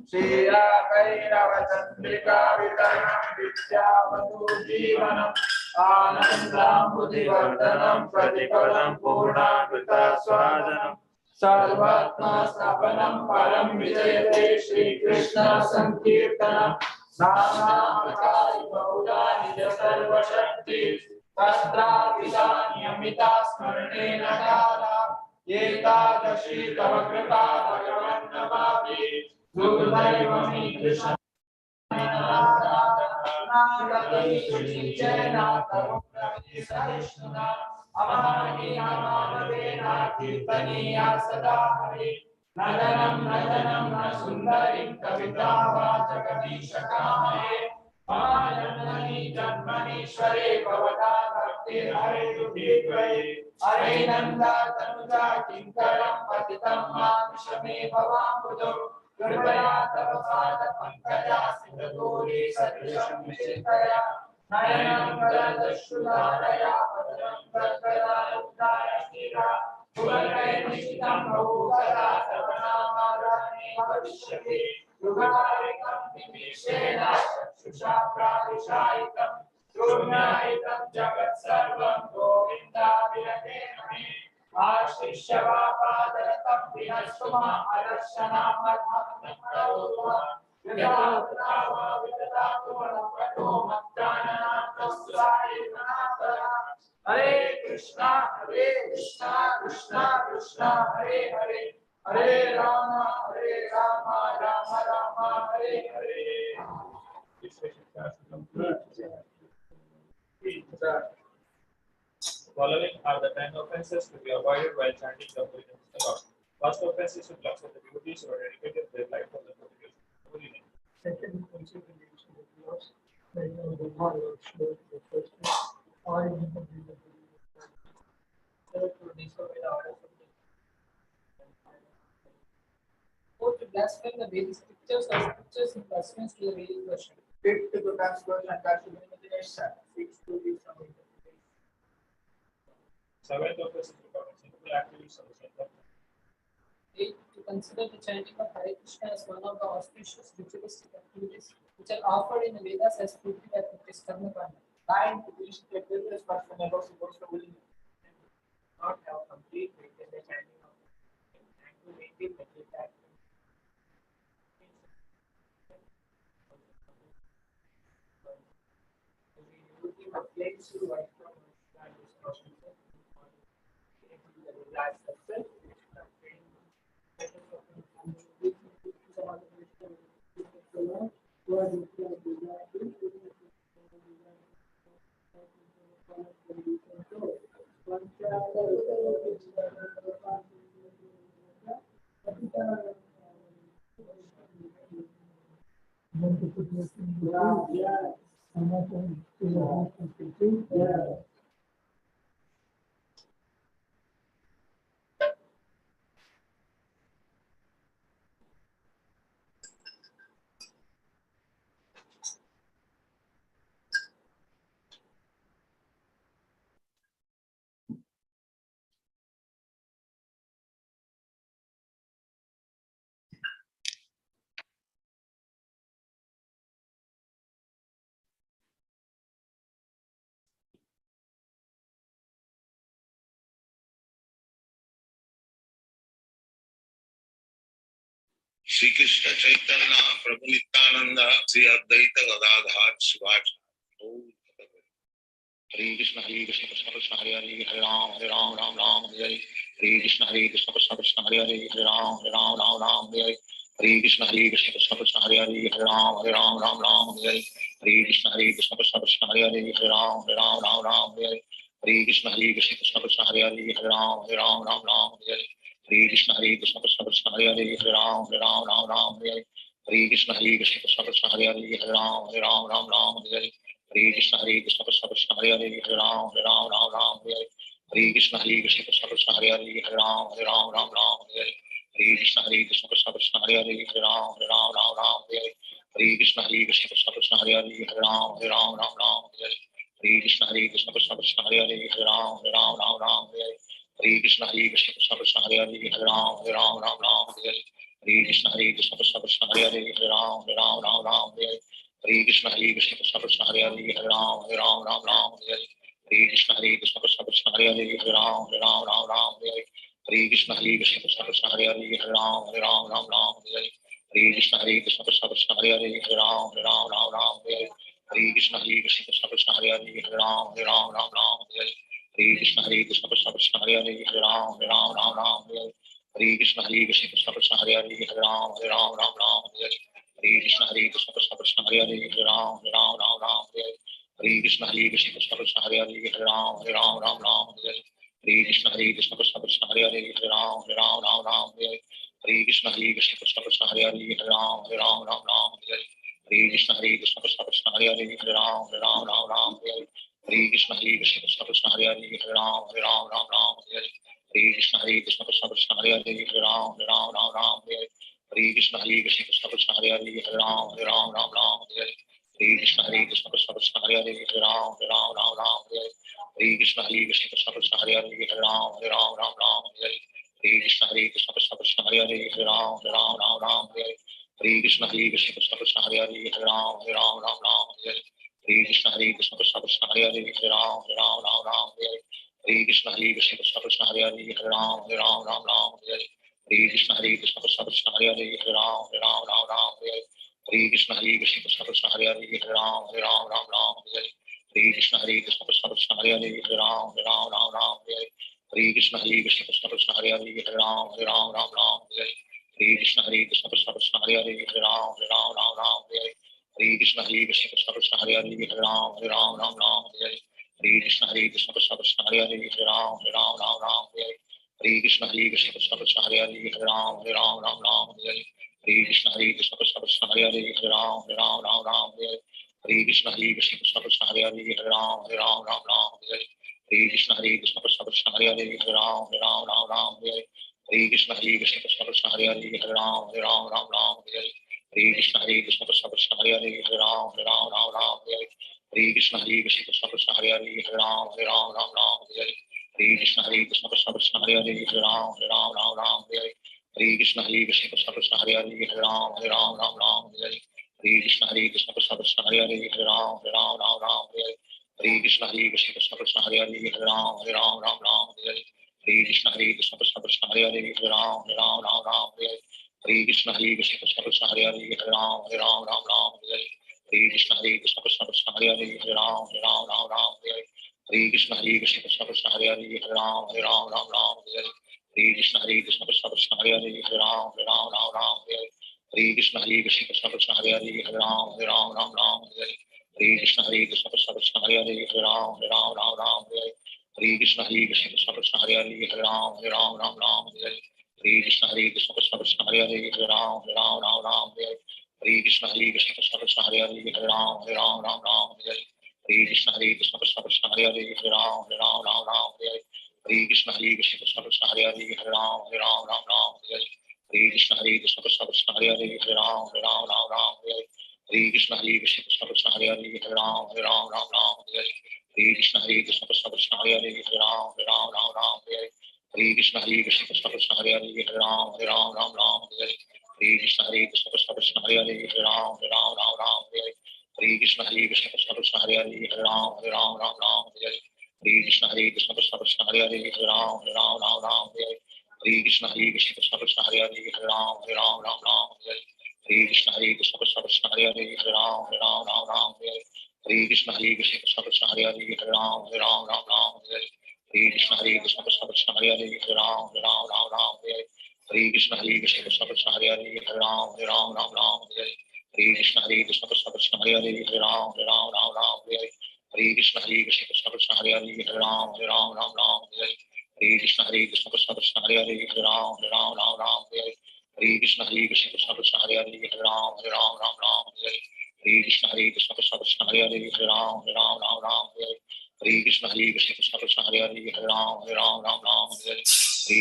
श्रिया कैरवचंद्रिका वितरणं विद्यावतु जीवनम् आनन्दाम्बुधिवर्धनं प्रतिपदं पूर्णामृतस्वादनं सर्वात्मा स्थापनं परं विजयते श्रीकृष्ण संकीर्तनं नानावतारि बहुधा निज सर्वशक्ति तत्राभिधान्यमिता स्मरणेन काला एकादशी तव कृपा भगवन् नमामि गुरुदैवमि कृष्ण नदनं नदनं न सुन्दरीं कवितावाचकमीशकामये जन्मनि जन्मनीश्वरे भवता भक्तिर्हरेतु दीर्घये हरे नन्दा तनुजा किङ्करं पतितं मानुषमे भवाम्बुधो कृपया तव पाद पंकजासितगौरी सदृशं विचिन्तया नयनं वरदश्रुधारया भद्रं कर्करायुक्ताय स्थिरा भुवनैर्निशितं बहुकदा तव नामावरणे भविष्यति युगारिकं निमीषेण चक्षुषा प्रादिशायितं शून्यायितं जगत्सर्वं गोविन्दाविरतेन मे आशिष्य वा पादरतं विनश्वमा अदर्शनामर्थमनोरुवा विदाता वा विददातु वनपतो मत्ताननाथस्वायिनाथरा हरे Krishna Krishna Krishna Hare Hare Hare Ram Ram Ram Hare Hare Following are the 10 offenses to be avoided while chanting the holy name of the Lord. First offense is to cluster the devotees who are dedicated their life for the purification of the holy name. Second, consideration of loss, like the Lord showed the first one, or in the Third, to disobey the orders of the fourth, to blaspheme the Vedic scriptures or scriptures in blasphemy to the Vedic version. Fifth, to transgress and cast imagination. Sixth, to be from interpretation. Seventh offense is to commit sinful activities of the center. Eighth, to consider the chanting of Hare Krishna as one of the auspicious ritualistic activities which are offered in the Vedas as proof that it is karma kanda. Nine, to teach the previous person never supposed to will not have complete faith in the chanting of and to maintain the faith that the claims to right from that is possible. Last success. Shri Krishna Chaitanya Prabhu Nityanand Shri Advaita Gadadhar Shivach Hare Krishna Krishna Krishna Hare Hare Hare Ram Ram Ram Hare Hare Hare Krishna Krishna Krishna Hare Hare Hare Ram Ram Hare Hare Hare Krishna Krishna Krishna Hare Hare Hare Ram Ram Hare Hare Hare Krishna Krishna Krishna Hare Hare Hare Ram Ram Hare Hare Hare Krishna Krishna Krishna Hare Hare Hare Ram Ram Hare Hare Hare Krishna Krishna Krishna Hare Hare Hare Ram Hare Hare Hare Krishna Krishna Krishna Hare Hare Hare Ram Hare Hare Hare Krishna Krishna Krishna Hare Hare Hare Ram Hare Hare Hare Krishna Krishna Krishna Hare Hare Hare Ram Hare Hare Hare Krishna Krishna Krishna Hare Hare Hare Ram Hare Hare Hare Krishna Krishna Krishna Hare Hare Hare Ram Hare Hare Hare Krishna Krishna Krishna Hare Hare Hare Ram Hare Hare Hare Krishna Krishna Krishna Hare Hare Hare Ram Ram Ram Hare Hare Hare Krishna Krishna Krishna Hare Hare Hare Ram Ram Ram Hare Hare Hare Krishna Krishna Krishna Hare Hare Hare Ram Ram Hare Hare Hare Krishna Krishna Krishna Hare Hare Hare Ram Ram Hare Hare Hare Krishna Krishna Krishna Hare Hare Hare Ram Ram Hare Hare Hare Krishna Krishna Krishna Hare Hare Hare Ram Ram Hare Hare Hare Krishna Krishna Krishna Hare Hare Hare Ram Ram Hare Hare Hare Krishna Krishna Krishna Hare Hare Hare Ram Ram Hare Hare Hare Krishna Krishna Krishna Hare Hare Hare Ram Ram Hare Hare Hare Krishna Krishna Krishna Hare Hare Hare Ram Ram Hare Hare Hare Krishna Krishna Krishna Hare Hare Hare Ram Ram Hare Hare Hare Krishna Krishna Krishna Hare Hare Hare Ram Ram Hare Hare Hare Krishna Krishna Krishna Hare Hare Hare Ram Ram Hare Hare Hare Krishna Krishna Krishna Hare Hare Hare Ram Ram Hare Hare Hare Krishna Krishna Krishna Hare Hare Hare Ram Ram Hare Hare Hare Krishna Krishna Krishna Hare Hare Hare Ram Ram Hare Hare Hare Krishna Krishna Krishna Hare Hare Hare Ram Ram Hare Hare Hare Krishna Krishna Krishna Hare Hare Hare Ram Ram Hare Hare Hare Krishna Krishna Krishna Hare Hare Hare Ram Ram Hare Hare Hare Krishna Krishna Krishna Hare Hare Hare Ram Ram Hare Hare Hare Krishna Krishna Krishna Hare Hare Hare Ram Ram Hare Hare Hare Krishna Krishna Krishna Hare Hare Hare Ram Ram Hare Hare Hare Krishna Krishna Krishna Hare Hare Hare Ram Ram Hare Hare Hare Krishna Krishna Krishna Hare Hare Hare Ram Ram Hare Hare Hare Krishna Krishna Krishna Hare Hare Hare Ram Ram Hare Hare Hare Krishna Krishna Krishna Hare Hare Hare Ram Ram Hare Hare Hare Krishna Krishna Krishna Hare Hare Hare Ram Ram Hare Hare Hare Krishna Krishna Krishna Hare Hare Hare Ram Ram Hare Hare Hare Krishna Krishna Krishna Hare Hare Hare Ram Ram Hare Hare Hare Krishna Krishna Krishna Hare Hare Hare Ram Ram Hare Hare Hare Krishna Krishna Krishna Hare Hare Hare Ram Ram Hare Hare Hare Krishna Krishna Krishna Hare Hare Hare Ram Ram Hare Hare Hare Krishna Krishna Krishna Hare Hare Hare Ram Ram Hare Hare Hare Krishna Krishna Krishna Hare Hare Hare Ram Ram Hare Hare Hare Krishna Krishna Krishna Hare Hare Hare Ram Ram Hare Hare Hare Krishna Krishna Krishna Hare Hare Hare Ram Ram Hare Hare Hare Krishna Krishna Krishna Hare Hare Hare Ram Ram Hare Hare Hare Krishna Krishna Krishna Hare Hare Hare Ram Ram Hare Hare Hare Krishna Krishna Krishna Hare Hare Hare Ram Ram Hare Hare Hare Krishna Krishna Krishna Hare Hare Hare Ram Ram Hare Hare Hare Krishna Krishna Krishna Hare Hare Hare Ram Ram Hare Hare Hare Krishna Krishna Krishna Hare Hare Hare Ram Ram Hare Hare Hare Krishna Krishna Krishna Hare Hare Hare Ram Ram Hare Hare Hare Krishna Krishna Krishna Hare Hare Hare Ram Ram Hare Hare Hare Krishna Krishna Krishna Hare Hare Hare Ram Ram Hare Hare Hare Krishna Krishna Krishna Hare Hare Hare Ram Ram Hare Hare Hare Krishna Krishna Krishna Hare Hare Hare Ram Ram Hare Hare Hare Krishna Krishna Krishna Hare Hare Hare Ram Ram Hare Hare Hare Krishna Krishna Krishna Hare Hare Hare Ram Ram Hare Hare Hare Krishna Krishna Krishna Hare Hare Hare Ram Ram Hare Hare Hare Krishna Krishna Krishna Hare Hare Hare Ram Ram Hare Hare Hare Krishna Krishna Krishna Hare Hare Hare Ram Ram Hare Hare Hare Krishna Krishna Krishna Hare Hare Hare Ram Ram Hare Hare Hare Krishna Krishna Krishna Hare Hare Hare Ram Ram Hare Hare Hare Krishna Krishna Krishna Hare Hare Hare Ram Ram Hare Hare Hare Krishna Krishna Krishna Hare Hare Hare Ram Ram Hare Hare Hare Krishna Krishna Krishna Hare Hare Hare Ram Ram Hare Hare Hare Krishna Krishna Krishna Hare Hare Hare Ram Ram Hare Hare Hare Krishna Krishna Krishna Hare Hare Hare Ram Ram Hare Hare Hare Krishna Krishna Krishna Hare Hare Hare Ram Ram Hare Hare Hare Krishna Krishna Krishna Hare Hare Hare Ram Ram Hare Hare Hare Krishna Krishna Krishna Hare Hare Hare Ram Ram Hare Hare Hare Krishna Krishna Krishna Hare Hare Hare Ram Ram Hare Hare Hare Krishna Krishna Krishna Hare Hare Hare Ram Ram Hare Hare Hare Krishna Krishna Krishna Hare Hare Hare Ram Ram Hare Hare Hare Krishna Krishna Krishna Hare Hare Hare Ram Ram Hare Hare Hare Krishna Krishna Krishna Hare Hare Hare Ram Ram Hare Hare Hare Krishna Krishna Krishna Hare Hare Hare Ram Ram Hare Hare Hare Krishna Krishna Krishna Hare Hare Hare Ram Ram Hare Hare Hare Krishna Krishna Krishna Hare Hare Hare Ram Ram Hare Hare Hare Krishna Krishna Krishna Hare Hare Hare Ram Ram Hare Hare Hare Krishna Krishna Krishna Hare Hare Hare Ram Ram Hare Hare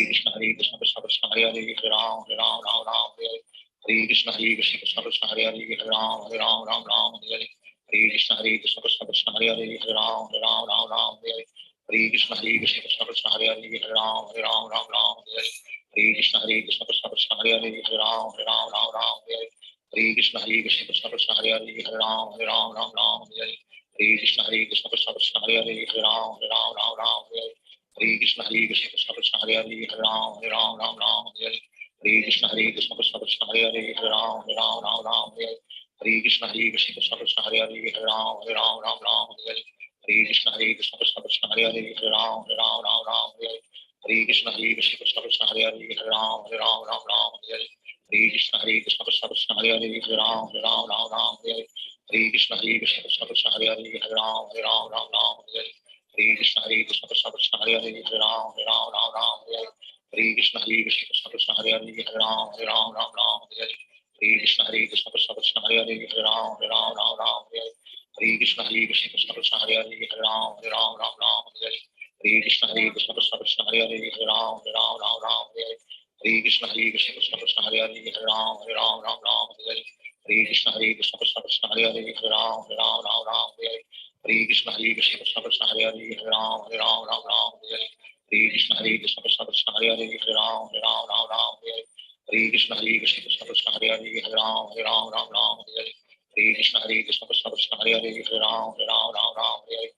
Hare Krishna Krishna Krishna Hare Hare Hare Ram Ram Hare Hare Hare Krishna Krishna Krishna Hare Hare Ram Ram Hare Hare Hare Krishna Krishna Krishna Hare Hare Hare Ram Ram Ram Hare Hare Hare Krishna Krishna Krishna Hare Hare Hare Ram Ram Ram Hare Hare Hare Krishna Krishna Krishna Hare Hare Hare Ram Ram Hare Hare Hare Krishna Krishna Krishna Hare Hare Hare Ram Ram Hare Hare Hare Krishna Krishna Krishna Hare Hare Hare Ram Ram Hare Hare Hare Krishna Krishna Krishna Hare Hare Hare Ram Ram Hare Hare Hare Krishna Krishna Krishna Hare Hare Hare Ram Ram Hare Hare Hare Krishna Krishna Krishna Hare Hare Hare Ram Ram Hare Hare Hare Krishna Krishna Krishna Hare Hare Hare Ram Ram Hare Hare Hare Krishna Krishna Krishna Hare Hare Hare Ram Ram Hare Hare Hare Krishna Krishna Krishna Hare Hare Hare Ram Ram Hare Hare Hare Krishna Krishna Krishna Hare Hare Hare Ram Ram Hare Hare Hare Krishna Krishna Krishna Hare Hare Hare Ram Ram Hare Hare Hare Krishna Krishna Krishna Hare Hare Hare Ram Ram Hare Hare Hare Krishna Krishna Krishna Hare Hare Hare Ram Ram Hare Hare Hare Krishna Krishna Krishna Hare Hare Hare Ram Ram Hare Hare Hare Krishna Krishna Krishna Hare Hare Hare Ram Ram Hare Hare Hare Krishna Krishna Krishna Hare Hare Hare Ram Ram Hare Hare Hare Krishna Krishna Krishna Hare Hare Hare Ram Ram Hare Hare Hare Krishna Krishna Krishna Hare Hare Hare Ram Ram Hare Hare Hare Krishna Krishna Krishna Hare Hare Hare Ram Ram Hare Hare Hare Krishna Krishna Krishna Hare Hare Hare Ram Ram Hare Hare Hare Krishna Krishna Krishna Hare Hare Hare Ram Ram Hare Hare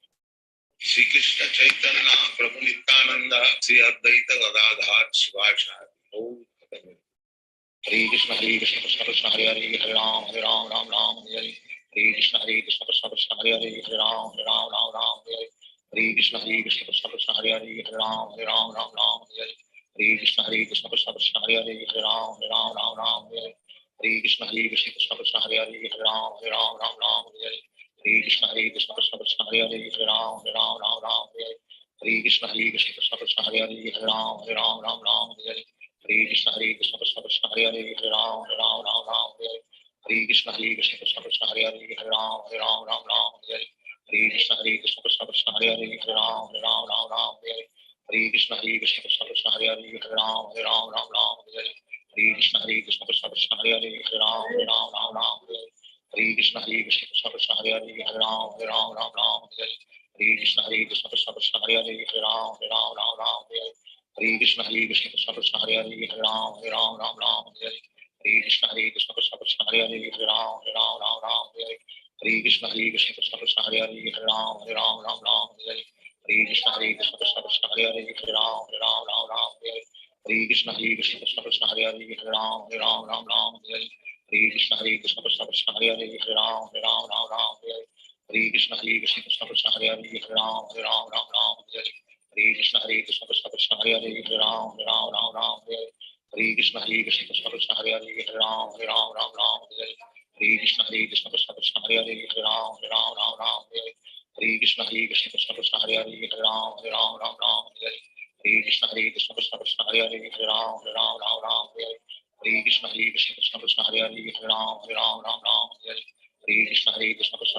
Shri Krishna Chaitanya Prabhu Nityananda Shri Advaita Gadadhar Shivasari Om Hare Krishna Krishna Krishna Hare Hare Hare Ram Ram Hare Hare Hare Krishna Krishna Krishna Hare Hare Hare Ram Ram Hare Hare Hare Krishna Krishna Krishna Hare Hare Hare Ram Ram Hare Hare Hare Krishna Krishna Krishna Hare Hare Hare Ram Ram Hare Hare Hare Krishna Krishna Krishna Hare Hare Hare Ram Ram Hare Hare Hare Krishna Krishna Krishna Hare Hare Hare Ram Ram Hare Hare Hare Krishna Krishna Krishna Hare Hare Hare Ram Ram Hare Hare Hare Krishna Krishna Krishna Hare Hare Hare Ram Ram Hare Hare Hare Krishna Krishna Krishna Hare Hare Hare Ram Ram Hare Hare Hare Krishna Krishna Krishna Hare Hare Hare Ram Ram Hare Hare Hare Krishna Krishna Krishna Hare Hare Hare Ram Ram Hare Hare Hare Krishna Krishna Krishna Hare Hare Hare Ram Ram Hare Hare Hare Krishna Krishna Krishna Hare Hare Hare Ram Ram Hare Hare Hare Krishna Krishna Krishna Hare Hare Hare Ram Ram Hare Hare Hare Krishna Krishna Krishna Hare Hare Hare Ram Ram Hare Hare Hare Krishna Krishna Krishna Hare Hare Hare Ram Ram Hare Hare Hare Krishna Krishna Krishna Hare Hare Hare Ram Ram Hare Hare Hare Krishna Krishna Krishna Hare Hare Hare Ram Ram Hare Hare Hare Krishna Krishna Krishna Hare Hare Hare Ram Ram Hare Hare Hare Krishna Krishna Krishna Hare Hare Hare Ram Ram Hare Hare Hare Krishna Krishna Krishna Hare Hare Hare Ram Ram Hare Hare Hare Krishna Krishna Krishna Hare Hare Hare Ram Ram Hare Hare Hare Krishna Krishna Krishna Hare Hare Hare Ram Ram Hare Hare Hare Krishna Krishna Krishna Hare Hare Hare Ram Ram Hare Hare Hare Krishna Krishna Krishna Hare Hare Hare Ram Ram Hare Hare Hare Krishna Krishna Krishna Hare Hare Hare Ram Ram Hare Hare Hare Krishna Krishna Krishna Hare Hare Hare Ram Ram Hare Hare Hare Krishna Krishna Krishna Hare Hare Hare Ram Ram Hare Hare Hare Krishna Krishna Krishna Hare Hare Hare Ram Ram Hare Hare Hare Krishna Krishna Krishna Hare Hare Hare Ram Ram Hare Hare Hare Krishna Krishna Krishna Hare Hare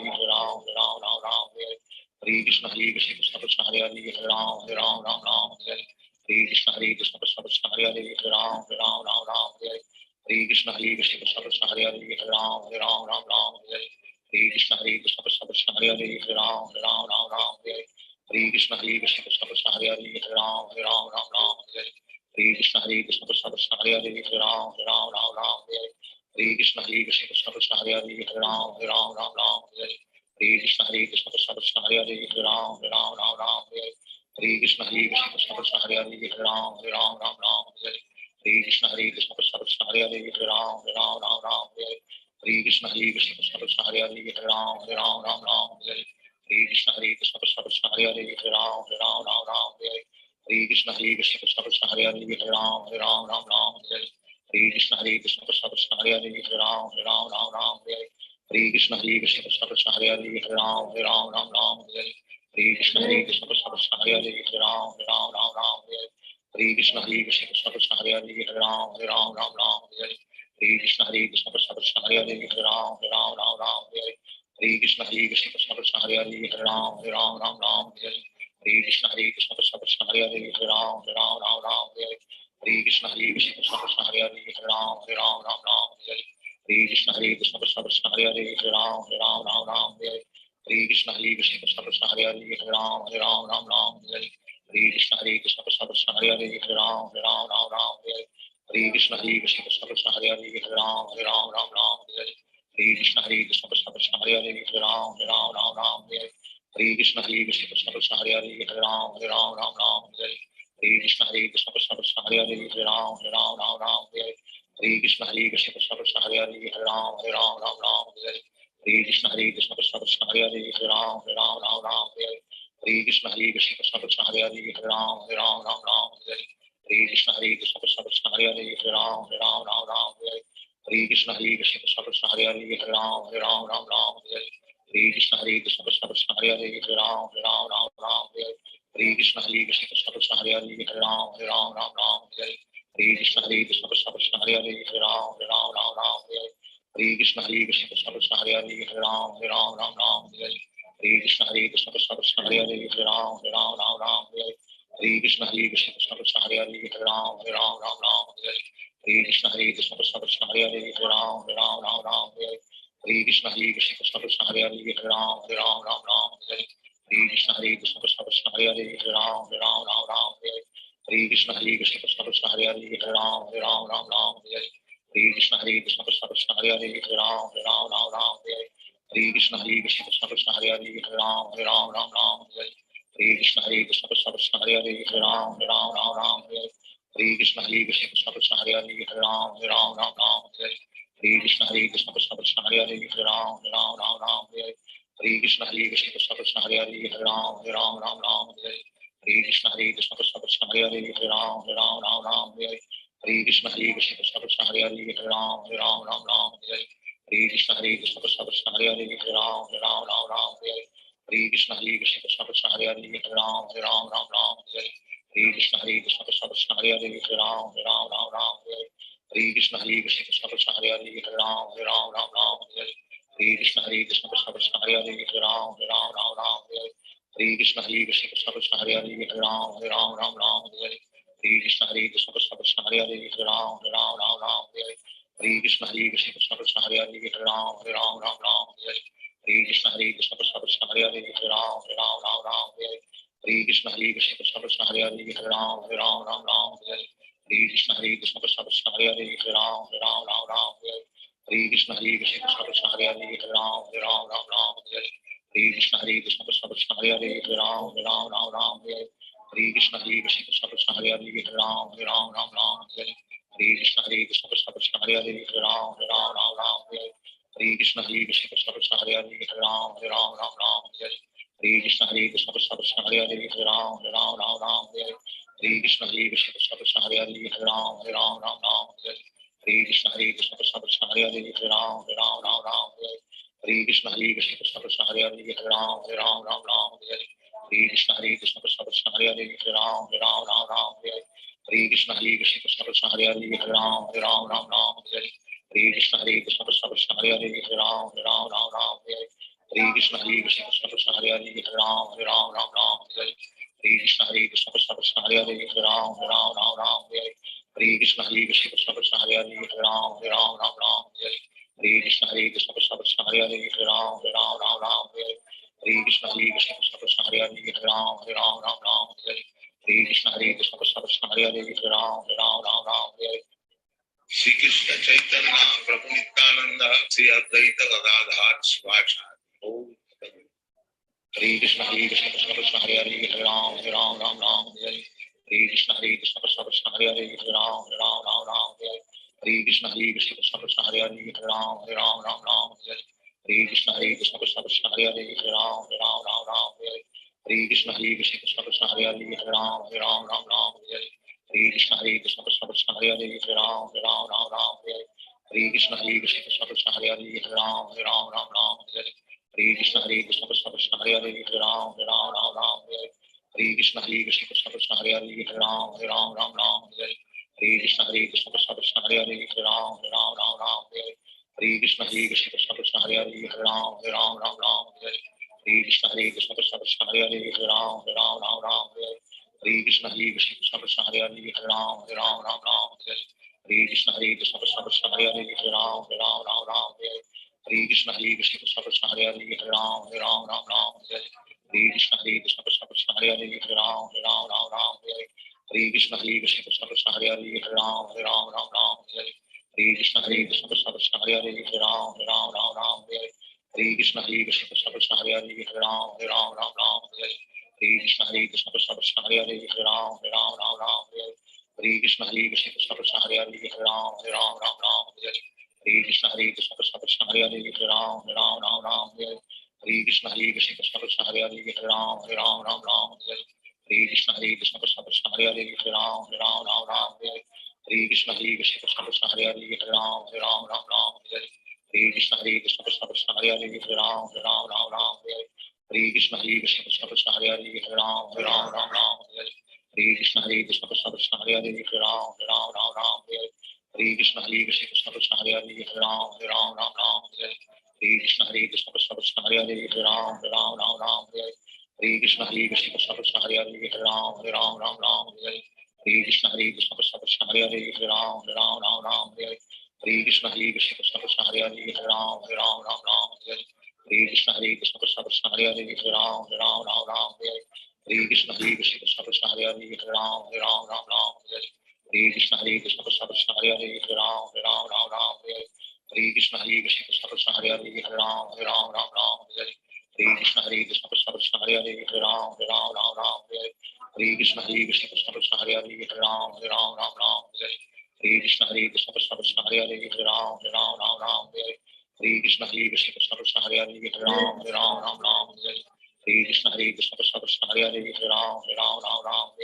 Hare Ram Ram Hare Hare Hare Krishna Krishna Krishna Hare Hare Hare Ram Ram Hare Hare Hare Krishna Krishna Krishna Hare Hare Hare Ram Ram Hare Hare Hare Krishna Krishna Krishna Hare Hare Hare Ram Ram Hare Hare Hare Krishna Krishna Krishna Hare Hare Hare Ram Ram Hare Hare Hare Krishna Krishna Krishna Hare Hare Hare Ram Ram Hare Hare Hare Krishna Krishna Krishna Hare Hare Hare Ram Ram Hare Hare Hare Krishna Krishna Krishna Hare Hare Hare Ram Ram Hare Hare Hare Krishna Krishna Krishna Hare Hare Hare Ram Ram Hare Hare Hare Krishna Krishna Krishna Hare Hare Hare Ram Ram Hare Hare Hare Krishna Krishna Krishna Hare Hare Hare Ram Ram Hare Hare Hare Krishna Krishna Krishna Hare Hare Hare Ram Ram Hare Hare Hare Krishna Krishna Krishna Hare Hare Hare Ram Ram Hare Hare Hare Krishna Krishna Krishna Hare Hare Hare Ram Ram Hare Hare Hare Krishna Krishna Krishna Hare Hare Hare Ram Ram Hare Hare Hare Krishna Krishna Krishna Hare Hare Hare Ram Ram Hare Hare Hare Krishna Krishna Krishna Hare Hare Hare Ram Ram Hare Hare Hare Krishna Krishna Krishna Hare Hare Hare Ram Ram Hare Hare Hare Krishna Krishna Krishna Hare Hare Ram Ram Hare Hare Hare Krishna Krishna Krishna Hare Hare Hare Ram Ram Ram Hare Hare Hare Krishna Krishna Krishna Hare Hare Hare Ram Ram Ram Hare Hare Hare Krishna Krishna Krishna Hare Hare Hare Ram Ram Ram Hare Hare Hare Krishna Krishna Krishna Hare Hare Hare Ram Ram Ram Hare Hare Hare Krishna Krishna Krishna Hare Hare Hare Ram Ram Hare Hare Hare Krishna Krishna Krishna Hare Hare Hare Ram Ram Hare Hare Hare Krishna Krishna Krishna Hare Hare Hare Ram Ram Hare Hare Hare Krishna Krishna Krishna Hare Hare Hare Ram Ram Hare Hare Hare Krishna Krishna Krishna Hare Hare Hare Ram Ram Hare Hare Hare Krishna Krishna Krishna Hare Hare Hare Ram Ram Hare Hare Hare Krishna Krishna Krishna Hare Hare Hare Ram Ram Hare Hare Hare Krishna Krishna Krishna Hare Hare Hare Ram Ram Hare Hare Hare Krishna Krishna Krishna Hare Hare Hare Ram Ram Hare Hare Hare Krishna Krishna Krishna Hare Hare Hare Ram Ram Hare Hare Hare Krishna Krishna Krishna Hare Hare Hare Ram Ram Hare Hare Hare Krishna Krishna Krishna Hare Hare Hare Ram Ram Hare Hare Hare Krishna Krishna Krishna Hare Hare Hare Ram Ram Hare Hare Hare Krishna Krishna Krishna Hare Hare Hare Ram Ram Hare Hare Hare Krishna Krishna Krishna Hare Hare Hare Ram Ram Hare Hare Hare Krishna Krishna Krishna Hare Hare Hare Ram Ram Hare Hare Hare Krishna Krishna Krishna Hare Hare Hare Ram Ram Hare Hare Hare Krishna Krishna Krishna Hare Hare Hare Ram Ram Hare Hare Hare Krishna Krishna Krishna Hare Hare Hare Ram Ram Hare Hare Hare Krishna Krishna Krishna Hare Hare Hare Ram Ram Hare Hare Hare Krishna Krishna Krishna Hare Hare Hare Ram Ram Hare Hare Hare Krishna Krishna Krishna Hare Hare Hare Ram Ram Hare Hare Hare Krishna Krishna Krishna Hare Hare Hare Ram Ram Hare Hare Hare Krishna Krishna Krishna Hare Hare Hare Ram Ram Hare Hare Hare Krishna Krishna Krishna Hare Hare Hare Ram Ram Hare Hare Hare Krishna Krishna Krishna Hare Hare Hare Ram Ram Hare Hare Hare Krishna Krishna Krishna Hare Hare Hare Ram Ram Hare Hare Hare Krishna Krishna Krishna Hare Hare Hare Ram Ram Hare Hare Hare Krishna Krishna Krishna Hare Hare Hare Ram Ram Hare Hare Hare Krishna Krishna Krishna Hare Hare Hare Ram Ram Hare Hare Hare Krishna Krishna Krishna Hare Hare Hare Ram Ram Hare Hare Hare Krishna Krishna Krishna Hare Hare Hare Ram Ram Hare Hare Hare Krishna Krishna Krishna Hare Hare Hare Ram Ram Hare Hare Hare Krishna Krishna Krishna Hare Hare Hare Ram Ram Hare Hare Hare Krishna Krishna Krishna Hare Hare Hare Ram Ram Hare Hare Hare Krishna Krishna Krishna Hare Hare Hare Ram Ram Hare Hare Hare Krishna Krishna Krishna Hare Hare Hare Ram Ram Hare Hare Hare Krishna Krishna Krishna Hare Hare Hare Ram Ram Hare Hare Hare Krishna Krishna Krishna Hare Hare Hare Ram Ram Hare Hare Hare Krishna Krishna Krishna Hare Hare Hare Ram Ram Hare Hare Hare Krishna Krishna Krishna Hare Hare Hare Ram Ram Hare Hare Hare Krishna Krishna Krishna Hare Hare Hare Ram Ram Hare Hare Hare Krishna Krishna Krishna Hare Hare Hare Ram Ram Hare Hare Hare Krishna Krishna Krishna Hare Hare Hare Ram Ram Hare Hare Hare Krishna Krishna Krishna Hare Hare Hare Ram Ram Hare Hare Hare Krishna Krishna Krishna Hare Hare Hare Ram Ram Hare Hare Hare Krishna Krishna Krishna Hare Hare Hare Ram Ram Hare Hare Hare Krishna Krishna Krishna Hare Hare Hare Ram Ram Hare Hare Hare Krishna Krishna Krishna Hare Hare Hare Ram Ram Hare Hare Hare Krishna Krishna Krishna Hare Hare Hare Ram Ram Hare Hare Hare Krishna Krishna Krishna Hare Hare Hare Ram Ram Hare Hare Hare Krishna Krishna Krishna Hare Hare Hare Ram Ram Hare Hare Hare Krishna Krishna Krishna Hare Hare Hare Ram Ram Hare Hare Hare Krishna Krishna Krishna Hare Hare Hare Ram Ram Hare Hare Hare Krishna Krishna Krishna Hare Hare Hare Ram Ram Hare Hare Shri Krishna Chaitanya Prabhu Nityanand Shri Advaita Gadadhar Shivacharya Om Hare Krishna Krishna Krishna Hare Hare Hare Ram Ram Hare Hare Hare Krishna Krishna Krishna Hare Hare Hare Ram Hare Hare Hare Krishna Krishna Krishna Hare Hare Hare Ram Hare Hare Hare Krishna Krishna Krishna Hare Hare Hare Ram Hare Hare Hare Krishna Krishna Krishna Hare Hare Hare Ram Hare Hare Hare Krishna Krishna Krishna Hare Hare Hare Ram Hare Hare Hare Krishna Krishna Krishna Hare Hare Hare Ram Hare Hare Hare Krishna Krishna Krishna Hare Hare Hare Ram Hare Hare Hare Krishna Krishna Krishna Hare Hare Hare Ram Hare Hare Krishna Krishna Krishna Hare Hare Hare Ram Hare Hare Krishna Krishna Krishna Hare Hare Hare Ram Hare Hare Krishna Krishna Krishna Hare Hare Hare Ram Hare Hare Krishna Krishna Krishna Hare Hare Hare Ram Hare Hare Krishna Krishna Krishna Hare Hare Hare Ram Hare Hare Hare Krishna Krishna Krishna Hare Hare Hare Ram Ram Ram Hare Hare Hare Krishna Krishna Krishna Hare Hare Hare Ram Ram Ram Hare Hare Hare Krishna Krishna Krishna Hare Hare Hare Ram Ram Hare Hare Hare Krishna Krishna Krishna Hare Hare Hare Ram Ram Hare Hare Hare Krishna Krishna Krishna Hare Hare Hare Ram Ram Hare Hare Hare Krishna Krishna Krishna Hare Hare Hare Ram Ram Hare Hare Hare Krishna Krishna Krishna Hare Hare Hare Ram Ram Hare Hare Hare Krishna Krishna Krishna Hare Hare Hare Ram Ram Hare Hare Hare Krishna Krishna Krishna Hare Hare Hare Ram Ram Hare Hare Hare Krishna Krishna Krishna Hare Hare Hare Ram Ram Hare Hare Hare Krishna Krishna Krishna Hare Hare Hare Ram Ram Hare Hare Hare Krishna Krishna Krishna Hare Hare Hare Ram Ram Hare Hare Hare Krishna Krishna Krishna Hare Hare Hare Ram Ram Hare Hare Hare Krishna Krishna Krishna Hare Hare Hare Ram Ram Hare Hare Hare Krishna Krishna Krishna Hare Hare Hare Ram Ram Hare Hare Hare Krishna Krishna Krishna Hare Hare Hare Ram Ram Hare Hare Hare Krishna Krishna Krishna Hare Hare Hare Ram Ram Hare Hare Hare Krishna Krishna Krishna Hare Hare Hare Ram Ram Hare Hare Hare Krishna Krishna Krishna Hare Hare Hare Ram Ram Hare Hare Hare Krishna Krishna Krishna Hare Hare Hare Ram Ram Hare Hare Hare Krishna Krishna Krishna Hare Hare Hare Ram Ram Hare Hare Hare Krishna Krishna Krishna Hare Hare Hare Ram Ram Hare Hare Hare Krishna Krishna Krishna Hare Hare Hare Ram Ram Hare Hare Hare Krishna Krishna Krishna Hare Hare Hare Ram Ram Hare Hare Hare Krishna Krishna Krishna Hare Hare Hare Ram Ram Hare Hare Hare Krishna Krishna Krishna Hare Hare Hare Ram Ram Hare Hare Hare Krishna Krishna Krishna Hare Hare Hare Ram Ram Hare Hare Hare Krishna Krishna Krishna Hare Hare Hare Ram Ram Hare Hare Hare Krishna Krishna Krishna Hare Hare Hare Ram Ram Hare Hare Hare Krishna Krishna Krishna Hare Hare Hare Ram Ram Hare Hare Hare Krishna Krishna Krishna Hare Hare Hare Ram Ram Hare Hare Hare Krishna Krishna Krishna Hare Hare Hare Ram Ram Hare Hare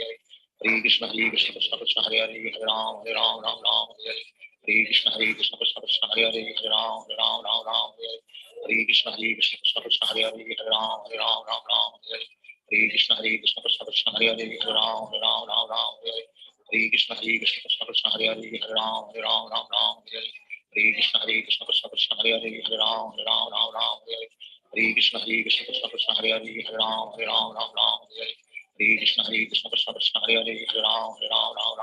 Hare Krishna Krishna Krishna Hare Hare Hare Ram Ram Hare Hare Hare Krishna Krishna Krishna Hare Hare Hare Ram Ram Hare Hare Hare Krishna Krishna Krishna Hare Hare Hare Ram Ram Hare Hare Hare Krishna Krishna Krishna Hare Hare Hare Ram Ram Hare Hare Hare Krishna Krishna Krishna Hare Hare Hare Ram Ram Hare Hare Hare Krishna Krishna Krishna Hare Hare Hare Ram Ram Hare Hare Hare Krishna Krishna Krishna Hare Hare Hare Ram Ram Hare Hare Hare Krishna Krishna Krishna Hare Hare Hare Ram Ram Hare Hare Hare Krishna Krishna Krishna Hare Hare Hare Ram Ram Hare Hare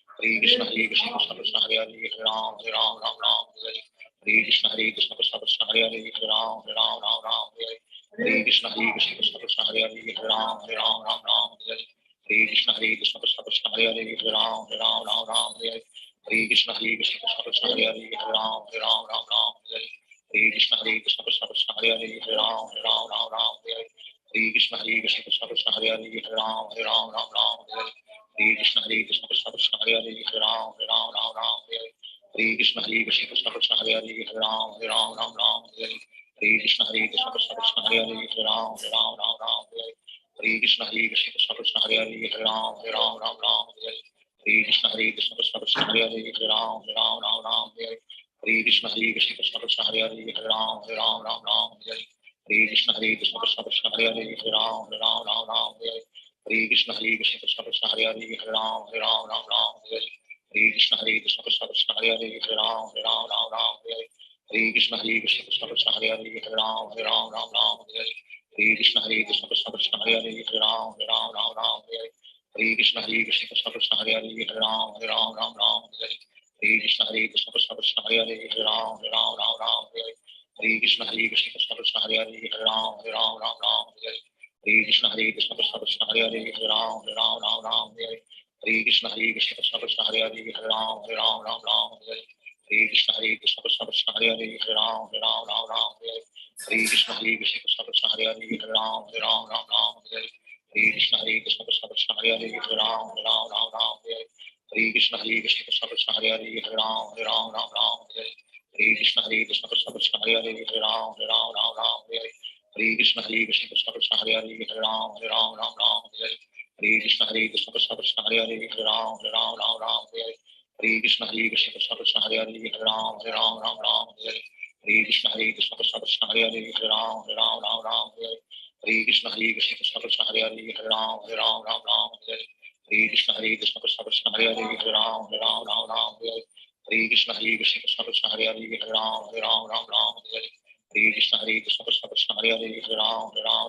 Hare Krishna Krishna Krishna Hare Hare Hare Ram Ram Hare Hare Hare Krishna Krishna Krishna Hare Hare Hare Ram Ram Hare Hare Hare Krishna Krishna Krishna Hare Hare Hare Ram Ram Hare Hare Hare Krishna Krishna Krishna Hare Hare Hare Ram Ram Hare Hare Hare Krishna Krishna Krishna Hare Hare Hare Ram Ram Hare Hare Hare Krishna Krishna Krishna Hare Hare Hare Ram Ram Hare Hare Hare Krishna Krishna Krishna Hare Hare Hare Ram Ram Hare Hare Hare Krishna Krishna Krishna Hare Hare Hare Ram Ram Hare Hare Hare Krishna Krishna Krishna Hare Hare Hare Ram Ram Hare Hare Hare Krishna Krishna Krishna Hare Hare Hare Ram Ram Hare Hare Hare Krishna Krishna Krishna Hare Hare Hare Ram Ram Hare Hare Hare Krishna Krishna Krishna Hare Hare Hare Ram Ram Hare Hare Hare Krishna Krishna Krishna Hare Hare Hare Ram Ram Hare Hare Hare Krishna Krishna Krishna Hare Hare Hare Ram Ram Hare Hare Hare Krishna Krishna Krishna Hare Hare Hare Ram Ram Hare Hare Hare Krishna Krishna Krishna Hare Hare Hare Ram Ram Hare Hare Hare Krishna Krishna Krishna Hare Hare Hare Ram Ram Hare Hare Hare Krishna Krishna Krishna Hare Hare Hare Ram Ram Hare Hare Hare Krishna Krishna Krishna Hare Hare Hare Ram Ram Hare Hare Hare Krishna Krishna Krishna Hare Hare Hare Ram Ram Hare Hare Hare Krishna Krishna Krishna Hare Hare Hare Ram Ram Hare Hare Hare Krishna Krishna Krishna Hare Hare Hare Ram Ram Hare Hare Hare Krishna Krishna Krishna Hare Hare Hare Ram Ram Hare Hare Hare Krishna Krishna Krishna Hare Hare Hare Ram Ram Hare Hare Hare Krishna Krishna Krishna Hare Hare Hare Ram Ram Hare Hare Hare Krishna Krishna Krishna Hare Hare Hare Ram Ram Hare Hare Hare Krishna Krishna Krishna Hare Hare Hare Ram Ram Hare Hare Hare Krishna Krishna Krishna Hare Hare Hare Ram Ram Hare Hare Hare Krishna Krishna Krishna Hare Hare Hare Ram Ram Hare Hare Hare Krishna Krishna Krishna Hare Hare Hare Ram Ram Hare Hare Hare Krishna Krishna Krishna Hare Hare Hare Ram Ram Hare Hare Hare Krishna Krishna Krishna Hare Hare Hare Ram Ram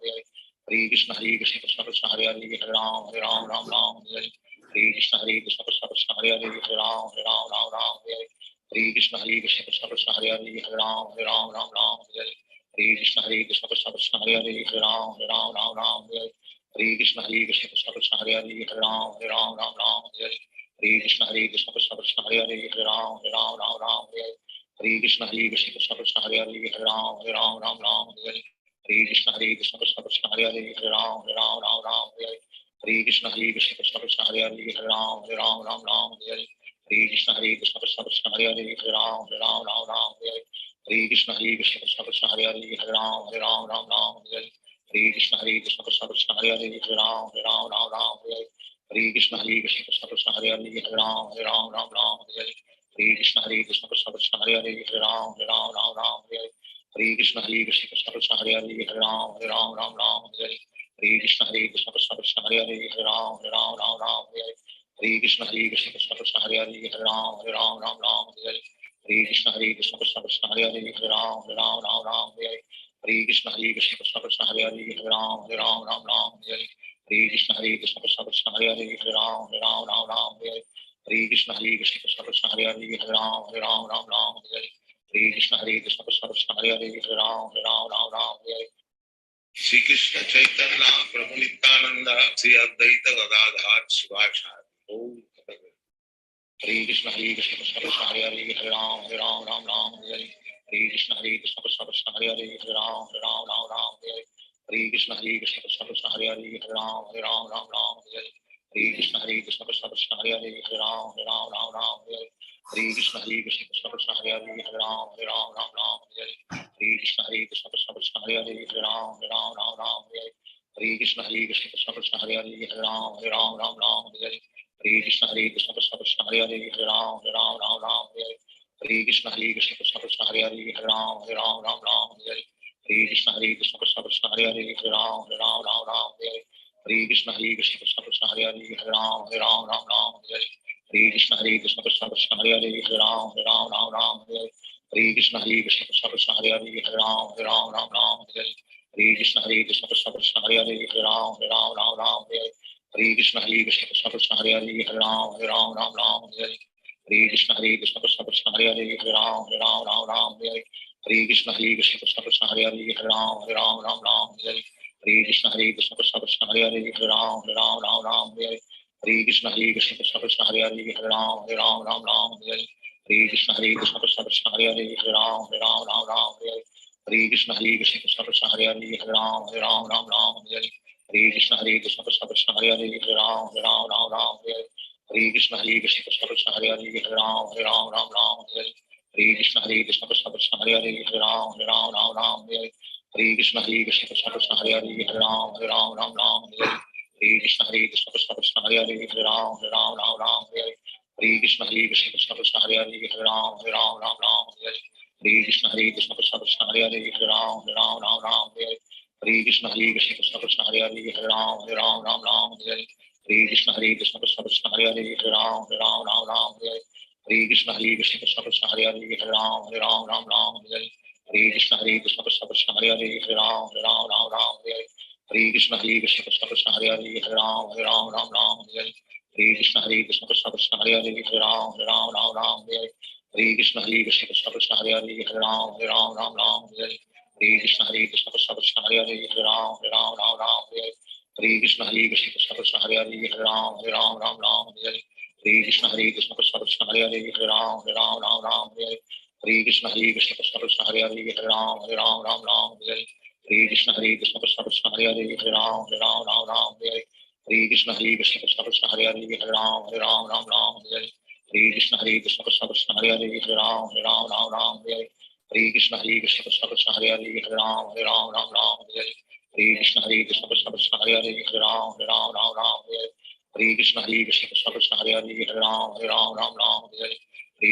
Hare Hare Hare Krishna Krishna Krishna Hare Hare Hare Ram Ram Hare Hare Hare Krishna Krishna Krishna Hare Hare Hare Ram Ram Ram Hare Hare Hare Krishna Hare Krishna Krishna Krishna Hare Hare Hare Ram Ram Ram Hare Hare Hare Krishna Hare Krishna Krishna Krishna Hare Hare Hare Ram Ram Hare Hare Hare Krishna Hare Krishna Krishna Krishna Hare Hare Hare Ram Ram Hare Hare Hare Krishna Hare Krishna Krishna Krishna Hare Hare Hare Ram Ram Hare Hare Hare Krishna Hare Krishna Krishna Krishna Hare Hare Hare Ram Ram Hare Hare Hare Krishna Hare Krishna Krishna Krishna Hare Hare Hare Ram Ram Hare Hare Hare Krishna Hare Krishna Krishna Krishna Hare Hare Hare Ram Ram Hare Hare Hare Krishna Hare Krishna Krishna Krishna Hare Hare Hare Ram Ram Hare Hare Hare Krishna Hare Krishna Krishna Krishna Hare Hare Hare Ram Hare Hare Hare Krishna Hare Krishna Krishna Krishna Hare Hare Hare Ram Hare Hare Hare Krishna Hare Krishna Krishna Krishna Hare Hare Hare Ram Hare Hare Hare Krishna Hare Krishna Krishna Krishna Hare Hare Hare Ram Hare Hare Hare Krishna Hare Krishna Krishna Krishna Hare Hare Hare Ram Hare Hare Hare Krishna Hare Krishna Krishna Krishna Hare Hare Hare Ram Hare Hare Hare Krishna Hare Krishna Krishna Krishna Hare Hare Hare Ram Hare Hare Hare Krishna Hare Krishna Krishna Krishna Hare Hare Hare Ram Hare Hare Hare Krishna Hare Krishna Krishna Krishna Hare Hare Hare Ram Hare Hare Krishna Hare Krishna Krishna Krishna Hare Hare Hare Ram Hare Hare Krishna Hare Krishna Krishna Krishna Hare Hare Hare Ram Hare Hare Krishna Hare Krishna Krishna Krishna Hare Hare Hare Ram Hare Shri Krishna Chaitanya Prabhu Nityananda Shri Advaita Gadadhar Shivachar. Hare Krishna Krishna Krishna Hare Hare Hare Ram Hare Hare Hare Krishna Hare Krishna Krishna Krishna Hare Hare Hare Ram Hare Hare Hare Krishna Hare Krishna Krishna Krishna Hare Hare Hare Ram Hare Hare Hare Krishna Hare Krishna Krishna Krishna Hare Hare Hare Ram Hare Hare Krishna Hare Krishna Krishna Krishna Hare Hare Hare Ram Hare Hare Krishna Hare Krishna Krishna Krishna Hare Hare Hare Ram Hare Hare Krishna Hare Krishna Krishna Krishna Hare Hare Hare Ram Hare Hare Krishna Hare Krishna Krishna Krishna Hare Hare Hare Ram Hare Hare Krishna Hare Krishna Krishna Krishna Hare Hare Hare Ram Hare Hare Krishna Hare Krishna Krishna Krishna Hare Hare Hare Ram Hare Hare Krishna Hare Krishna Krishna Krishna Hare Hare Hare Ram Hare Hare Krishna Hare Krishna Krishna Krishna Hare Hare Hare Ram Hare Hare Krishna Hare Krishna Krishna Krishna Hare Hare Hare Ram Hare Hare Krishna Hare Krishna Krishna Krishna Hare Hare Hare Ram Hare Hare Krishna Hare Krishna Krishna Krishna Hare Hare Hare Ram Hare Hare Krishna Hare Krishna Krishna Krishna Hare Hare Hare Ram Hare Hare Krishna Hare Krishna Krishna Krishna Hare Hare Hare Ram Hare Hare Krishna Hare Krishna Krishna Krishna Hare Hare Hare Ram Hare Hare Krishna Hare Krishna Krishna Krishna Hare Hare Hare Ram Hare Krishna Hare Krishna Krishna Krishna Hare Hare Hare Ram Hare Krishna Hare Krishna Krishna Krishna Hare Hare Hare Ram Hare Krishna Hare Krishna Krishna Krishna Hare Hare Hare Ram Hare Krishna Hare Krishna Krishna Krishna Hare Hare Hare Ram Hare Krishna Hare Krishna Krishna Krishna Hare Hare Hare Ram Hare Krishna Hare Krishna Krishna Krishna Hare Hare Hare Ram Hare Krishna Hare Krishna Krishna Krishna Hare Hare Hare Ram Hare Krishna Hare Krishna Krishna Krishna Hare Hare Hare Ram Hare Krishna Hare Krishna Krishna Krishna Hare Hare Hare Ram Hare Krishna Hare Krishna Krishna Krishna Hare Hare Hare Ram Hare Krishna Hare Krishna Krishna Krishna Hare Hare Hare Ram Hare Krishna Hare Krishna Krishna Krishna Hare Hare Hare Ram Hare Krishna Hare Krishna Krishna Krishna Hare Hare Hare Ram Hare Krishna Hare Krishna Krishna Krishna Hare Hare Hare Ram Hare Krishna Hare Krishna Krishna Krishna Hare Hare Hare Ram Hare Krishna Hare Krishna Krishna Krishna Hare Hare Hare Ram Hare Krishna Hare Krishna Krishna Krishna Hare Hare Hare Ram Hare Krishna Hare Krishna Krishna Krishna Hare Hare Hare Ram Hare Krishna Hare Krishna Krishna Krishna Hare Hare Hare Ram Hare Krishna Hare Krishna Krishna Krishna Hare Hare Hare Ram Hare Krishna Hare Krishna Krishna Krishna Hare Hare Hare Ram Hare Krishna Hare Krishna Krishna Krishna Hare Hare Hare Ram Hare Krishna Hare Krishna Krishna Krishna Hare Hare Hare Ram Hare Krishna Hare Krishna Krishna Krishna Hare Hare Hare Ram Hare Krishna Hare Krishna Krishna Krishna Hare Hare Hare Ram Hare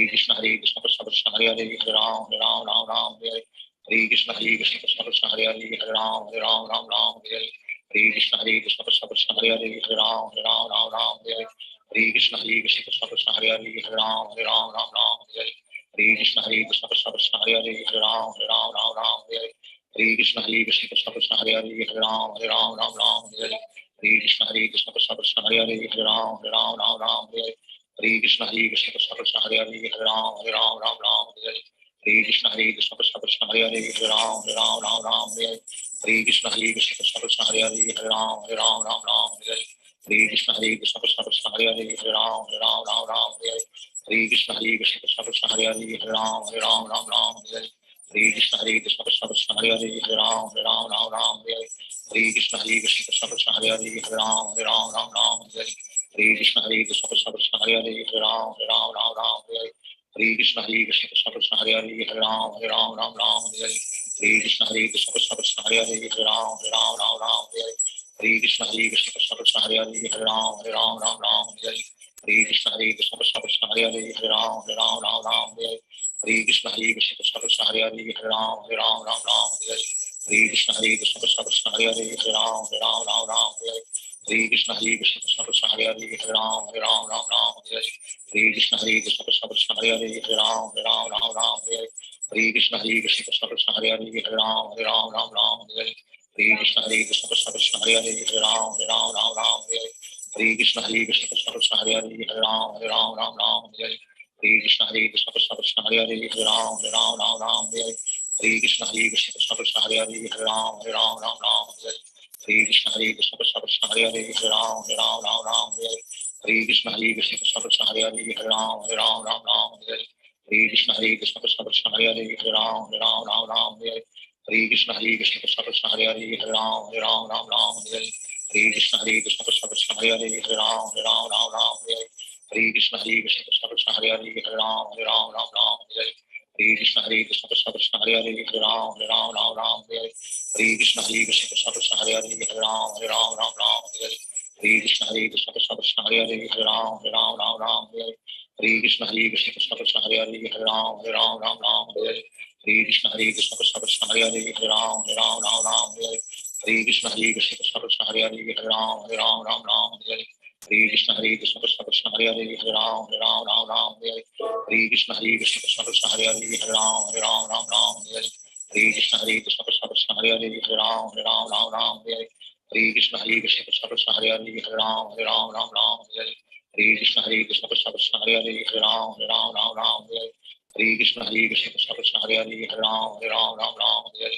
Krishna Hare Krishna Krishna Krishna Hare Hare Hare Ram Hare Krishna Hare Krishna Krishna Krishna Hare Hare Hare Ram Hare Krishna Hare Krishna Krishna Krishna Hare Hare Hare Ram Hare Krishna Hare Krishna Krishna Krishna Hare Hare Hare Ram Hare Krishna Hare Krishna Krishna Krishna Hare Hare Hare Ram Hare Krishna Hare Krishna Krishna Krishna Hare Hare Hare Ram Hare Krishna Hare Krishna Krishna Krishna Hare Hare Hare Ram Hare Krishna Hare Krishna Krishna Krishna Hare Hare Hare Ram Hare Hare Krishna Krishna Krishna Hare Hare Hare Ram Ram Ram Hare Hare Hare Krishna Krishna Krishna Hare Hare Hare Ram Ram Hare Hare Hare Krishna Krishna Krishna Hare Hare Hare Ram Ram Hare Hare Hare Krishna Krishna Krishna Hare Hare Hare Ram Ram Hare Hare Hare Krishna Krishna Krishna Hare Hare Hare Ram Ram Hare Hare Hare Krishna Krishna Krishna Hare Hare Hare Ram Ram Hare Hare Hare Krishna Krishna Krishna Hare Hare Hare Ram Ram Hare Hare Hare Krishna Krishna Krishna Hare Hare Hare Ram Ram Hare Hare Hare Krishna Krishna Krishna Hare Hare Hare Ram Ram Hare Hare Hare Krishna Krishna Krishna Hare Hare Hare Ram Ram Hare Hare Hare Krishna Krishna Krishna Hare Hare Hare Ram Ram Hare Hare Hare Krishna Krishna Krishna Hare Hare Hare Ram Ram Hare Hare Hare Krishna Krishna Krishna Hare Hare Hare Ram Ram Hare Hare Hare Krishna Krishna Krishna Hare Hare Hare Ram Ram Hare Hare Hare Krishna Krishna Krishna Hare Hare Hare Ram Ram Hare Hare Hare Krishna Krishna Krishna Hare Hare Hare Ram Ram Hare Hare Hare Krishna Krishna Krishna Hare Hare Hare Ram Ram Hare Hare Hare Krishna Krishna Krishna Hare Hare Hare Ram Ram Hare Hare Hare Krishna Krishna Krishna Hare Hare Hare Ram Ram Hare Hare Hare Krishna Krishna Krishna Hare Hare Hare Ram Ram Hare Hare Hare Krishna Krishna Krishna Hare Hare Hare Ram Ram Hare Hare Hare Krishna Krishna Krishna Hare Hare Hare Ram Ram Hare Hare Hare Krishna Krishna Krishna Hare Hare Hare Ram Ram Hare Hare Hare Krishna Krishna Krishna Hare Hare Hare Ram Ram Hare Hare Hare Krishna Krishna Krishna Hare Hare Hare Ram Ram Hare Hare Hare Krishna Krishna Krishna Hare Hare Hare Ram Ram Hare Hare Hare Krishna Krishna Krishna Hare Hare Hare Ram Ram Hare Hare Hare Krishna Krishna Krishna Hare Hare Hare Ram Ram Hare Hare Hare Krishna Krishna Krishna Hare Hare Hare Ram Ram Hare Hare Hare Krishna Krishna Krishna Hare Hare Hare Ram Ram Hare Hare Hare Krishna Krishna Krishna Hare Hare Hare Ram Ram Hare Hare Hare Krishna Krishna Krishna Hare Hare Hare Ram Ram Hare Hare Hare Krishna Krishna Krishna Hare Hare Hare Ram Ram Hare Hare Hare Krishna Krishna Krishna Hare Hare Hare Ram Ram Hare Hare Hare Krishna Krishna Krishna Hare Hare Hare Ram Ram Hare Hare Hare Krishna Krishna Krishna Hare Hare Hare Ram Ram Hare Hare Hare Krishna Krishna Krishna Hare Hare Hare Ram Ram Hare Hare Hare Krishna Krishna Krishna Hare Hare Hare Ram Ram Hare Hare Hare Krishna Krishna Krishna Hare Hare Hare Ram Ram Hare Hare Hare Krishna Krishna Krishna Hare Hare Hare Ram Ram Hare Hare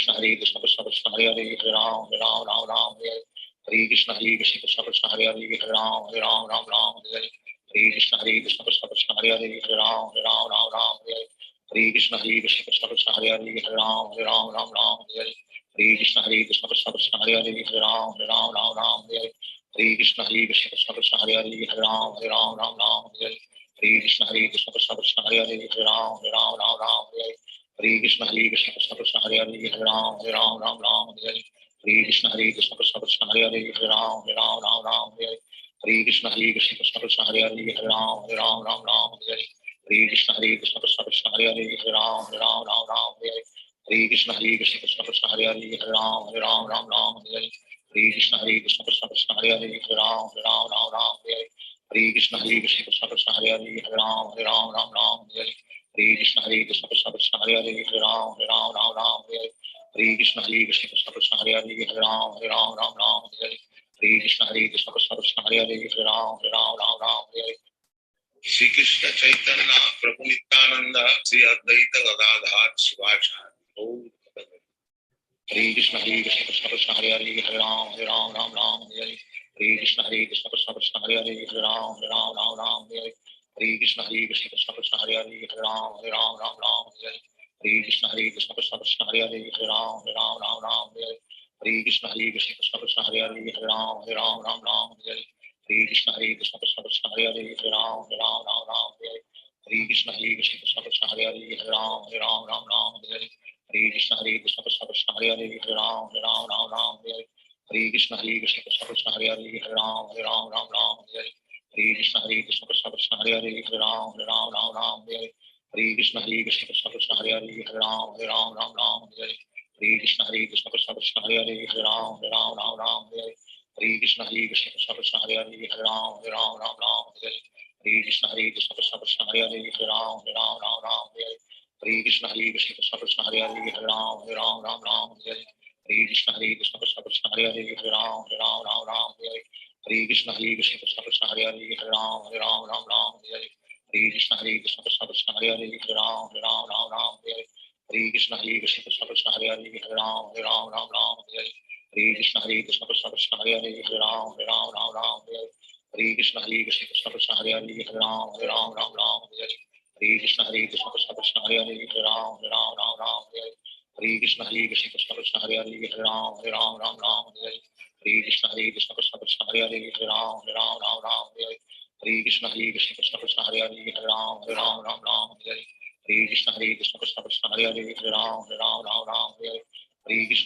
Hare Krishna Krishna Krishna Hare Hare Hare Ram Ram Hare Hare Hare Krishna Krishna Krishna Hare Hare Hare Ram Ram Hare Hare Hare Krishna Krishna Krishna Hare Hare Hare Ram Ram Hare Hare Hare Krishna Krishna Krishna Hare Hare Hare Ram Ram Hare Hare Hare Krishna Krishna Krishna Hare Hare Hare Ram Ram Hare Hare Hare Krishna Krishna Krishna Hare Hare Hare Ram Ram Hare Hare Hare Krishna Krishna Krishna Hare Hare Hare Ram Ram Hare Hare Hare Krishna Krishna Krishna Hare Hare Hare Ram Ram Hare Hare Hare Krishna Krishna Krishna Hare Hare Hare Ram Hare Hare Hare Krishna Krishna Krishna Hare Hare Hare Ram Hare Hare Hare Krishna Krishna Krishna Hare Hare Hare Ram Hare Hare Hare Krishna Krishna Krishna Hare Hare Hare Ram Hare Hare Hare Krishna Krishna Krishna Hare Hare Hare Ram Hare Hare Hare Krishna Krishna Krishna Hare Hare Hare Ram Hare Hare Hare Krishna Krishna Krishna Hare Hare Hare Ram Hare Hare Hare Krishna Krishna Krishna Hare Hare Hare Ram Hare Hare Shri Krishna Chaitanya Prabhu Nityananda Shri Advaita Gadadhar Shivacharya. Hare Krishna Krishna Krishna Hare Hare Hare Ram Ram Hare Hare Krishna Krishna Krishna Hare Hare Hare Ram Hare Hare Hare Krishna Krishna Krishna Hare Hare Hare Ram Hare Hare Hare Krishna Krishna Krishna Hare Hare Hare Ram Hare Hare Hare Krishna Krishna Krishna Hare Hare Hare Ram Hare Hare Krishna Krishna Krishna Hare Hare Hare Ram Hare Hare Krishna Krishna Krishna Hare Hare Hare Ram Hare Hare Krishna Krishna Krishna Hare Hare Hare Ram Hare Hare Krishna Krishna Krishna Hare Hare Hare Ram Hare Hare Krishna Krishna Krishna Hare Hare Hare Ram Hare Hare Krishna Krishna Krishna Hare Hare Hare Ram Hare Hare Krishna Krishna Krishna Hare Hare Hare Ram Hare Hare Krishna Krishna Krishna Hare Hare Hare Ram Hare Hare Krishna Krishna Krishna Hare Hare Hare Ram Hare Hare Krishna Krishna Krishna Hare Hare Hare Ram Hare Hare Krishna Krishna Krishna Hare Hare Hare Ram Hare Hare Krishna Krishna Krishna Hare Hare Hare Ram Hare Hare Krishna Krishna Krishna Hare Hare Hare Ram Ram Ram Hare Hare Hare Krishna Krishna Krishna Hare Hare Hare Ram Ram Hare Hare Hare Krishna Krishna Krishna Hare Hare Hare Ram Ram Hare Hare Hare Krishna Krishna Krishna Hare Hare Hare Ram Ram Hare Hare Hare Krishna Krishna Krishna Hare Hare Hare Ram Ram Hare Hare Hare Krishna Krishna Krishna Hare Hare Hare Ram Ram Hare Hare Hare Krishna Krishna Krishna Hare Hare Hare Ram Ram Hare Hare Hare Krishna Krishna Krishna Hare Hare Hare Ram Ram Hare Hare Hare Krishna Krishna Krishna Hare Hare Hare Ram Ram Hare Hare Hare Krishna Krishna Krishna Hare Hare Hare Ram Ram Hare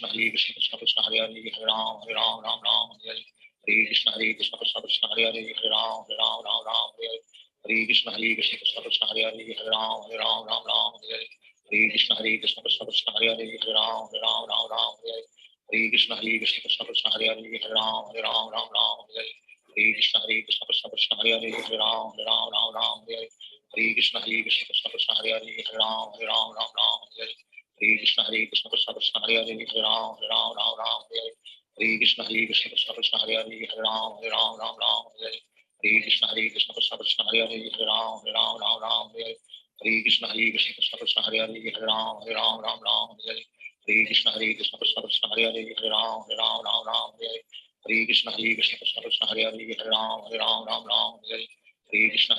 Hare Hare Krishna Krishna Krishna Hare Hare Hare Ram Ram Hare Hare Hare Krishna Krishna Krishna Hare Hare Hare Ram Ram Hare Hare Hare Krishna Krishna Krishna Hare Hare Hare Ram Ram Hare Hare Hare Krishna Krishna Krishna Hare Hare Hare Ram Ram Hare Hare Hare Krishna Krishna Krishna Hare Hare Hare Ram Ram Hare Hare Hare Krishna Krishna Krishna Hare Hare Hare Ram Ram Hare Hare Hare Krishna Krishna Krishna Hare Hare Hare Ram Ram Hare Hare Hare Krishna Krishna Krishna Hare Hare Hare Ram Ram Hare Hare Hare Krishna Krishna Krishna Hare Hare Hare Ram Ram Hare Hare Hare Krishna Krishna Krishna Hare Hare Hare Ram Ram Hare Hare Hare Krishna Krishna Krishna Hare Hare Hare Ram Ram Hare Hare Hare Krishna Krishna Krishna Hare Hare Hare Ram Ram Hare Hare Hare Krishna Krishna Krishna Hare Hare Hare Ram Ram Hare Hare Hare Krishna Krishna Krishna Hare Hare Hare Ram Ram Hare Hare Hare Krishna Krishna Krishna Hare Hare Hare Ram Ram Hare Hare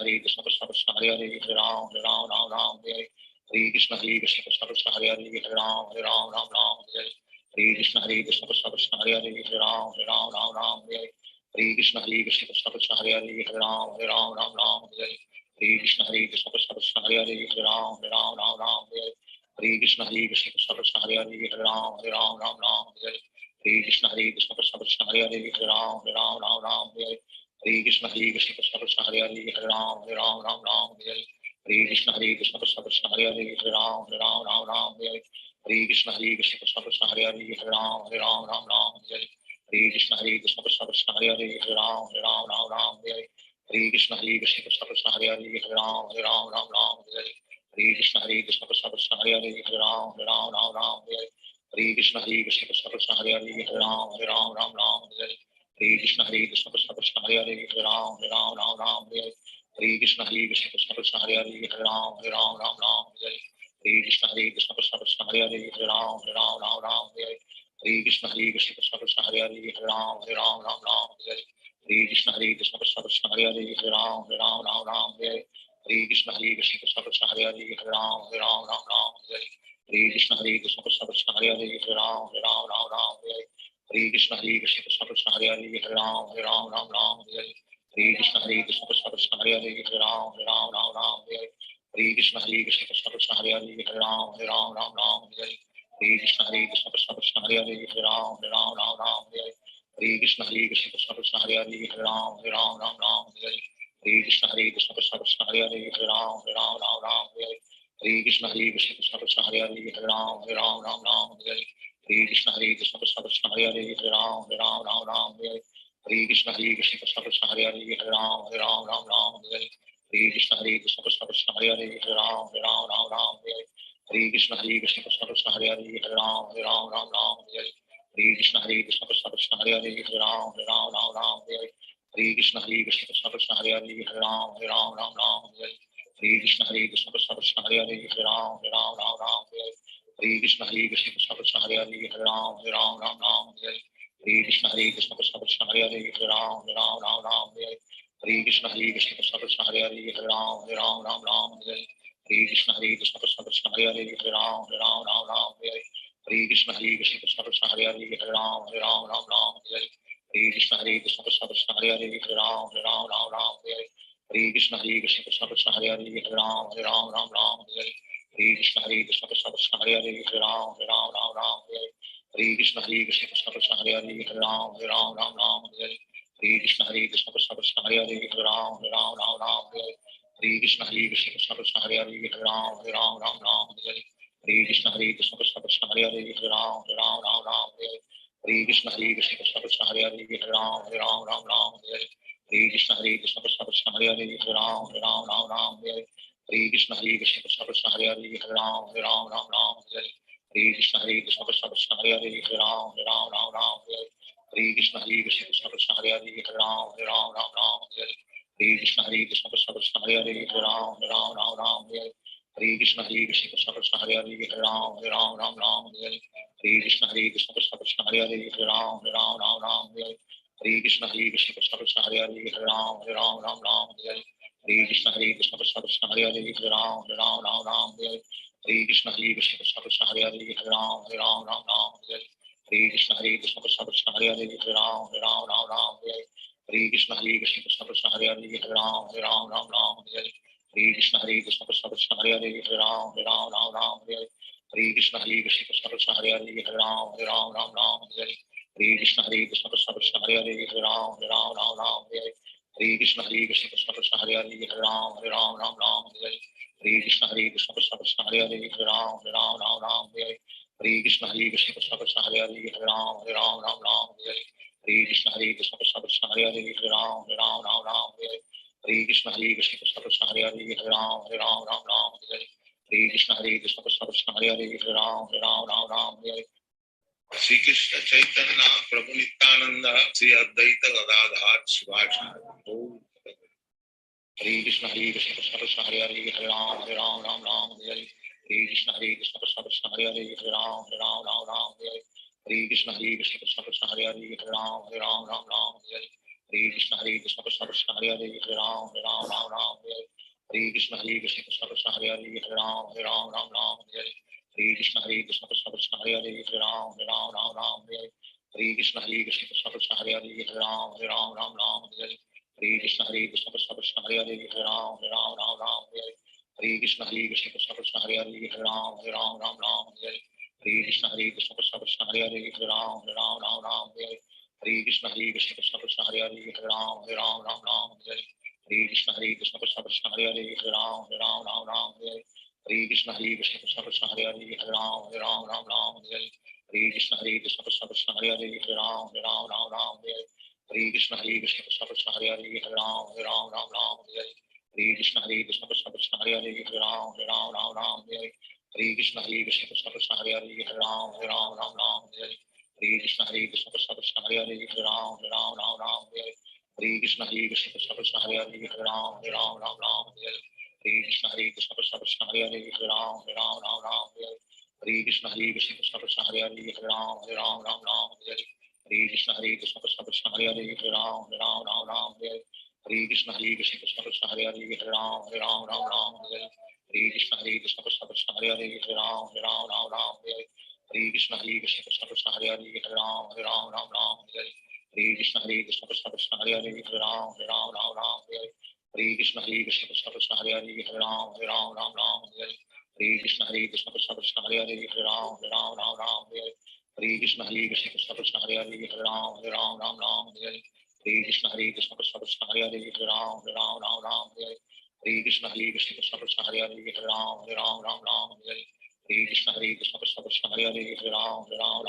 Hare Krishna Krishna Krishna Hare Hare Hare Ram Ram Hare Hare Hare Krishna Krishna Krishna Hare Hare Hare Ram Ram Hare Hare Hare Krishna Krishna Krishna Hare Hare Hare Ram Ram Hare Hare Hare Krishna Krishna Krishna Hare Hare Hare Ram Ram Hare Hare Hare Krishna Krishna Krishna Hare Hare Hare Ram Ram Hare Hare Hare Krishna Krishna Krishna Hare Hare Hare Ram Ram Hare Hare Hare Krishna Krishna Krishna Hare Hare Hare Ram Ram Hare Hare Hare Krishna Krishna Krishna Hare Hare Hare Ram Ram Hare Hare Hare Krishna Krishna Krishna Hare Hare Hare Ram Ram Hare Hare Hare Krishna Krishna Krishna Hare Hare Hare Ram Ram Hare Hare Hare Krishna Krishna Krishna Hare Hare Hare Ram Ram Hare Hare Hare Krishna Krishna Krishna Hare Hare Hare Ram Ram Hare Hare Hare Krishna Krishna Krishna Hare Hare Hare Ram Ram Hare Hare Hare Krishna Krishna Krishna Hare Hare Hare Ram Ram Hare Hare Hare Krishna Krishna Krishna Hare Hare Hare Ram Ram Hare Hare Hare Krishna Krishna Krishna Hare Hare Hare Ram Ram Hare Hare Hare Krishna Krishna Krishna Hare Hare Hare Ram Ram Hare Hare Hare Krishna Krishna Krishna Hare Hare Hare Ram Ram Hare Hare Hare Krishna Krishna Krishna Hare Hare Hare Ram Ram Hare Hare Hare Krishna Krishna Krishna Hare Hare Hare Ram Ram Hare Hare Hare Krishna Krishna Krishna Hare Hare Hare Ram Ram Hare Hare Hare Krishna Krishna Krishna Hare Hare Hare Ram Ram Hare Hare Hare Krishna Krishna Krishna Hare Hare Hare Ram Ram Hare Hare Hare Krishna Krishna Krishna Hare Hare Hare Ram Ram Hare Hare Hare Krishna Krishna Krishna Hare Hare Hare Ram Ram Hare Hare Hare Krishna Krishna Krishna Hare Hare Hare Ram Ram Hare Hare Hare Krishna Krishna Krishna Hare Hare Hare Ram Ram Hare Hare Hare Krishna Krishna Krishna Hare Hare Hare Ram Ram Hare Hare Hare Krishna Krishna Krishna Hare Hare Hare Ram Ram Hare Hare Hare Krishna Krishna Krishna Hare Hare Hare Ram Ram Hare Hare Hare Krishna Krishna Krishna Hare Hare Hare Ram Ram Hare Hare Hare Krishna Krishna Krishna Hare Hare Hare Ram Ram Hare Hare Hare Krishna Krishna Krishna Hare Hare Hare Ram Ram Hare Hare Hare Krishna Krishna Krishna Hare Hare Hare Ram Ram Hare Hare Hare Krishna Krishna Krishna Hare Hare Hare Ram Ram Hare Hare Hare Krishna Krishna Krishna Hare Hare Hare Ram Ram Hare Hare Hare Krishna Krishna Krishna Hare Hare Hare Ram Ram Hare Hare Hare Krishna Krishna Krishna Hare Hare Hare Ram Ram Hare Hare Hare Krishna Krishna Krishna Hare Hare Hare Ram Ram Hare Hare Hare Krishna Krishna Krishna Hare Hare Hare Ram Ram Hare Hare Hare Krishna Krishna Krishna Hare Hare Hare Ram Ram Hare Hare Hare Krishna Krishna Krishna Hare Hare Hare Ram Ram Hare Hare Hare Krishna Krishna Krishna Hare Hare Hare Ram Ram Hare Hare Hare Krishna Krishna Krishna Hare Hare Hare Ram Ram Hare Hare Hare Krishna Krishna Krishna Hare Hare Hare Ram Ram Hare Hare Hare Krishna Krishna Krishna Hare Hare Hare Ram Ram Hare Hare Hare Krishna Krishna Krishna Hare Hare Hare Ram Ram Hare Hare Hare Krishna Krishna Krishna Hare Hare Hare Ram Ram Hare Hare Hare Krishna Krishna Krishna Hare Hare Hare Ram Ram Hare Hare Hare Krishna Krishna Krishna Hare Hare Hare Ram Ram Ram Hare Hare Hare Krishna Krishna Krishna Hare Hare Hare Ram Ram Hare Hare Hare Krishna Krishna Krishna Hare Hare Hare Ram Ram Hare Hare Hare Krishna Krishna Krishna Hare Hare Hare Ram Ram Hare Hare Hare Krishna Krishna Krishna Hare Hare Hare Ram Ram Hare Hare Hare Krishna Krishna Krishna Hare Hare Hare Ram Ram Hare Hare Hare Krishna Krishna Krishna Hare Hare Hare Ram Ram Hare Hare Hare Krishna Krishna Krishna Hare Hare Hare Ram Ram Hare Hare Hare Krishna Krishna Krishna Hare Hare Hare Ram Ram Hare Hare Hare Krishna Krishna Krishna Krishna Hare Hare Hare Ram Ram Hare Hare Hare Krishna Krishna Krishna Krishna Hare Hare Hare Ram Ram Hare Hare Hare Krishna Krishna Krishna Krishna Hare Hare Hare Ram Ram Hare Hare Hare Krishna Krishna Krishna Krishna Hare Hare Hare Ram Ram Hare Hare Hare Krishna Krishna Krishna Krishna Hare Hare Hare Ram Ram Hare Hare Hare Krishna Krishna Krishna Krishna Hare Hare Hare Ram Hare Hare Hare Krishna Krishna Krishna Krishna Hare Hare Hare Ram Hare Hare Hare Krishna Krishna Krishna Krishna Hare Hare Hare Ram Hare Hare Hare Krishna Krishna Krishna Krishna Hare Hare Hare Ram Hare Hare Sri Krishna Chaitanya Prabhu Nityananda Sri Advaita Gadadhar Sivasari. Hare Krishna Krishna Krishna Hare Hare Hare Ram Ram Hare Hare Hare Krishna Krishna Krishna Krishna Hare Hare Hare Ram Hare Hare Hare Krishna Krishna Krishna Krishna Hare Hare Hare Ram Hare Hare Hare Krishna Krishna Krishna Krishna Hare Hare Hare Ram Hare Hare Hare Krishna Krishna Krishna Krishna Hare Hare Hare Ram Hare Hare Hare Krishna Krishna Krishna Krishna Hare Hare Hare Ram Hare Hare Hare Krishna Krishna Krishna Krishna Hare Hare Hare Ram Hare Hare Hare Krishna Krishna Krishna Krishna Hare Hare Hare Ram Hare Hare Hare Krishna Krishna Krishna Krishna Hare Hare Hare Ram Hare Hare Krishna Krishna Krishna Krishna Hare Hare Hare Ram Hare Hare Krishna Krishna Krishna Krishna Hare Hare Hare Ram Hare Hare Krishna Krishna Krishna Krishna Hare Hare Hare Ram Hare Hare Krishna Krishna Krishna Krishna Hare Hare Hare Ram Hare Hare Krishna Krishna Krishna Krishna Hare Hare Hare Ram Hare Hare Krishna Krishna Krishna Krishna Hare Hare Hare Ram Hare Hare Krishna Krishna Krishna Krishna Hare Hare Hare Ram Hare Hare Krishna Krishna Krishna Krishna Hare Hare Hare Ram Hare Hare Krishna Krishna Krishna Krishna Hare Hare Hare Ram Hare Krishna Krishna Krishna Krishna Hare Hare Hare Ram Hare Krishna Krishna Krishna Krishna Hare Hare Hare Ram Hare Krishna Krishna Krishna Krishna Hare Hare Hare Ram Hare Krishna Krishna Krishna Krishna Hare Hare Hare Ram Hare Krishna Krishna Krishna Krishna Hare Hare Hare Ram Hare Krishna Krishna Krishna Krishna Hare Hare Hare Ram Hare Krishna Krishna Krishna Krishna Hare Hare Hare Ram Hare Krishna Krishna Krishna Krishna Hare Hare Hare Ram Hare Krishna Krishna Krishna Krishna Hare Hare Hare Ram Hare Krishna Krishna Krishna Krishna Hare Hare Hare Ram Hare Krishna Krishna Krishna Krishna Hare Hare Hare Ram Hare Krishna Krishna Krishna Krishna Hare Hare Hare Ram Hare Krishna Krishna Krishna Krishna Hare Hare Hare Ram Hare Krishna Krishna Krishna Krishna Hare Hare Hare Ram Hare Krishna Krishna Krishna Krishna Hare Hare Hare Ram Hare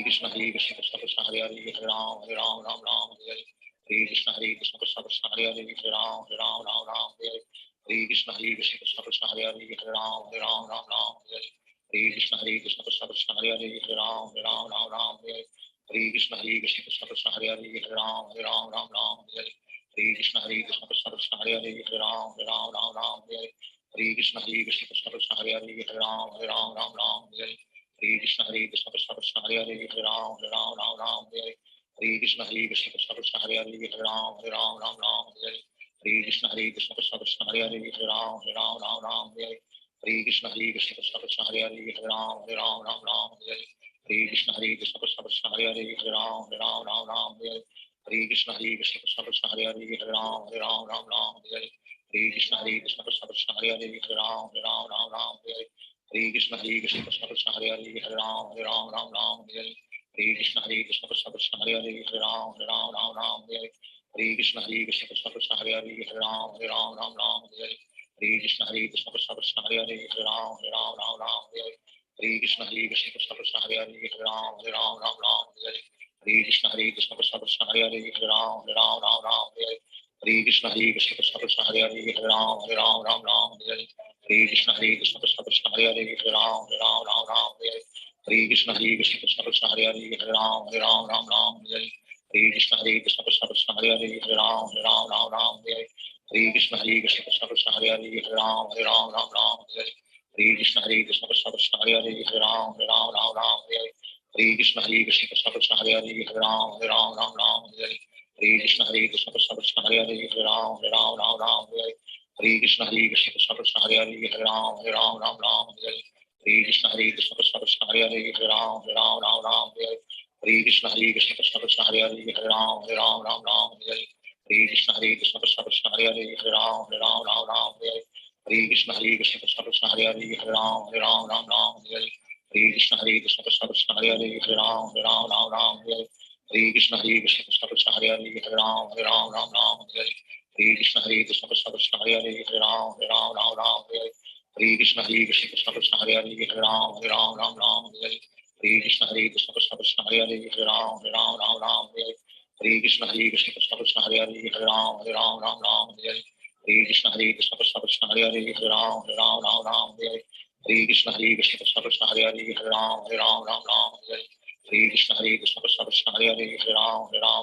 Krishna Krishna Krishna Krishna Hare Hare Hare Ram Hare Krishna Krishna Krishna Krishna Hare Hare Hare Ram Hare Krishna Krishna Krishna Krishna Hare Hare Hare Ram Hare Krishna Krishna Krishna Krishna Hare Hare Hare Ram Hare Krishna Krishna Krishna Krishna Hare Hare Hare Ram Hare Krishna Krishna Krishna Krishna Hare Hare Hare Ram Hare Krishna Krishna Krishna Krishna Hare Hare Hare Ram Hare Krishna Krishna Krishna Krishna Hare Hare Hare Ram Hare Krishna Krishna Krishna Krishna Hare Hare Hare Ram Hare Krishna Krishna Krishna Krishna Hare Hare Hare Ram Hare Krishna Krishna Krishna Krishna Hare Hare Hare Ram Hare Krishna Krishna Krishna Krishna Hare Hare Hare Ram Hare Krishna Krishna Krishna Krishna Hare Hare Hare Ram Hare Krishna Krishna Krishna Krishna Hare Hare Hare Ram Hare Krishna Krishna Krishna Krishna Hare Hare Hare Ram Hare Krishna Krishna Krishna Krishna Hare Hare Hare Ram Hare Krishna Krishna Krishna Krishna Hare Hare Hare Ram Hare Krishna Krishna Krishna Krishna Hare Hare Hare Ram Hare Krishna Krishna Krishna Krishna Hare Hare Hare Ram Hare Krishna Krishna Krishna Krishna Hare Hare Hare Ram Hare Krishna Krishna Krishna Krishna Hare Hare Hare Ram Hare Krishna Krishna Krishna Hare Hare Hare Ram Ram Ram Hare Hare Hare Krishna Krishna Krishna Hare Hare Hare Ram Ram Ram Hare Hare Hare Krishna Krishna Krishna Hare Hare Hare Ram Ram Ram Hare Hare Hare Krishna Krishna Krishna Hare Hare Hare Ram Ram Hare Hare Hare Krishna Krishna Krishna Hare Hare Hare Ram Ram Hare Hare Hare Krishna Krishna Krishna Hare Hare Hare Ram Ram Hare Hare Hare Krishna Krishna Krishna Hare Hare Hare Ram Ram Hare Hare Hare Krishna Krishna Krishna Hare Hare Hare Ram Hare Hare Hare Krishna Krishna Krishna Hare Hare Hare Ram Hare Hare Hare Krishna Krishna Krishna Hare Hare Hare Ram Hare Hare Hare Krishna Krishna Krishna Hare Hare Hare Ram Hare Hare Hare Krishna Krishna Krishna Krishna Hare Hare Hare Ram Hare Hare Hare Krishna Krishna Krishna Hare Hare Hare Ram Hare Hare Hare Krishna Krishna Krishna Krishna Hare Hare Hare Ram Hare Hare Hare Krishna Krishna Krishna Hare Hare Hare Ram Hare Hare Hare Krishna Krishna Krishna Krishna Hare Hare Hare Ram Hare Hare Hare Krishna Krishna Krishna Krishna Hare Hare Hare Ram Hare Hare Hare Krishna Krishna Krishna Krishna Hare Hare Hare Ram Hare Hare Hare Krishna Krishna Krishna Krishna Hare Hare Hare Ram Hare Hare Hare Krishna Krishna Krishna Krishna Hare Hare Hare Ram Hare Hare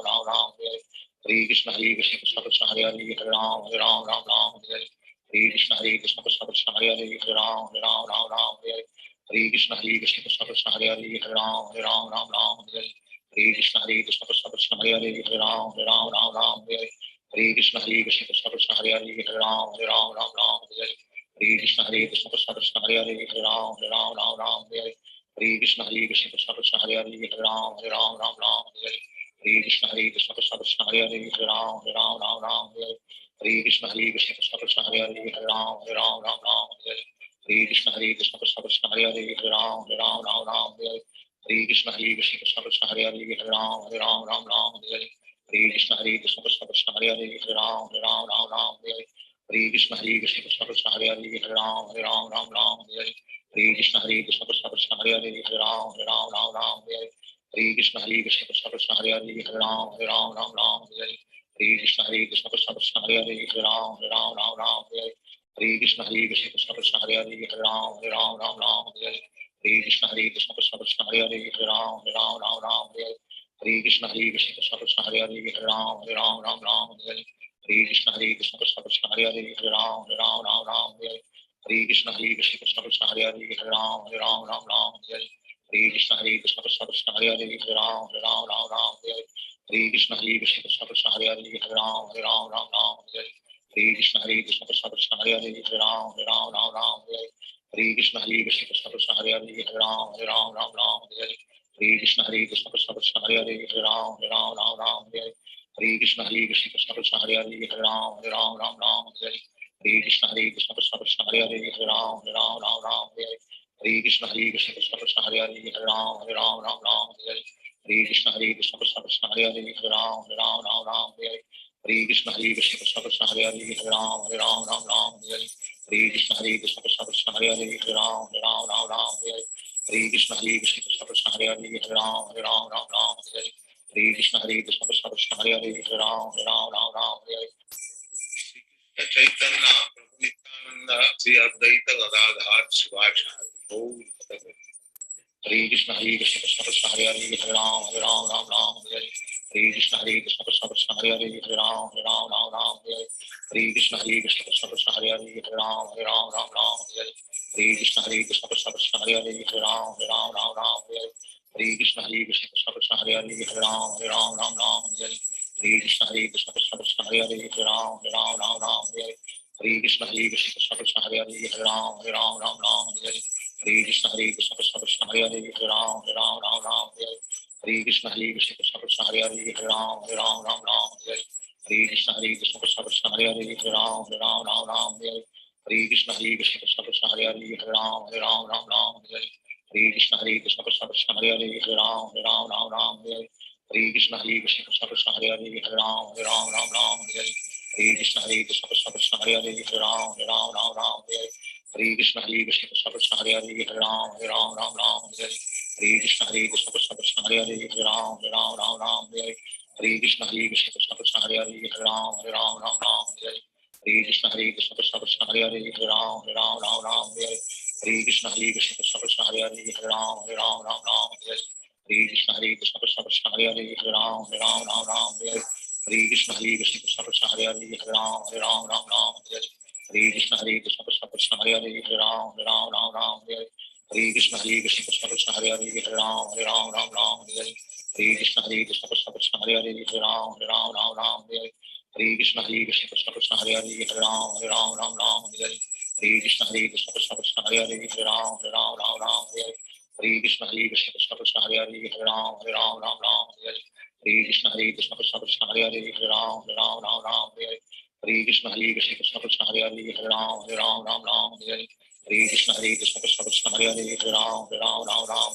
Hare Krishna Krishna Krishna Krishna Hare Hare Hare Ram Hare Hare Hare Krishna Krishna Krishna Krishna Hare Hare Hare Ram Hare Hare Hare Krishna Krishna Krishna Krishna Hare Hare Hare Ram Hare Hare Hare Krishna Krishna Krishna Krishna Hare Hare Hare Ram Hare Hare Hare Krishna Krishna Krishna Krishna Hare Hare Hare Ram Hare Hare Hare Krishna Krishna Krishna Krishna Hare Hare Hare Ram Hare Hare Hare Krishna Krishna Krishna Krishna Hare Hare Hare Ram Hare Hare Hare Krishna Krishna Krishna Krishna Hare Hare Hare Ram Hare Hare Hare Krishna Krishna Krishna Krishna Hare Hare Hare Ram Hare Hare Hare Krishna Krishna Krishna Krishna Hare Hare Hare Ram Hare Hare Hare Krishna Krishna Krishna Krishna Hare Hare Hare Ram Hare Hare Hare Krishna Krishna Krishna Krishna Hare Hare Hare Ram Hare Hare Hare Krishna Krishna Krishna Krishna Hare Hare Hare Ram Hare Hare Hare Krishna Krishna Krishna Krishna Hare Hare Hare Ram Hare Hare Hare Krishna Krishna Krishna Krishna Hare Hare Hare Ram Hare Hare Hare Krishna Krishna Krishna Krishna Hare Hare Hare Ram Hare Hare Hare Krishna Krishna Krishna Hare Hare Hare Ram Hare Hare Hare Krishna Krishna Krishna Krishna Hare Hare Hare Ram Hare Hare Hare Krishna Krishna Krishna Krishna Hare Hare Hare Ram Hare Hare Hare Krishna Krishna Krishna Krishna Hare Hare Hare Ram Hare Hare Hare Krishna Krishna Krishna Krishna Hare Hare Hare Ram Hare Hare Hare Krishna Krishna Krishna Krishna Hare Hare Hare Ram Hare Hare Hare Krishna Krishna Krishna Krishna Hare Hare Hare Ram Hare Hare Hare Krishna Krishna Krishna Krishna Hare Hare Hare Ram Hare Hare Hare Krishna Krishna Krishna Krishna Hare Hare Hare Ram Hare Hare Hare Krishna Krishna Krishna Krishna Hare Hare Hare Ram Hare Hare Hare Krishna Krishna Krishna Krishna Hare Hare Hare Ram Hare Hare Hare Krishna Krishna Krishna Krishna Hare Hare Hare Ram Hare Hare Hare Krishna Krishna Krishna Krishna Hare Hare Hare Ram Hare Hare Hare Krishna Krishna Krishna Krishna Hare Hare Hare Ram Hare Hare Hare Krishna Krishna Krishna Krishna Hare Hare Hare Ram Hare Hare Hare Krishna Krishna Krishna Krishna Hare Hare Hare Ram Hare Hare Hare Krishna Krishna Krishna Krishna Hare Hare Hare Ram Hare Hare Hare Krishna Krishna Krishna Krishna Hare Hare Hare Ram Hare Hare Chaitanya Prabhu Nityanand Shri Advaita Gadadhar Shivacharya Om Hare Krishna Krishna Krishna Hare Hare Hare Ram Hare Hare Hare Krishna Krishna Krishna Krishna Hare Hare Hare Ram Hare Hare Hare Krishna Krishna Krishna Krishna Hare Hare Hare Ram Hare Hare Hare Krishna Krishna Krishna Krishna Hare Hare Hare Ram Hare Hare Hare Krishna Krishna Krishna Krishna Hare Hare Hare Ram Hare Hare Hare Krishna Krishna Krishna Krishna Hare Hare Hare Ram Hare Hare Hare Krishna Krishna Krishna Krishna Hare Hare Hare Ram Hare Hare Hare Krishna Krishna Krishna Krishna Hare Hare Hare Ram Hare Hare Hare Krishna Krishna Krishna Krishna Hare Hare Hare Ram Hare Hare Hare Krishna Krishna Krishna Krishna Hare Hare Hare Ram Hare Hare Hare Krishna Krishna Krishna Krishna Hare Hare Hare Ram Hare Hare Hare Krishna Krishna Krishna Krishna Hare Hare Hare Ram Hare Hare Hare Krishna Krishna Krishna Krishna Hare Hare Hare Ram Hare Hare Hare Krishna Krishna Krishna Krishna Hare Hare Hare Ram Hare Hare Hare Krishna Krishna Krishna Krishna Hare Hare Hare Ram Hare Hare Hare Krishna Krishna Krishna Krishna Hare Hare Hare Ram Hare Hare Hare Krishna Krishna Krishna Krishna Hare Hare Hare Ram Hare Hare Hare Krishna Krishna Krishna Krishna Hare Hare Hare Ram Hare Hare Hare Krishna Krishna Krishna Hare Hare Hare Ram Ram Ram Hare Hare Hare Krishna Krishna Krishna Hare Hare Hare Ram Ram Ram Hare Hare Hare Krishna Krishna Krishna Hare Hare Hare Ram Ram Ram Hare Hare Hare Krishna Krishna Krishna Hare Hare Hare Ram Ram Hare Hare Hare Krishna Krishna Krishna Hare Hare Hare Ram Ram Hare Hare Hare Krishna Krishna Krishna Hare Hare Hare Ram Ram Hare Hare Hare Krishna Krishna Krishna Hare Hare Hare Ram Ram Hare Hare Hare Krishna Krishna Krishna Hare Hare Hare Ram Ram Hare Hare Hare Krishna Krishna Krishna Hare Hare Hare Ram Ram Hare Hare Hare Krishna Krishna Krishna Hare Hare Hare Ram Ram Hare Hare Hare Krishna Krishna Krishna Hare Hare Hare Ram Ram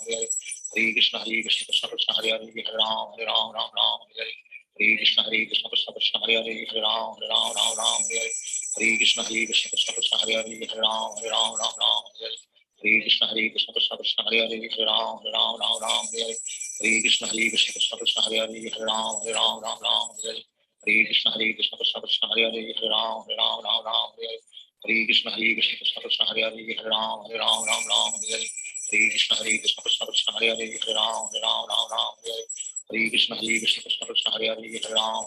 Hare Hare Hare Krishna Krishna Krishna Hare Hare Hare Ram Ram Hare Hare Hare Krishna Krishna Krishna Hare Hare Hare Ram Ram Hare Hare Hare Krishna Krishna Krishna Hare Hare Hare Ram Ram Hare Hare Hare Krishna Krishna Krishna Hare Hare Hare Ram Ram Hare Hare Hare Krishna Krishna Krishna Hare Hare Hare Ram Ram Hare Hare Hare Krishna Krishna Krishna Hare Hare Hare Ram Ram Hare Hare Hare Krishna Krishna Krishna Hare Hare Hare Ram Ram Hare Hare Hare Krishna Krishna Krishna Hare Hare Hare Ram Ram Hare Hare Hare Krishna Krishna Krishna Hare Hare Hare Ram Ram Hare Hare Hare Krishna Krishna Krishna Hare Hare Hare Ram Ram Hare Hare Hare Krishna Krishna Krishna Hare Hare Hare Ram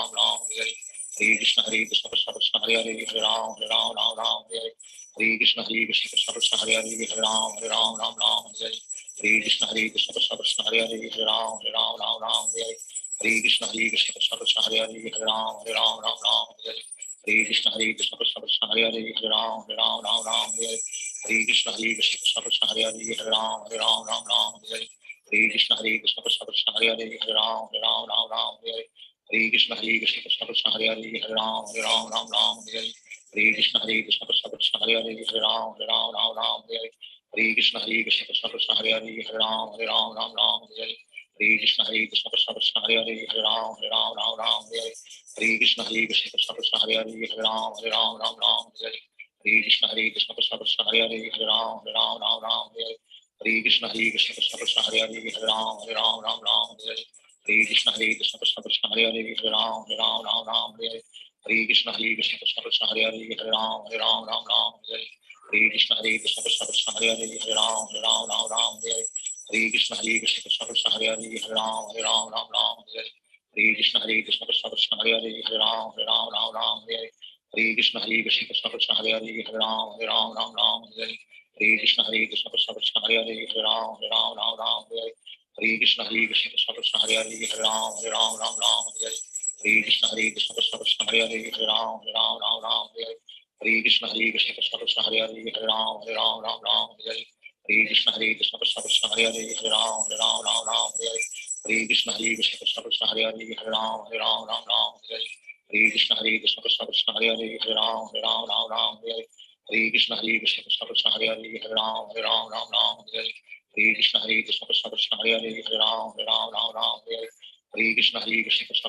Ram Hare Hare Hare Krishna Krishna Krishna Hare Hare Hare Ram Ram Hare Hare Hare Krishna Krishna Krishna Hare Hare Hare Ram Ram Hare Hare Hare Krishna Krishna Krishna Hare Hare Hare Ram Ram Hare Hare Hare Krishna Krishna Krishna Hare Hare Hare Ram Ram Hare Hare Hare Krishna Krishna Krishna Hare Hare Hare Ram Ram Hare Hare Hare Krishna Krishna Krishna Hare Hare Hare Ram Ram Hare Hare Hare Krishna Krishna Krishna Hare Hare Hare Ram Ram Hare Hare Hare Krishna Krishna Krishna Hare Hare Hare Ram Ram Hare Hare Hare Krishna Krishna Krishna Hare Hare Hare Ram Ram Hare Hare Hare Krishna Krishna Krishna Hare Hare Hare Ram Ram Hare Hare Hare Krishna Krishna Krishna Hare Hare Hare Ram Ram Hare Hare Hare Krishna Krishna Krishna Hare Hare Hare Ram Ram Hare Hare Hare Krishna Krishna Krishna Hare Hare Hare Ram Ram Hare Hare Hare Krishna Krishna Krishna Hare Hare Hare Ram Ram Hare Hare Hare Krishna Krishna Krishna Hare Hare Hare Ram Ram Hare Hare Hare Krishna Krishna Krishna Hare Hare Hare Ram Ram Hare Hare Hare Krishna Krishna Krishna Hare Hare Hare Ram Ram Hare Hare Hare Krishna Krishna Krishna Hare Hare Hare Ram Ram Hare Hare Hare Krishna Krishna Krishna Hare Hare Hare Ram Ram Hare Hare Hare Krishna Krishna Krishna Hare Hare Hare Ram Ram Hare Hare Hare Krishna Krishna Krishna Hare Hare Hare Ram Ram Hare Hare Hare Krishna Krishna Krishna Hare Hare Hare Ram Ram Hare Hare Hare Krishna Krishna Krishna Hare Hare Hare Ram Ram Hare Hare Hare Krishna Krishna Krishna Hare Hare Hare Ram Ram Hare Hare Hare Krishna Krishna Krishna Hare Hare Hare Ram Ram Hare Hare Hare Krishna Krishna Krishna Hare Hare Hare Ram Ram Hare Hare Hare Krishna Krishna Krishna Hare Hare Hare Ram Ram Hare Hare Hare Krishna Krishna Krishna Hare Hare Hare Ram Ram Hare Hare Hare Krishna Krishna Krishna Hare Hare Hare Ram Ram Hare Hare Hare Krishna Krishna Krishna Hare Hare Hare Ram Ram Hare Hare Hare Krishna Krishna Krishna Hare Hare Hare Ram Ram Hare Hare Hare Krishna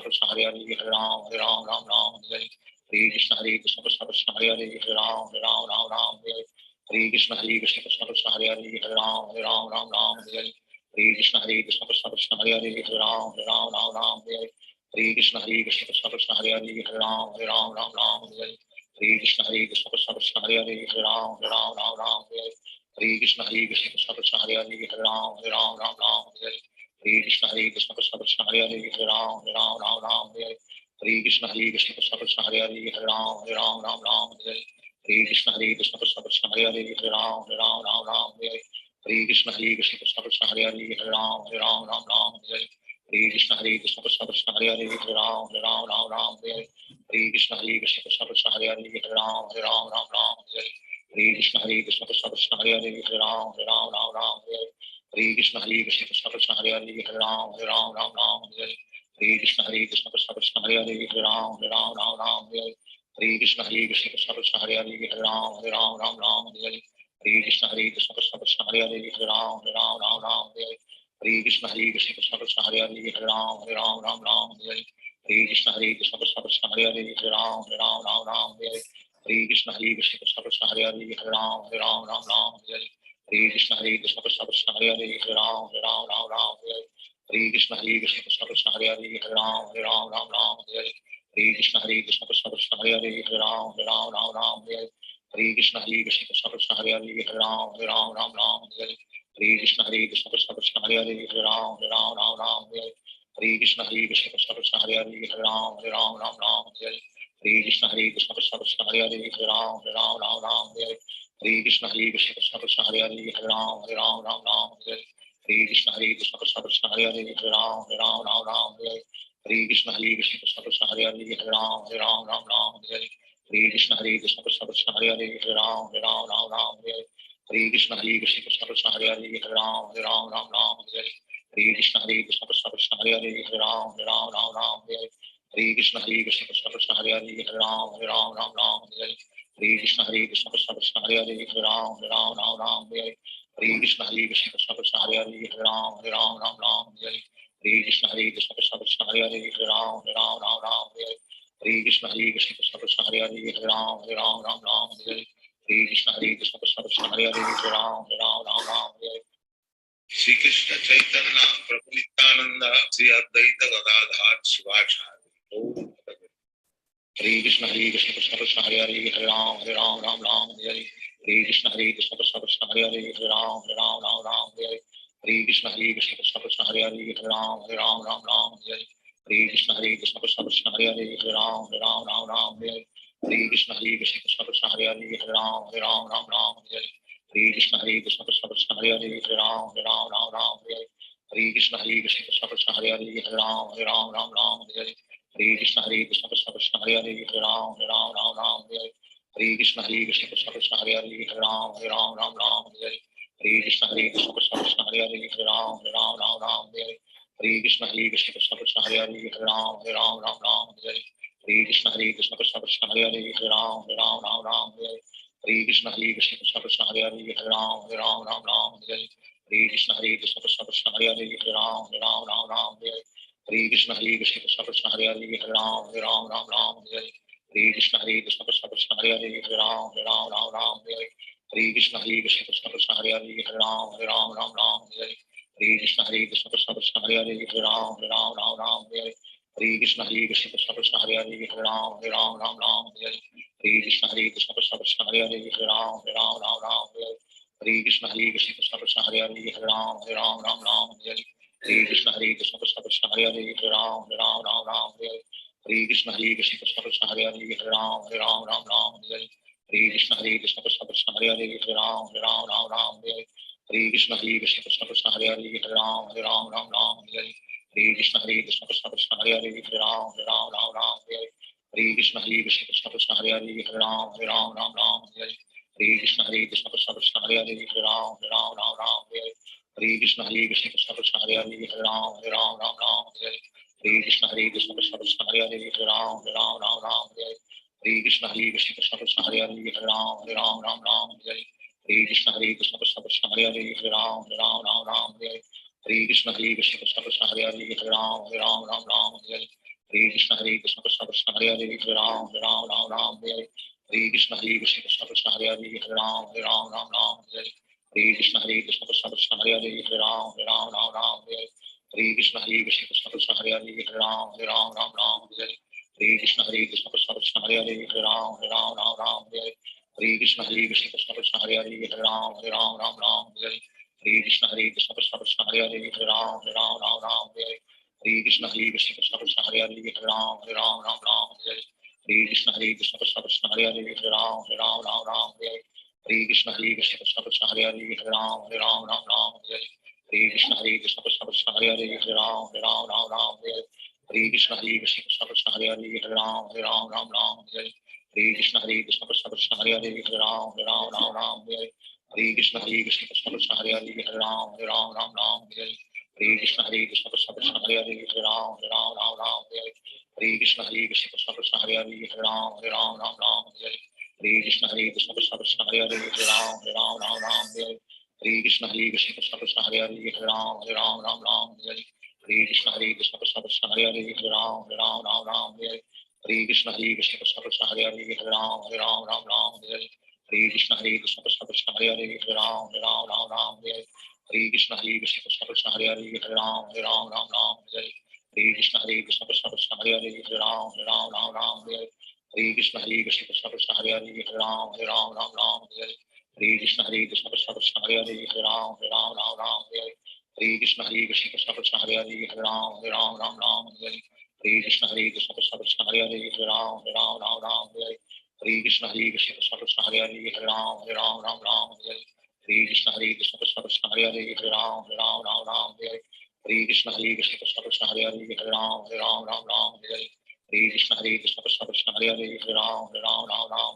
Krishna Krishna Hare Hare Hare Ram Ram Hare Hare Hare Krishna Krishna Krishna Hare Hare Hare Ram Ram Hare Hare Hare Krishna Krishna Krishna Hare Hare Hare Ram Ram Hare Hare Hare Krishna Krishna Krishna Hare Hare Hare Ram Ram Hare Hare Hare Krishna Krishna Krishna Hare Hare Hare Ram Ram Hare Hare Hare Krishna Krishna Krishna Hare Hare Hare Ram Ram Hare Hare Hare Krishna Krishna Krishna Hare Hare Hare Ram Ram Hare Hare Hare Krishna Krishna Krishna Hare Hare Hare Ram Ram Hare Hare Hare Krishna Krishna Krishna Hare Hare Hare Ram Ram Hare Hare Hare Krishna Krishna Krishna Hare Hare Hare Ram Ram Hare Hare Hare Krishna Krishna Krishna Hare Hare Hare Ram Ram Hare Hare Hare Krishna Krishna Krishna Hare Hare Hare Ram Ram Hare Hare Hare Krishna Krishna Krishna Hare Hare Hare Ram Ram Hare Hare Hare Krishna Krishna Krishna Hare Hare Hare Ram Ram Hare Hare Hare Krishna Krishna Krishna Hare Hare Hare Ram Ram Hare Hare Hare Krishna Krishna Krishna Hare Hare Hare Ram Ram Hare Hare Hare Krishna Krishna Krishna Hare Hare Hare Ram Ram Hare Hare Hare Krishna Krishna Krishna Hare Hare Hare Ram Ram Hare Hare Hare Krishna Krishna Krishna Hare Hare Hare Ram Ram Hare Hare Hare Krishna Krishna Krishna Hare Hare Hare Ram Ram Hare Hare Hare Krishna Krishna Krishna Hare Hare Hare Ram Ram Hare Hare Hare Krishna Krishna Krishna Hare Hare Hare Ram Ram Hare Hare Hare Krishna Krishna Krishna Hare Hare Hare Ram Ram Ram Hare Hare Hare Krishna Krishna Krishna Hare Hare Hare Ram Ram Ram Hare Hare Hare Krishna Krishna Krishna Hare Hare Hare Ram Ram Ram Hare Hare Hare Krishna Krishna Krishna Hare Hare Hare Ram Ram Hare Hare Hare Krishna Krishna Krishna Hare Hare Hare Ram Ram Hare Hare Hare Krishna Krishna Krishna Hare Hare Hare Ram Ram Hare Hare Hare Krishna Krishna Krishna Hare Hare Hare Ram Ram Hare Hare Hare Krishna Krishna Krishna Hare Hare Hare Ram Ram Hare Hare Hare Krishna Krishna Krishna Hare Hare Hare Ram Ram Hare Hare Hare Krishna Krishna Krishna Hare Hare Hare Ram Ram Hare Hare Hare Krishna Krishna Krishna Hare Hare Hare Ram Ram Hare Hare Hare Krishna Krishna Krishna Hare Hare Hare Ram Ram Hare Hare Hare Krishna Krishna Krishna Hare Hare Hare Ram Ram Hare Hare Hare Krishna Krishna Krishna Hare Hare Hare Ram Ram Hare Hare Hare Krishna Krishna Krishna Hare Hare Hare Ram Ram Hare Hare Hare Krishna Krishna Krishna Hare Hare Hare Ram Ram Hare Hare Shri Krishna Chaitanya Prabhu Nityanand Shri Advaita Gadadhar Shivacharya Om Hare Krishna Krishna Krishna Hare Hare Hare Ram Ram Hare Hare Hare Krishna Krishna Krishna Hare Hare Hare Ram Ram Hare Hare Hare Krishna Krishna Krishna Hare Hare Hare Ram Hare Hare Hare Krishna Krishna Krishna Hare Hare Hare Ram Hare Hare Hare Krishna Krishna Krishna Hare Hare Hare Ram Hare Hare Hare Krishna Krishna Krishna Hare Hare Hare Ram Hare Hare Hare Krishna Krishna Krishna Hare Hare Hare Ram Hare Hare Hare Krishna Krishna Krishna Hare Hare Hare Ram Hare Hare Hare Krishna Krishna Krishna Hare Hare Hare Ram Hare Hare Hare Krishna Krishna Krishna Hare Hare Hare Ram Hare Hare Hare Krishna Krishna Krishna Hare Hare Hare Ram Hare Hare Krishna Krishna Krishna Hare Hare Hare Ram Hare Hare Krishna Krishna Krishna Hare Hare Hare Ram Hare Hare Krishna Krishna Krishna Hare Hare Hare Ram Hare Hare Krishna Krishna Krishna Hare Hare Hare Ram Hare Hare Krishna Krishna Krishna Hare Hare Hare Ram Hare Hare Krishna Krishna Krishna Hare Hare Hare Ram Hare Hare Krishna Krishna Krishna Hare Hare Hare Ram Hare Hare Krishna Krishna Krishna Hare Hare Hare Ram Hare Krishna Krishna Krishna Hare Hare Hare Ram Hare Krishna Krishna Krishna Hare Hare Hare Ram Hare Krishna Krishna Krishna Hare Hare Hare Ram Hare Krishna Krishna Krishna Hare Hare Hare Ram Hare Krishna Krishna Krishna Hare Hare Hare Ram Hare Krishna Krishna Krishna Hare Hare Hare Ram Hare Krishna Krishna Krishna Hare Hare Hare Ram Hare Krishna Krishna Krishna Hare Hare Hare Ram Hare Krishna Krishna Krishna Hare Hare Hare Ram Hare Krishna Krishna Krishna Hare Hare Hare Ram Hare Krishna Krishna Krishna Hare Hare Hare Ram Hare Krishna Krishna Krishna Hare Hare Hare Ram Hare Krishna Krishna Krishna Hare Hare Hare Ram Hare Krishna Krishna Krishna Hare Hare Hare Ram Hare Krishna Krishna Krishna Hare Hare Hare Ram Hare Krishna Krishna Krishna Hare Hare Hare Ram Hare Krishna Krishna Krishna Hare Hare Hare Ram Hare Krishna Krishna Krishna Hare Hare Hare Ram Hare Krishna Krishna Krishna Hare Hare Hare Ram Hare Krishna Krishna Krishna Hare Hare Hare Ram Hare Krishna Krishna Krishna Hare Hare Hare Ram Hare Krishna Krishna Krishna Hare Hare Hare Ram Hare Krishna Krishna Krishna Hare Hare Hare Ram Hare Krishna Krishna Krishna Hare Hare Hare Ram Hare Krishna Krishna Krishna Hare Hare Hare Ram Hare Krishna Krishna Krishna Hare Hare Hare Ram Hare Krishna Krishna Krishna Hare Hare Hare Ram Hare Krishna Krishna Krishna Hare Hare Hare Ram Hare Krishna Krishna Krishna Hare Hare Hare Ram Hare Krishna Krishna Krishna Hare Hare Hare Ram Hare Krishna Krishna Krishna Hare Hare Hare Ram Hare Krishna Krishna Krishna Hare Hare Hare Ram Hare Krishna Krishna Krishna Hare Hare Hare Ram Hare Krishna Krishna Krishna Hare Hare Hare Ram Hare Krishna Krishna Krishna Hare Hare Hare Ram Hare Krishna Krishna Krishna Hare Hare Hare Ram Hare Krishna Krishna Krishna Hare Hare Hare Ram Hare Krishna Krishna Krishna Hare Hare Hare Ram Hare Hare Krishna Krishna Krishna Hare Hare Hare Ram Ram Ram Hare Hare Hare Krishna Krishna Krishna Hare Hare Hare Ram Ram Hare Hare Hare Krishna Krishna Krishna Hare Hare Hare Ram Ram Hare Hare Hare Krishna Krishna Krishna Hare Hare Hare Ram Ram Hare Hare Hare Krishna Krishna Krishna Hare Hare Hare Ram Ram Hare Hare Hare Krishna Krishna Krishna Hare Hare Hare Ram Ram Hare Hare Hare Krishna Krishna Krishna Hare Hare Hare Ram Ram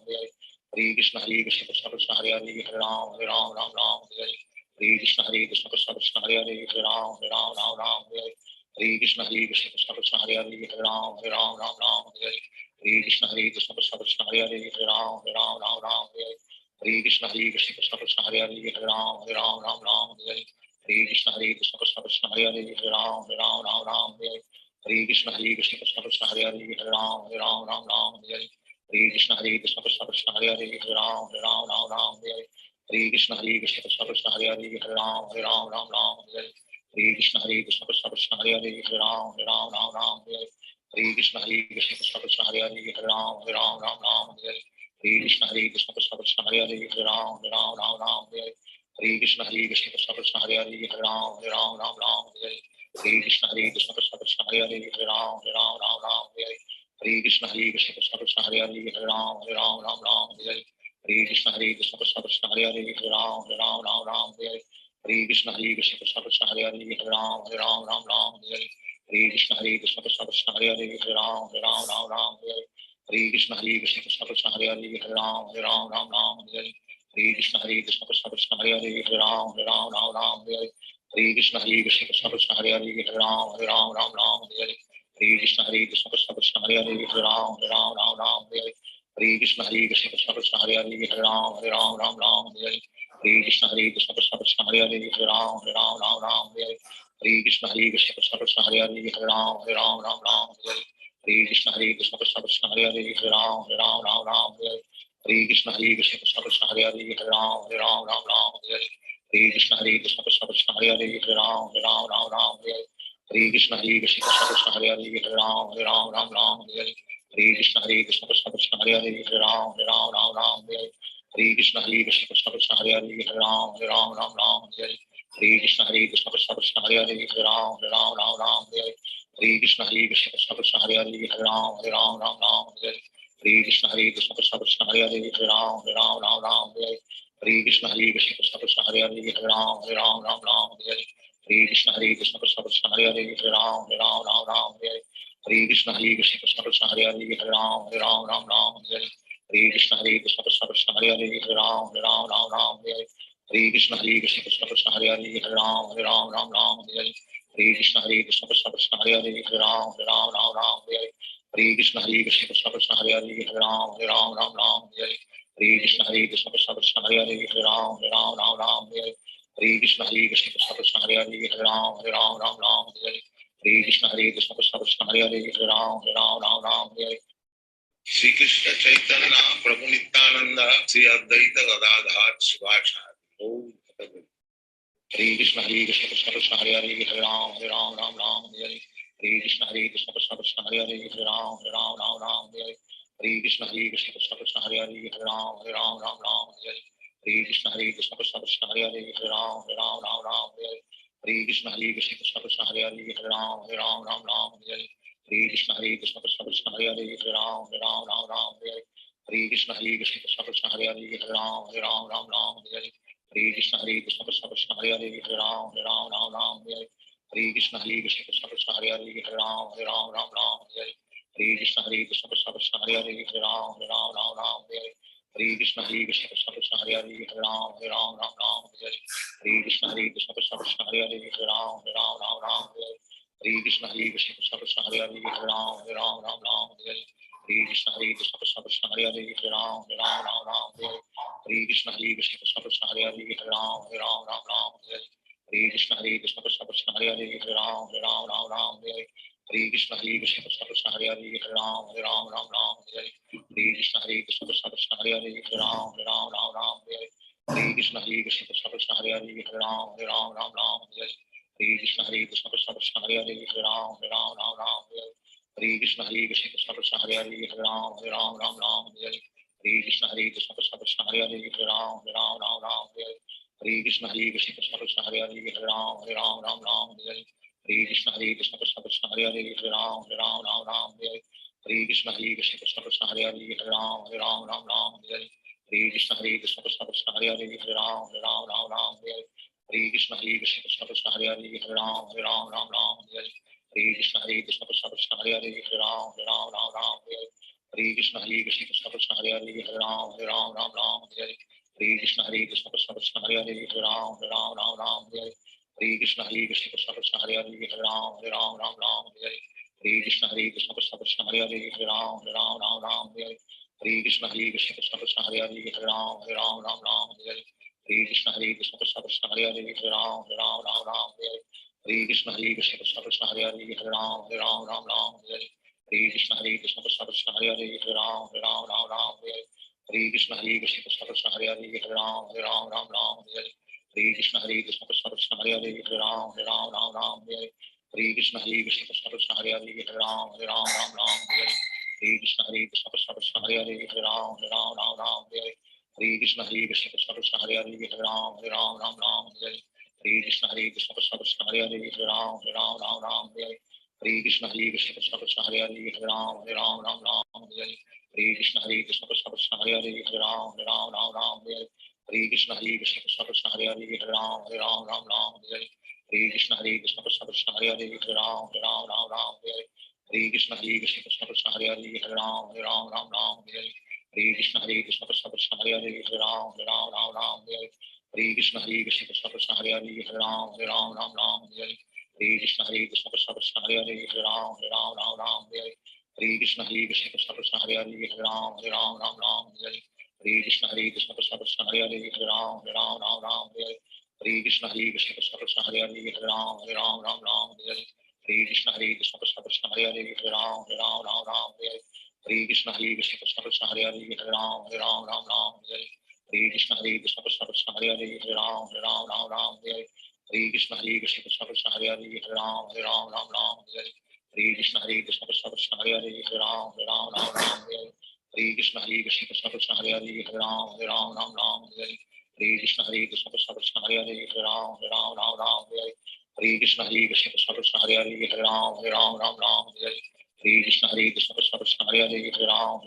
Hare Hare Hare Krishna Krishna Krishna Hare Hare Hare Ram Ram Hare Hare Hare Krishna Krishna Krishna Hare Hare Hare Ram Ram Hare Hare Hare Krishna Krishna Krishna Hare Hare Hare Ram Ram Hare Hare Hare Krishna Krishna Krishna Hare Hare Hare Ram Ram Hare Hare Hare Krishna Krishna Krishna Hare Hare Hare Ram Ram Hare Hare Hare Krishna Krishna Krishna Hare Hare Hare Ram Ram Hare Hare Hare Krishna Krishna Krishna Hare Hare Hare Ram Ram Hare Hare Hare Krishna Krishna Krishna Hare Hare Hare Ram Ram Hare Hare Hare Krishna Krishna Krishna Hare Hare Hare Ram Ram Hare Hare Hare Krishna Krishna Krishna Hare Hare Hare Ram Ram Hare Hare Hare Krishna Krishna Krishna Hare Hare Hare Ram Ram Hare Hare Hare Krishna Krishna Krishna Hare Hare Hare Ram Ram Hare Hare Hare Krishna Krishna Krishna Hare Hare Hare Ram Ram Hare Hare Hare Krishna Krishna Krishna Hare Hare Hare Ram Ram Hare Hare Hare Krishna Krishna Krishna Hare Hare Hare Ram Ram Hare Hare Hare Krishna Krishna Krishna Hare Hare Hare Ram Ram Hare Hare Hare Krishna Krishna Krishna Hare Hare Hare Ram Ram Hare Hare Hare Krishna Krishna Krishna Hare Hare Hare Ram Ram Hare Hare Hare Krishna Krishna Krishna Hare Hare Hare Ram Ram Hare Hare Hare Krishna Krishna Krishna Hare Hare Hare Ram Ram Hare Hare Hare Krishna Krishna Krishna Hare Hare Hare Ram Ram Hare Hare Hare Krishna Krishna Krishna Hare Hare Hare Ram Hare Hare Hare Krishna Krishna Krishna Hare Hare Hare Ram Hare Hare Hare Krishna Krishna Krishna Hare Hare Hare Ram Hare Hare Hare Krishna Krishna Krishna Hare Hare Hare Ram Hare Hare Hare Krishna Krishna Krishna Hare Hare Hare Ram Hare Hare Hare Krishna Krishna Krishna Hare Hare Hare Ram Hare Hare Hare Krishna Krishna Krishna Hare Hare Hare Ram Hare Hare Hare Krishna Krishna Krishna Hare Hare Hare Ram Hare Hare Hare Krishna Krishna Krishna Hare Hare Hare Ram Hare Hare Hare Krishna Krishna Krishna Hare Hare Hare Ram Hare Hare Hare Krishna Krishna Krishna Hare Hare Hare Ram Hare Hare Krishna Krishna Krishna Hare Hare Hare Ram Hare Hare Krishna Krishna Krishna Hare Hare Hare Ram Hare Hare Krishna Krishna Krishna Hare Hare Hare Ram Hare Hare Krishna Krishna Krishna Hare Hare Hare Ram Hare Hare Krishna Krishna Krishna Hare Hare Hare Ram Hare Hare Krishna Krishna Krishna Hare Hare Hare Ram Hare Hare Krishna Krishna Krishna Hare Hare Hare Ram Hare Hare Krishna Krishna Krishna Hare Hare Hare Ram Hare Hare Krishna Krishna Krishna Hare Hare Hare Ram Hare Hare Krishna Krishna Krishna Hare Hare Hare Ram Hare Hare Krishna Krishna Krishna Hare Hare Hare Ram Hare Hare Krishna Krishna Krishna Hare Hare Hare Ram Hare Hare Krishna Krishna Krishna Hare Hare Hare Ram Hare Shri Krishna Chaitanya Prabhu Nityanand Shri Advaita Gadadhar Shivacharya Om Hare Krishna Krishna Krishna Hare Hare Hare Ram Hare Hare Hare Krishna Krishna Krishna Hare Hare Hare Ram Hare Hare Krishna Krishna Krishna Hare Hare Hare Ram Hare Hare Krishna Krishna Krishna Hare Hare Hare Ram Hare Krishna Krishna Krishna Hare Hare Hare Ram Hare Krishna Krishna Krishna Hare Hare Hare Ram Hare Krishna Krishna Krishna Hare Hare Hare Ram Hare Hare Krishna Krishna Krishna Hare Hare Hare Ram Hare Hare Krishna Krishna Krishna Hare Hare Hare Ram Hare Krishna Krishna Krishna Hare Hare Hare Ram Hare Krishna Krishna Krishna Hare Hare Hare Ram Hare Krishna Krishna Krishna Hare Hare Hare Ram Hare Krishna Krishna Krishna Hare Hare Hare Ram Hare Krishna Krishna Krishna Hare Hare Hare Ram Hare Krishna Krishna Krishna Hare Hare Hare Ram Hare Krishna Krishna Krishna Hare Hare Hare Ram Hare Krishna Krishna Krishna Hare Hare Hare Ram Hare Krishna Krishna Krishna Hare Hare Hare Ram Hare Krishna Krishna Krishna Hare Hare Hare Ram Hare Krishna Krishna Krishna Hare Hare Hare Ram Hare Krishna Krishna Krishna Hare Hare Hare Ram Hare Hare Krishna Krishna Krishna Hare Hare Hare Ram Ram Ram Hare Hare Hare Krishna Krishna Krishna Hare Hare Hare Ram Ram Hare Hare Hare Krishna Krishna Krishna Hare Hare Hare Ram Ram Hare Hare Hare Krishna Krishna Krishna Hare Hare Hare Ram Ram Hare Hare Hare Krishna Krishna Krishna Hare Hare Hare Ram Ram Hare Hare Hare Krishna Krishna Krishna Hare Hare Hare Ram Ram Hare Hare Hare Krishna Krishna Krishna Hare Hare Hare Ram Ram Hare Hare Hare Krishna Krishna Krishna Hare Hare Hare Ram Ram Hare Hare Hare Krishna Krishna Krishna Hare Hare Hare Ram Ram Hare Hare Hare Krishna Krishna Krishna Hare Hare Hare Ram Ram Hare Hare Hare Krishna Krishna Krishna Hare Hare Hare Ram Ram Hare Hare Hare Krishna Krishna Krishna Hare Hare Hare Ram Ram Hare Hare Hare Krishna Krishna Krishna Hare Hare Hare Ram Ram Hare Hare Hare Krishna Krishna Krishna Hare Hare Hare Ram Ram Hare Hare Hare Krishna Krishna Krishna Hare Hare Hare Ram Ram Hare Hare Hare Krishna Krishna Krishna Hare Hare Hare Ram Ram Hare Hare Hare Krishna Krishna Krishna Hare Hare Hare Ram Ram Hare Hare Hare Krishna Krishna Krishna Hare Hare Hare Ram Ram Hare Hare Hare Krishna Krishna Krishna Hare Hare Hare Ram Ram Hare Hare Hare Krishna Krishna Krishna Hare Hare Hare Ram Ram Hare Hare Hare Krishna Krishna Krishna Hare Hare Hare Ram Ram Hare Hare Hare Krishna Krishna Krishna Hare Hare Hare Ram Ram Hare Hare Hare Krishna Krishna Krishna Hare Hare Hare Ram Ram Hare Hare Hare Krishna Krishna Krishna Hare Hare Hare Ram Ram Hare Hare Hare Krishna Krishna Krishna Hare Hare Hare Ram Ram Hare Hare Hare Krishna Krishna Krishna Hare Hare Hare Ram Ram Hare Hare Hare Krishna Krishna Krishna Hare Hare Hare Ram Ram Hare Hare Hare Krishna Krishna Krishna Hare Hare Hare Ram Ram Hare Hare Hare Krishna Krishna Krishna Hare Hare Hare Ram Ram Hare Hare Hare Krishna Krishna Krishna Hare Hare Hare Ram Ram Hare Hare Hare Krishna Krishna Krishna Hare Hare Hare Ram Ram Hare Hare Hare Krishna Krishna Krishna Hare Hare Hare Ram Ram Hare Hare Hare Krishna Krishna Krishna Hare Hare Hare Ram Ram Hare Hare Hare Krishna Krishna Krishna Hare Hare Hare Ram Ram Hare Hare Hare Krishna Krishna Krishna Hare Hare Hare Ram Ram Hare Hare Hare Krishna Krishna Krishna Hare Hare Hare Ram Ram Hare Hare Hare Krishna Krishna Krishna Hare Hare Hare Ram Ram Hare Hare Hare Krishna Krishna Krishna Hare Hare Hare Ram Ram Hare Hare Hare Krishna Krishna Krishna Hare Hare Hare Ram Ram Hare Hare Hare Krishna Krishna Krishna Hare Hare Hare Ram Ram Hare Hare Hare Krishna Krishna Krishna Hare Hare Hare Ram Ram Hare Hare Hare Krishna Krishna Krishna Hare Hare Hare Ram Ram Hare Hare Hare Krishna Krishna Krishna Hare Hare Hare Ram Ram Hare Hare Hare Krishna Krishna Krishna Hare Hare Hare Ram Ram Hare Hare Hare Krishna Krishna Krishna Hare Hare Hare Ram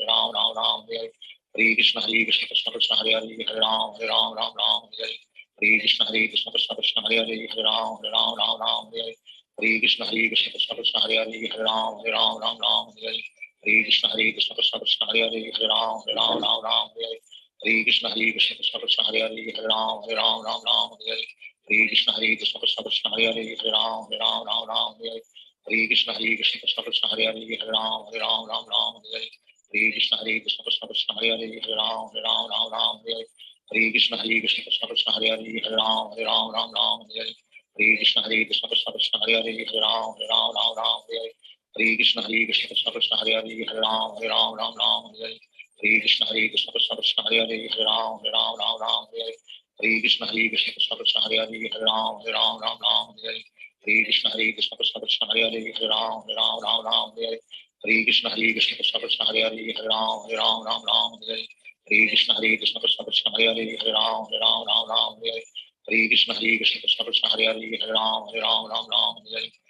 Ram Hare Hare Hare Krishna Krishna Krishna Hare Hare Hare Ram Ram Hare Hare Hare Krishna Krishna Krishna Hare Hare Hare Ram Ram Hare Hare Hare Krishna Krishna Krishna Hare Hare Hare Ram Ram Hare Hare Hare Krishna Krishna Krishna Hare Hare Hare Ram Ram Hare Hare Hare Krishna Krishna Krishna Hare Hare Hare Ram Ram Hare Hare Hare Krishna Krishna Krishna Hare Hare Hare Ram Ram Hare Hare Hare Krishna Krishna Krishna Hare Hare Hare Ram Ram Hare Hare Hare Krishna Krishna Krishna Hare Hare Hare Ram Ram Hare Hare Hare Krishna Krishna Krishna Hare Hare Hare Ram Ram Hare Hare Hare Krishna Krishna Krishna Hare Hare Hare Ram Ram Hare Hare Hare Krishna Krishna Krishna Hare Hare Hare Ram Ram Hare Hare Hare Krishna Krishna Krishna Hare Hare Hare Ram Ram Hare Hare Hare Krishna Krishna Krishna Hare Hare Hare Ram Ram Hare Hare Hare Krishna Krishna Krishna Hare Hare Hare Ram Ram Hare Hare Hare Krishna Krishna Krishna Hare Hare Hare Ram Ram Hare Hare Hare Krishna Krishna Krishna Hare Hare Hare Ram Ram Hare Hare Hare Krishna Krishna Krishna Hare Hare Hare Ram Ram Hare Hare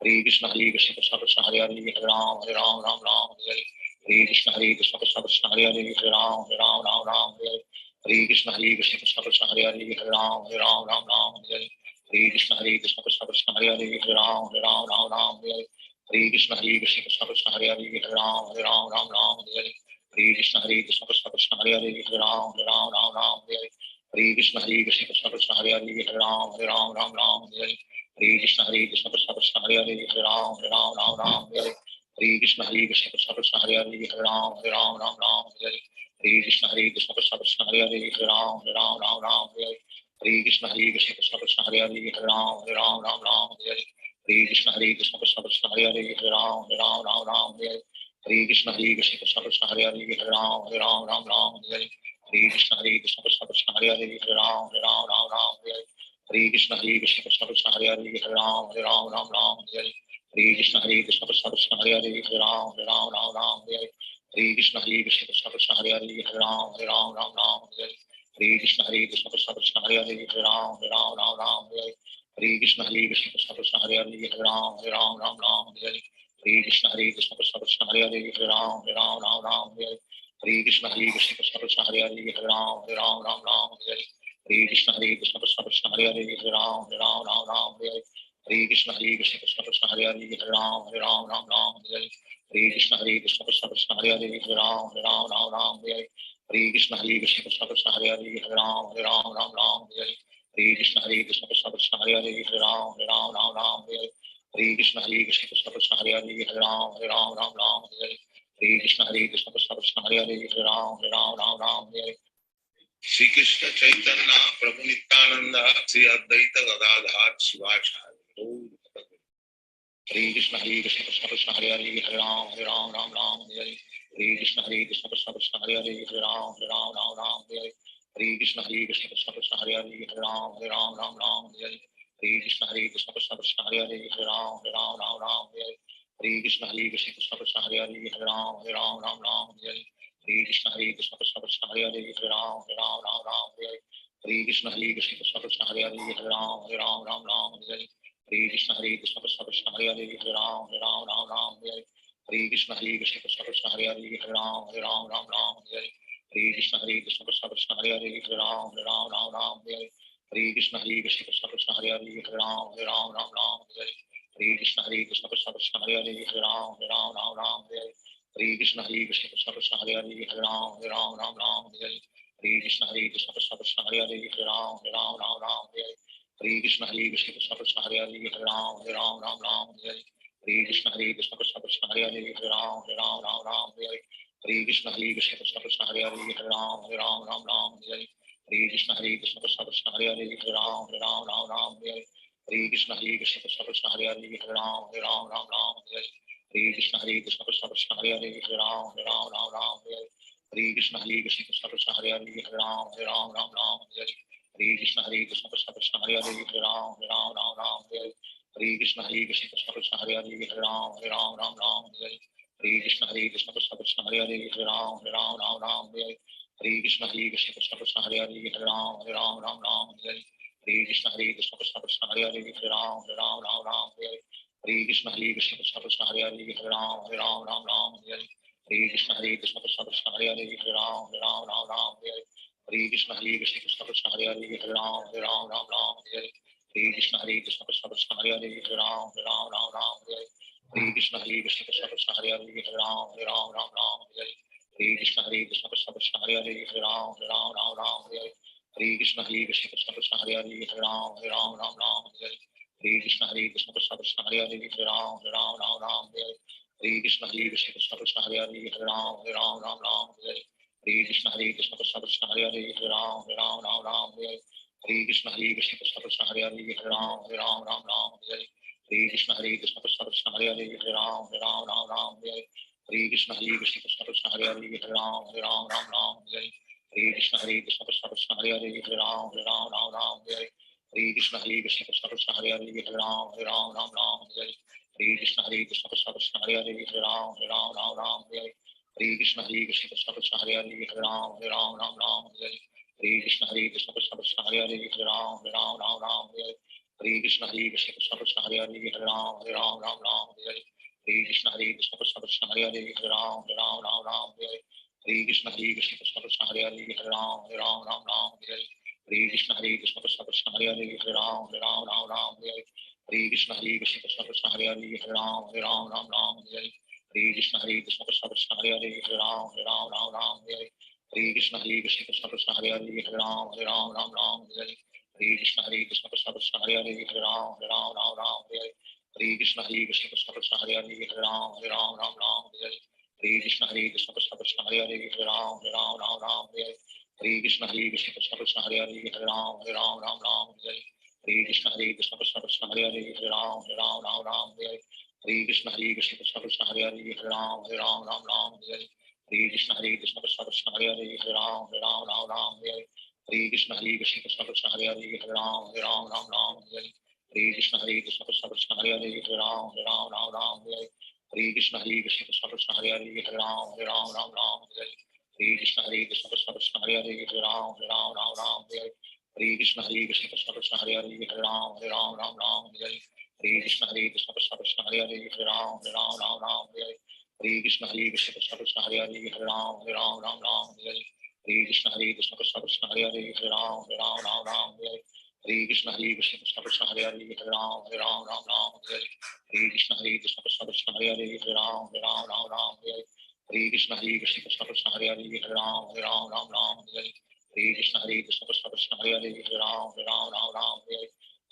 Hare Krishna Krishna Krishna Hare Hare Hare Ram Ram Hare Hare Hare Krishna Krishna Krishna Hare Hare Hare Ram Ram Hare Hare Hare Krishna Krishna Krishna Hare Hare Hare Ram Ram Hare Hare Hare Krishna Krishna Krishna Hare Hare Hare Ram Ram Hare Hare Hare Krishna Krishna Krishna Hare Hare Hare Ram Ram Hare Hare Hare Krishna Krishna Krishna Hare Hare Hare Ram Ram Hare Hare Hare Krishna Krishna Krishna Hare Hare Hare Ram Ram Hare Hare Hare Krishna Krishna Krishna Hare Hare Hare Ram Ram Hare Hare Hare Krishna Krishna Krishna Hare Hare Hare Ram Ram Hare Hare Hare Krishna Krishna Krishna Hare Hare Hare Ram Ram Hare Hare Hare Krishna Krishna Krishna Hare Hare Hare Ram Ram Hare Hare Hare Krishna Krishna Krishna Hare Hare Hare Ram Ram Hare Hare Hare Krishna Krishna Krishna Hare Hare Hare Ram Ram Hare Hare Hare Krishna Krishna Krishna Hare Hare Hare Ram Ram Ram Hare Hare Hare Krishna Krishna Krishna Hare Hare Hare Ram Ram Hare Hare Hare Krishna Krishna Krishna Hare Hare Hare Ram Ram Hare Hare Hare Krishna Krishna Krishna Hare Hare Hare Ram Ram Hare Hare Hare Krishna Krishna Krishna Hare Hare Hare Ram Ram Hare Hare Hare Krishna Krishna Krishna Hare Hare Hare Ram Ram Hare Hare Hare Krishna Krishna Krishna Hare Hare Hare Ram Ram Hare Hare Hare Krishna Krishna Krishna Hare Hare Hare Ram Hare Hare Hare Krishna Krishna Krishna Hare Hare Hare Ram Hare Hare Hare Krishna Krishna Krishna Hare Hare Hare Ram Hare Hare Hare Krishna Krishna Krishna Hare Hare Hare Ram Hare Hare Hare Krishna Krishna Krishna Hare Hare Hare Ram Hare Hare Hare Krishna Krishna Krishna Hare Hare Hare Ram Hare Hare Hare Krishna Krishna Krishna Hare Hare Hare Ram Hare Hare Shri Krishna Chaitanya Prabhu Nityanand Shri Advaita Gadadhar Shivacharya Hare Krishna Krishna Krishna Hare Hare Hare Ram Hare Hare Hare Krishna Krishna Krishna Hare Hare Hare Ram Hare Hare Hare Krishna Krishna Krishna Hare Hare Hare Ram Hare Hare Hare Krishna Krishna Krishna Hare Hare Hare Ram Hare Hare Hare Krishna Krishna Krishna Hare Hare Hare Ram Hare Hare Hare Krishna Krishna Krishna Hare Hare Hare Ram Hare Hare Krishna Krishna Krishna Hare Hare Hare Ram Hare Hare Krishna Krishna Krishna Hare Hare Hare Ram Hare Hare Krishna Krishna Krishna Hare Hare Hare Ram Hare Hare Krishna Krishna Krishna Hare Hare Hare Ram Hare Hare Krishna Krishna Krishna Hare Hare Hare Ram Hare Hare Krishna Krishna Krishna Hare Hare Hare Ram Hare Krishna Krishna Krishna Hare Hare Hare Ram Hare Krishna Krishna Krishna Hare Hare Hare Ram Hare Krishna Krishna Krishna Hare Hare Hare Ram Hare Krishna Krishna Krishna Hare Hare Hare Ram Hare Krishna Krishna Krishna Hare Hare Hare Ram Hare Krishna Krishna Krishna Hare Hare Hare Ram Hare Krishna Krishna Krishna Hare Hare Hare Ram Hare Krishna Krishna Krishna Hare Hare Hare Ram Hare Krishna Krishna Krishna Hare Hare Hare Ram Hare Krishna Krishna Krishna Hare Hare Hare Ram Hare Krishna Krishna Krishna Hare Hare Hare Ram Hare Krishna Krishna Krishna Hare Hare Hare Ram Hare Krishna Krishna Krishna Hare Hare Hare Ram Hare Krishna Krishna Krishna Hare Hare Hare Ram Hare Krishna Krishna Krishna Hare Hare Hare Ram Hare Krishna Krishna Krishna Hare Hare Hare Ram Hare Krishna Krishna Krishna Hare Hare Hare Ram Hare Krishna Krishna Krishna Hare Hare Hare Ram Hare Krishna Krishna Krishna Hare Hare Hare Ram Hare Krishna Krishna Krishna Hare Hare Hare Ram Hare Krishna Krishna Krishna Hare Hare Hare Ram Hare Krishna Krishna Krishna Hare Hare Hare Ram Hare Krishna Krishna Krishna Hare Hare Hare Ram Hare Krishna Krishna Krishna Hare Hare Hare Ram Hare Krishna Krishna Krishna Hare Hare Hare Ram Hare Krishna Krishna Krishna Hare Hare Hare Ram Hare Krishna Krishna Krishna Hare Hare Hare Ram Hare Krishna Krishna Krishna Hare Hare Hare Ram Hare Krishna Krishna Krishna Hare Hare Hare Ram Hare Krishna Krishna Krishna Hare Hare Hare Ram Hare Krishna Krishna Krishna Hare Hare Hare Ram Hare Krishna Krishna Krishna Hare Hare Hare Ram Hare Krishna Krishna Krishna Hare Hare Hare Ram Hare Krishna Krishna Krishna Hare Hare Hare Ram Hare Krishna Krishna Krishna Hare Hare Hare Ram Hare Krishna Krishna Krishna Hare Hare Hare Ram Hare Krishna Krishna Krishna Hare Hare Hare Ram Hare Krishna Krishna Krishna Hare Hare Hare Ram Hare Krishna Krishna Krishna Hare Hare Hare Ram Hare Krishna Krishna Krishna Hare Hare Hare Ram Hare Krishna Krishna Krishna Hare Hare Hare Ram Hare Krishna Krishna Krishna Hare Hare Hare Ram Hare Krishna Krishna Krishna Hare Hare Hare Ram Hare Krishna Krishna Krishna Hare Hare Hare Ram Hare Krishna Krishna Krishna Hare Hare Hare Ram Hare Krishna Krishna Krishna Hare Hare Hare Ram Hare Hare Krishna Krishna Krishna Hare Hare Hare Ram Ram Ram Hare Hare Hare Krishna Krishna Krishna Hare Hare Hare Ram Ram Hare Hare Hare Krishna Krishna Krishna Hare Hare Hare Ram Ram Hare Hare Hare Krishna Krishna Krishna Hare Hare Hare Ram Ram Hare Hare Hare Krishna Krishna Krishna Hare Hare Hare Ram Ram Hare Hare Hare Krishna Krishna Krishna Hare Hare Hare Ram Ram Hare Hare Hare Krishna Krishna Krishna Hare Hare Hare Ram Ram Hare Hare Hare Krishna Krishna Krishna Hare Hare Hare Ram Ram Hare Hare Hare Krishna Krishna Krishna Hare Hare Hare Ram Ram Hare Hare Hare Krishna Krishna Krishna Hare Hare Hare Ram Ram Hare Hare Hare Krishna Krishna Krishna Hare Hare Hare Ram Ram Hare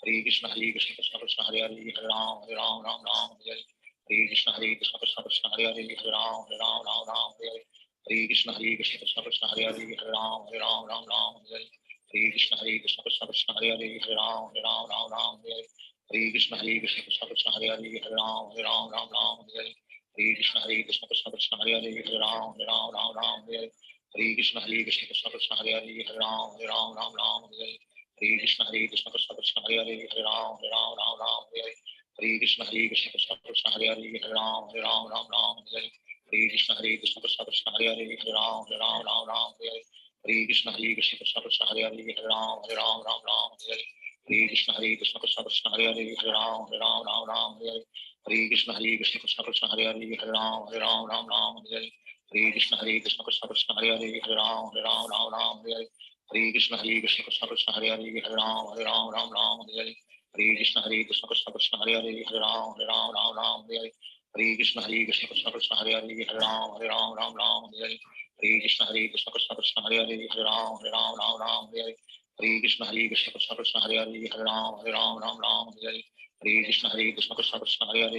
Hare Hare Krishna Krishna Krishna Hare Hare Hare Ram Ram Hare Hare Hare Krishna Krishna Krishna Hare Hare Hare Ram Ram Hare Hare Hare Krishna Krishna Krishna Hare Hare Hare Ram Ram Hare Hare Hare Krishna Krishna Krishna Hare Hare Hare Ram Hare Hare Hare Krishna Krishna Krishna Hare Hare Hare Ram Hare Hare Hare Krishna Krishna Krishna Hare Hare Hare Ram Hare Hare Hare Krishna Krishna Krishna Hare Hare Hare Ram Hare Hare Hare Krishna Krishna Krishna Hare Hare Hare Ram Hare Hare Hare Krishna Krishna Krishna Hare Hare Hare Ram Hare Hare Hare Krishna Krishna Krishna Hare Hare Hare Ram Hare Hare Hare Krishna Krishna Krishna Hare Hare Hare Ram Hare Hare Hare Krishna Krishna Krishna Hare Hare Hare Ram Hare Hare Hare Krishna Krishna Krishna Hare Hare Hare Ram Hare Hare Hare Krishna Krishna Krishna Hare Hare Hare Ram Hare Hare Krishna Krishna Krishna Krishna Hare Hare Hare Ram Hare Hare Krishna Krishna Krishna Krishna Hare Hare Hare Ram Hare Hare Krishna Krishna Krishna Krishna Hare Hare Hare Ram Hare Hare Krishna Krishna Krishna Krishna Hare Hare Hare Ram Hare Hare Krishna Krishna Krishna Krishna Hare Hare Hare Ram Hare Hare Krishna Krishna Krishna Krishna Hare Hare Hare Ram Hare Hare Krishna Krishna Krishna Krishna Hare Hare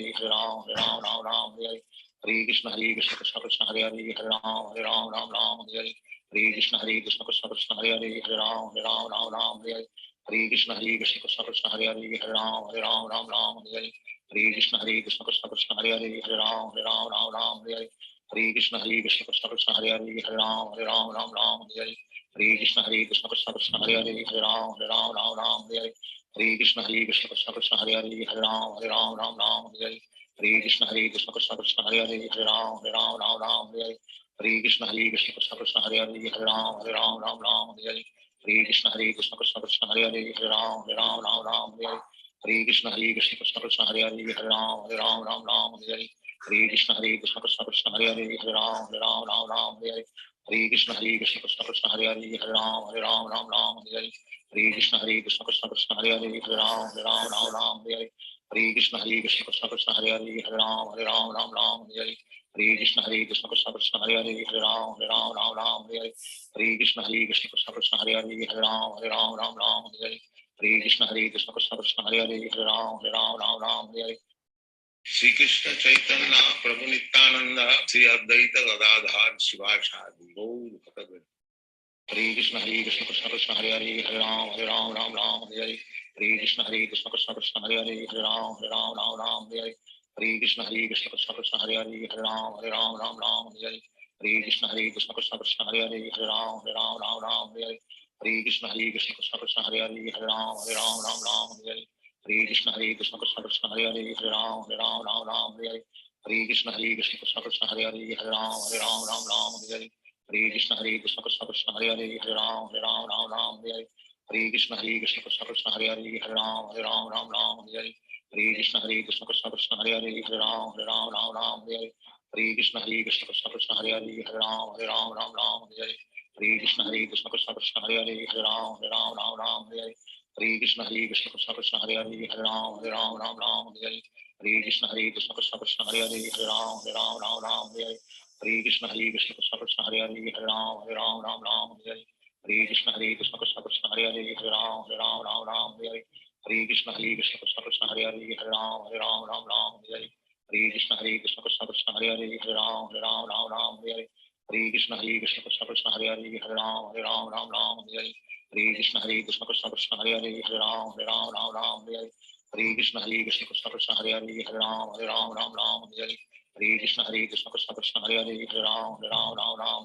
Hare Ram Hare Hare Krishna Krishna Krishna Krishna Hare Hare Hare Ram Hare Hare Krishna Krishna Krishna Krishna Hare Hare Hare Ram Hare Hare Krishna Krishna Krishna Krishna Hare Hare Hare Ram Hare Krishna Krishna Krishna Krishna Hare Hare Hare Ram Hare Krishna Krishna Krishna Krishna Hare Hare Hare Ram Hare Krishna Krishna Krishna Krishna Hare Hare Hare Ram Hare Krishna Krishna Krishna Krishna Hare Hare Hare Ram Hare Krishna Krishna Krishna Krishna Hare Hare Hare Ram Hare Krishna Krishna Krishna Krishna Hare Hare Hare Ram Hare Krishna Krishna Krishna Krishna Hare Hare Hare Ram Hare Krishna Krishna Krishna Krishna Hare Hare Hare Ram Hare Krishna Krishna Krishna Krishna Hare Hare Hare Ram Hare Krishna Krishna Krishna Krishna Hare Hare Hare Ram Hare Krishna Krishna Krishna Krishna Hare Hare Hare Ram Hare Krishna Krishna Krishna Krishna Hare Hare Hare Ram Hare Krishna Krishna Krishna Krishna Hare Hare Hare Ram Hare Krishna Krishna Krishna Krishna Hare Hare Hare Ram Hare Krishna Krishna Krishna Krishna Hare Hare Hare Ram Hare Shri Krishna Chaitanya Prabhu Nityanand Shri Advaita Gadadhar Shivacharya Gaur भक्तवृंद Hare Krishna Krishna Krishna Hare Hare Hare Ram Hare Hare Krishna Krishna Krishna Hare Hare Hare Ram Hare Hare Krishna Krishna Krishna Krishna Hare Hare Hare Ram Hare Krishna Krishna Krishna Krishna Hare Hare Hare Ram Hare Krishna Krishna Krishna Krishna Hare Hare Hare Ram Hare Krishna Krishna Krishna Krishna Hare Hare Hare Ram Hare Krishna Krishna Krishna Krishna Hare Hare Hare Ram Hare Krishna Krishna Krishna Krishna Hare Hare Hare Ram Hare Krishna Krishna Krishna Krishna Hare Hare Hare Ram Hare Krishna Krishna Krishna Krishna Hare Hare Hare Ram Hare Krishna Krishna Krishna Krishna Hare Hare Hare Ram Hare Krishna Krishna Krishna Krishna Hare Hare Hare Ram Hare Krishna Krishna Krishna Krishna Hare Hare Hare Ram Hare Krishna Krishna Krishna Krishna Hare Hare Hare Ram Hare Krishna Krishna Krishna Krishna Hare Hare Hare Ram Hare Krishna Krishna Krishna Krishna Hare Hare Hare Ram Hare Krishna Krishna Krishna Krishna Hare Hare Hare Ram Hare Krishna Krishna Krishna Krishna Hare Hare Hare Ram Hare Krishna Krishna Krishna Krishna Hare Hare Hare Ram Hare Krishna Krishna Krishna Krishna Hare Hare Hare Ram Hare Krishna Krishna Krishna Krishna Hare Hare Hare Ram Hare Krishna Krishna Krishna Krishna Hare Hare Hare Ram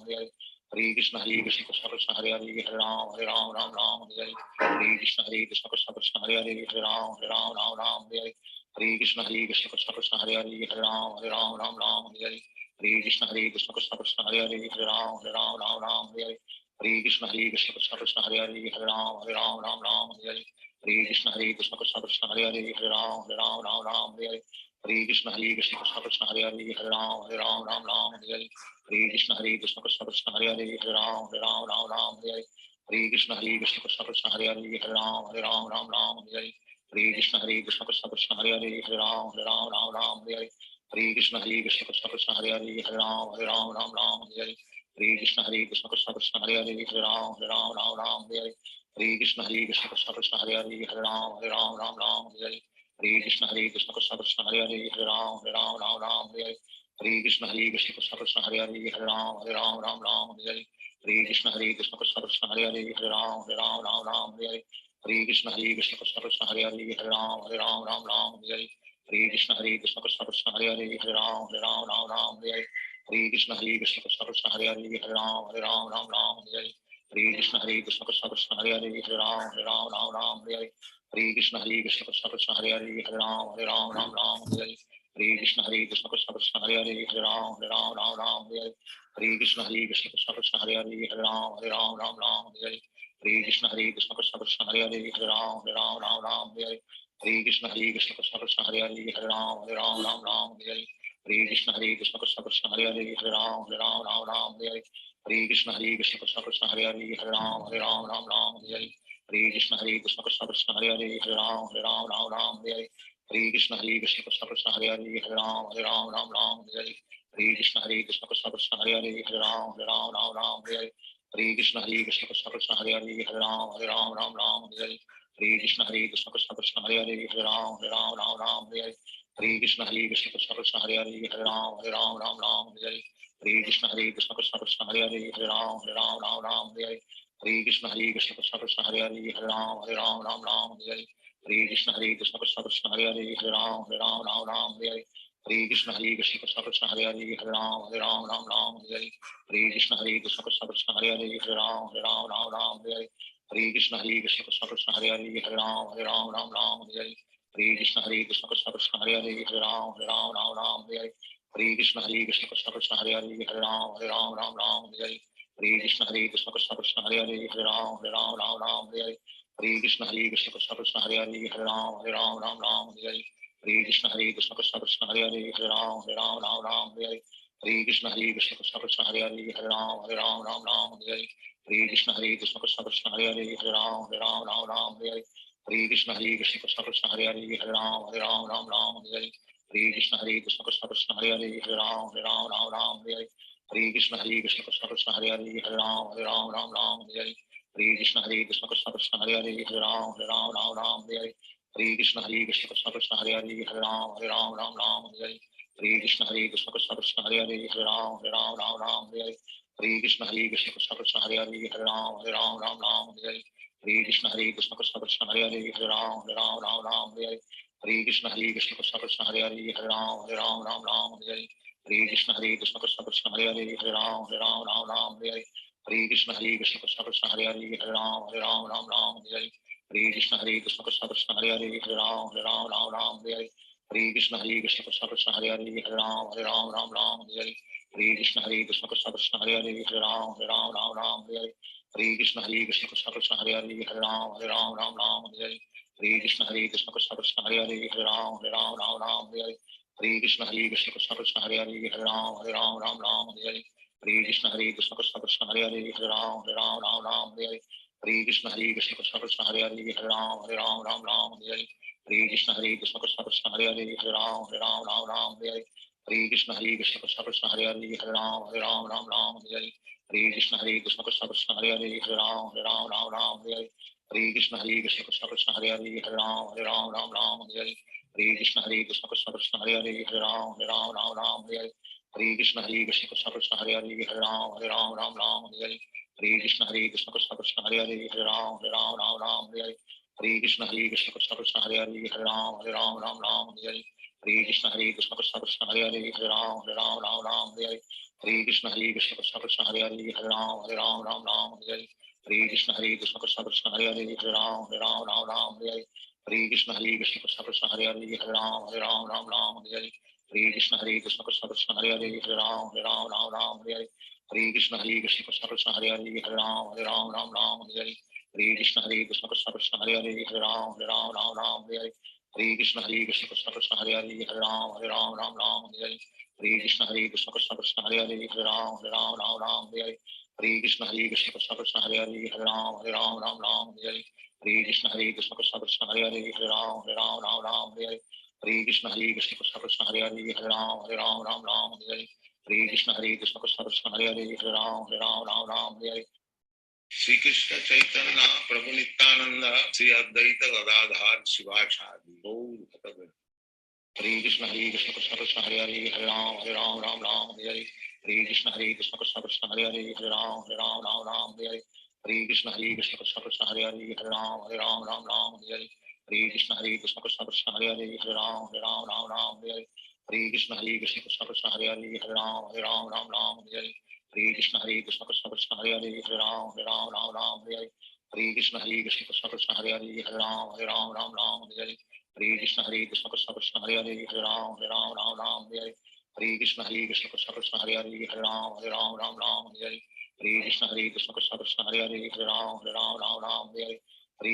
Hare Hare Krishna Krishna Krishna Hare Hare Hare Ram Ram Ram Hare Hare Hare Krishna Krishna Krishna Hare Hare Hare Ram Ram Ram Hare Hare Hare Krishna Krishna Krishna Hare Hare Hare Ram Ram Ram Hare Hare Hare Krishna Krishna Krishna Hare Hare Hare Ram Ram Ram Hare Hare Hare Krishna Krishna Krishna Hare Hare Hare Ram Ram Hare Hare Hare Krishna Krishna Krishna Hare Hare Hare Ram Ram Hare Hare Hare Krishna Krishna Krishna Hare Hare Hare Ram Ram Hare Hare Hare Krishna Krishna Krishna Hare Hare Hare Ram Hare Hare Hare Krishna Krishna Krishna Hare Hare Hare Ram Hare Hare Hare Krishna Krishna Krishna Hare Hare Hare Ram Hare Hare Hare Krishna Krishna Krishna Hare Hare Hare Ram Hare Hare Hare Krishna Krishna Krishna Hare Hare Hare Ram Hare Hare Hare Krishna Krishna Krishna Hare Hare Hare Ram Hare Hare Hare Krishna Krishna Krishna Hare Hare Hare Ram Hare Hare Hare Krishna Krishna Krishna Hare Hare Hare Ram Hare Hare Hare Krishna Krishna Krishna Hare Hare Hare Ram Hare Hare Hare Krishna Krishna Krishna Hare Hare Hare Ram Hare Hare Hare Krishna Krishna Krishna Hare Hare Hare Ram Hare Hare Hare Krishna Krishna Krishna Hare Hare Hare Ram Hare Hare Hare Krishna Krishna Krishna Hare Hare Hare Ram Hare Hare Hare Krishna Krishna Krishna Hare Hare Hare Ram Hare Hare Hare Krishna Krishna Krishna Hare Hare Hare Ram Hare Hare Hare Krishna Krishna Krishna Hare Hare Hare Ram Hare Hare Hare Krishna Krishna Krishna Hare Hare Hare Ram Hare Hare Hare Krishna Krishna Krishna Hare Hare Hare Ram Hare Hare Hare Krishna Krishna Krishna Hare Hare Hare Ram Hare Hare Hare Krishna Krishna Krishna Hare Hare Hare Ram Hare Hare Hare Krishna Krishna Krishna Hare Hare Hare Ram Hare Hare Hare Krishna Krishna Krishna Hare Hare Hare Ram Hare Hare Hare Krishna Krishna Krishna Hare Hare Hare Ram Hare Hare Hare Krishna Krishna Krishna Hare Hare Hare Ram Hare Hare Hare Krishna Krishna Krishna Hare Hare Hare Ram Hare Hare Hare Krishna Krishna Krishna Hare Hare Hare Ram Hare Hare Hare Krishna Krishna Krishna Hare Hare Hare Ram Hare Hare Hare Krishna Krishna Krishna Hare Hare Hare Ram Hare Hare Hare Krishna Krishna Krishna Hare Hare Hare Ram Hare Hare Hare Krishna Krishna Krishna Hare Hare Hare Ram Hare Hare Hare Krishna Krishna Krishna Hare Hare Hare Ram Hare Hare Hare Krishna Krishna Krishna Hare Hare Hare Ram Hare Hare Hare Krishna Krishna Krishna Hare Hare Hare Ram Hare Hare Hare Krishna Krishna Krishna Hare Hare Hare Ram Hare Hare Hare Krishna Krishna Krishna Hare Hare Hare Ram Hare Hare Hare Krishna Krishna Krishna Hare Hare Hare Ram Hare Hare Hare Krishna Krishna Krishna Hare Hare Hare Ram Hare Hare Hare Krishna Krishna Krishna Hare Hare Hare Ram Hare Hare Hare Krishna Krishna Krishna Hare Hare Hare Ram Hare Hare Hare Krishna Krishna Krishna Hare Hare Hare Ram Hare Hare Hare Krishna Krishna Krishna Hare Hare Hare Ram Hare Hare Hare Krishna Krishna Krishna Hare Hare Hare Ram Hare Hare Hare Krishna Krishna Krishna Hare Hare Hare Ram Hare Hare Hare Krishna Krishna Krishna Hare Hare Hare Ram Hare Hare Hare Krishna Krishna Krishna Hare Hare Hare Ram Hare Hare Hare Krishna Krishna Krishna Hare Hare Hare Ram Hare Hare Hare Krishna Krishna Krishna Hare Hare Hare Ram Hare Hare Hare Krishna Krishna Krishna Hare Hare Hare Ram Hare Hare Hare Krishna Krishna Krishna Hare Hare Hare Ram Hare Hare Hare Krishna Krishna Krishna Hare Hare Hare Ram Hare Hare Hare Krishna Krishna Krishna Hare Hare Hare Ram Hare Hare Hare Krishna Krishna Krishna Hare Hare Hare Ram Hare Hare Hare Krishna Krishna Krishna Hare Hare Hare Ram Hare Hare Hare Krishna Krishna Krishna Hare Hare Hare Ram Hare Hare Hare Krishna Krishna Krishna Hare Hare Hare Ram Hare Hare Hare Krishna Krishna Krishna Hare Hare Hare Ram Hare Hare Hare Krishna Krishna Krishna Hare Hare Hare Ram Hare Hare Hare Krishna Krishna Krishna Hare Hare Hare Ram Hare Hare Hare Krishna Krishna Krishna Hare Hare Hare Ram Hare Hare Hare Krishna Krishna Krishna Hare Hare Hare Ram Hare Hare Hare Krishna Krishna Krishna Hare Hare Hare Ram Hare Hare Hare Krishna Krishna Krishna Hare Hare Hare Ram Hare Hare Hare Krishna Krishna Krishna Hare Hare Hare Ram Hare Hare Hare Krishna Krishna Krishna Hare Hare Hare Ram Hare Hare Hare Krishna Krishna Krishna Hare Hare Hare Ram Hare Hare Hare Krishna Krishna Krishna Hare Hare Hare Ram Hare Hare Hare Krishna Krishna Krishna Hare Hare Hare Ram Hare Hare Hare Krishna Krishna Krishna Hare Hare Hare Hare Krishna Krishna Krishna Hare Hare Hare Ram Ram Ram Hare Hare Hare Krishna Krishna Krishna Hare Hare Hare Ram Ram Hare Hare Hare Krishna Krishna Krishna Hare Hare Hare Ram Ram Hare Hare Hare Krishna Krishna Krishna Hare Hare Hare Ram Ram Hare Hare Hare Krishna Krishna Krishna Hare Hare Hare Ram Ram Hare Hare Hare Krishna Krishna Krishna Hare Hare Hare Ram Ram Hare Hare Hare Krishna Krishna Krishna Hare Hare Hare Ram Ram Hare Hare Hare Krishna Krishna Krishna Hare Hare Hare Ram Hare Hare Hare Krishna Krishna Krishna Hare Hare Hare Ram Hare Hare Hare Krishna Krishna Krishna Krishna Hare Hare Hare Ram Hare Hare Hare Krishna Krishna Krishna Hare Hare Hare Ram Hare Hare Hare Krishna Krishna Krishna Krishna Hare Hare Hare Ram Hare Hare Shri Krishna Chaitanya Prabhu Nityanand Shri Advaita Gadadhar Shivacharya Gaur भक्तवृंद Hare Krishna Krishna Krishna Hare Hare Hare Ram Ram Hare Hare Hare Krishna Krishna Krishna Hare Hare Hare Ram Hare Hare Hare Krishna Krishna Krishna Hare Hare Hare Ram Hare Hare Hare Krishna Krishna Krishna Hare Hare Hare Ram Hare Hare Hare Krishna Krishna Krishna Hare Hare Hare Ram Hare Hare Hare Krishna Krishna Krishna Hare Hare Hare Ram Hare Hare Hare Krishna Krishna Krishna Hare Hare Hare Ram Hare Hare Hare Krishna Krishna Krishna Hare Hare Hare Ram Hare Hare Hare Krishna Krishna Krishna Hare Hare Hare Ram Hare Hare Hare Krishna Krishna Krishna Hare Hare Hare Ram Hare Hare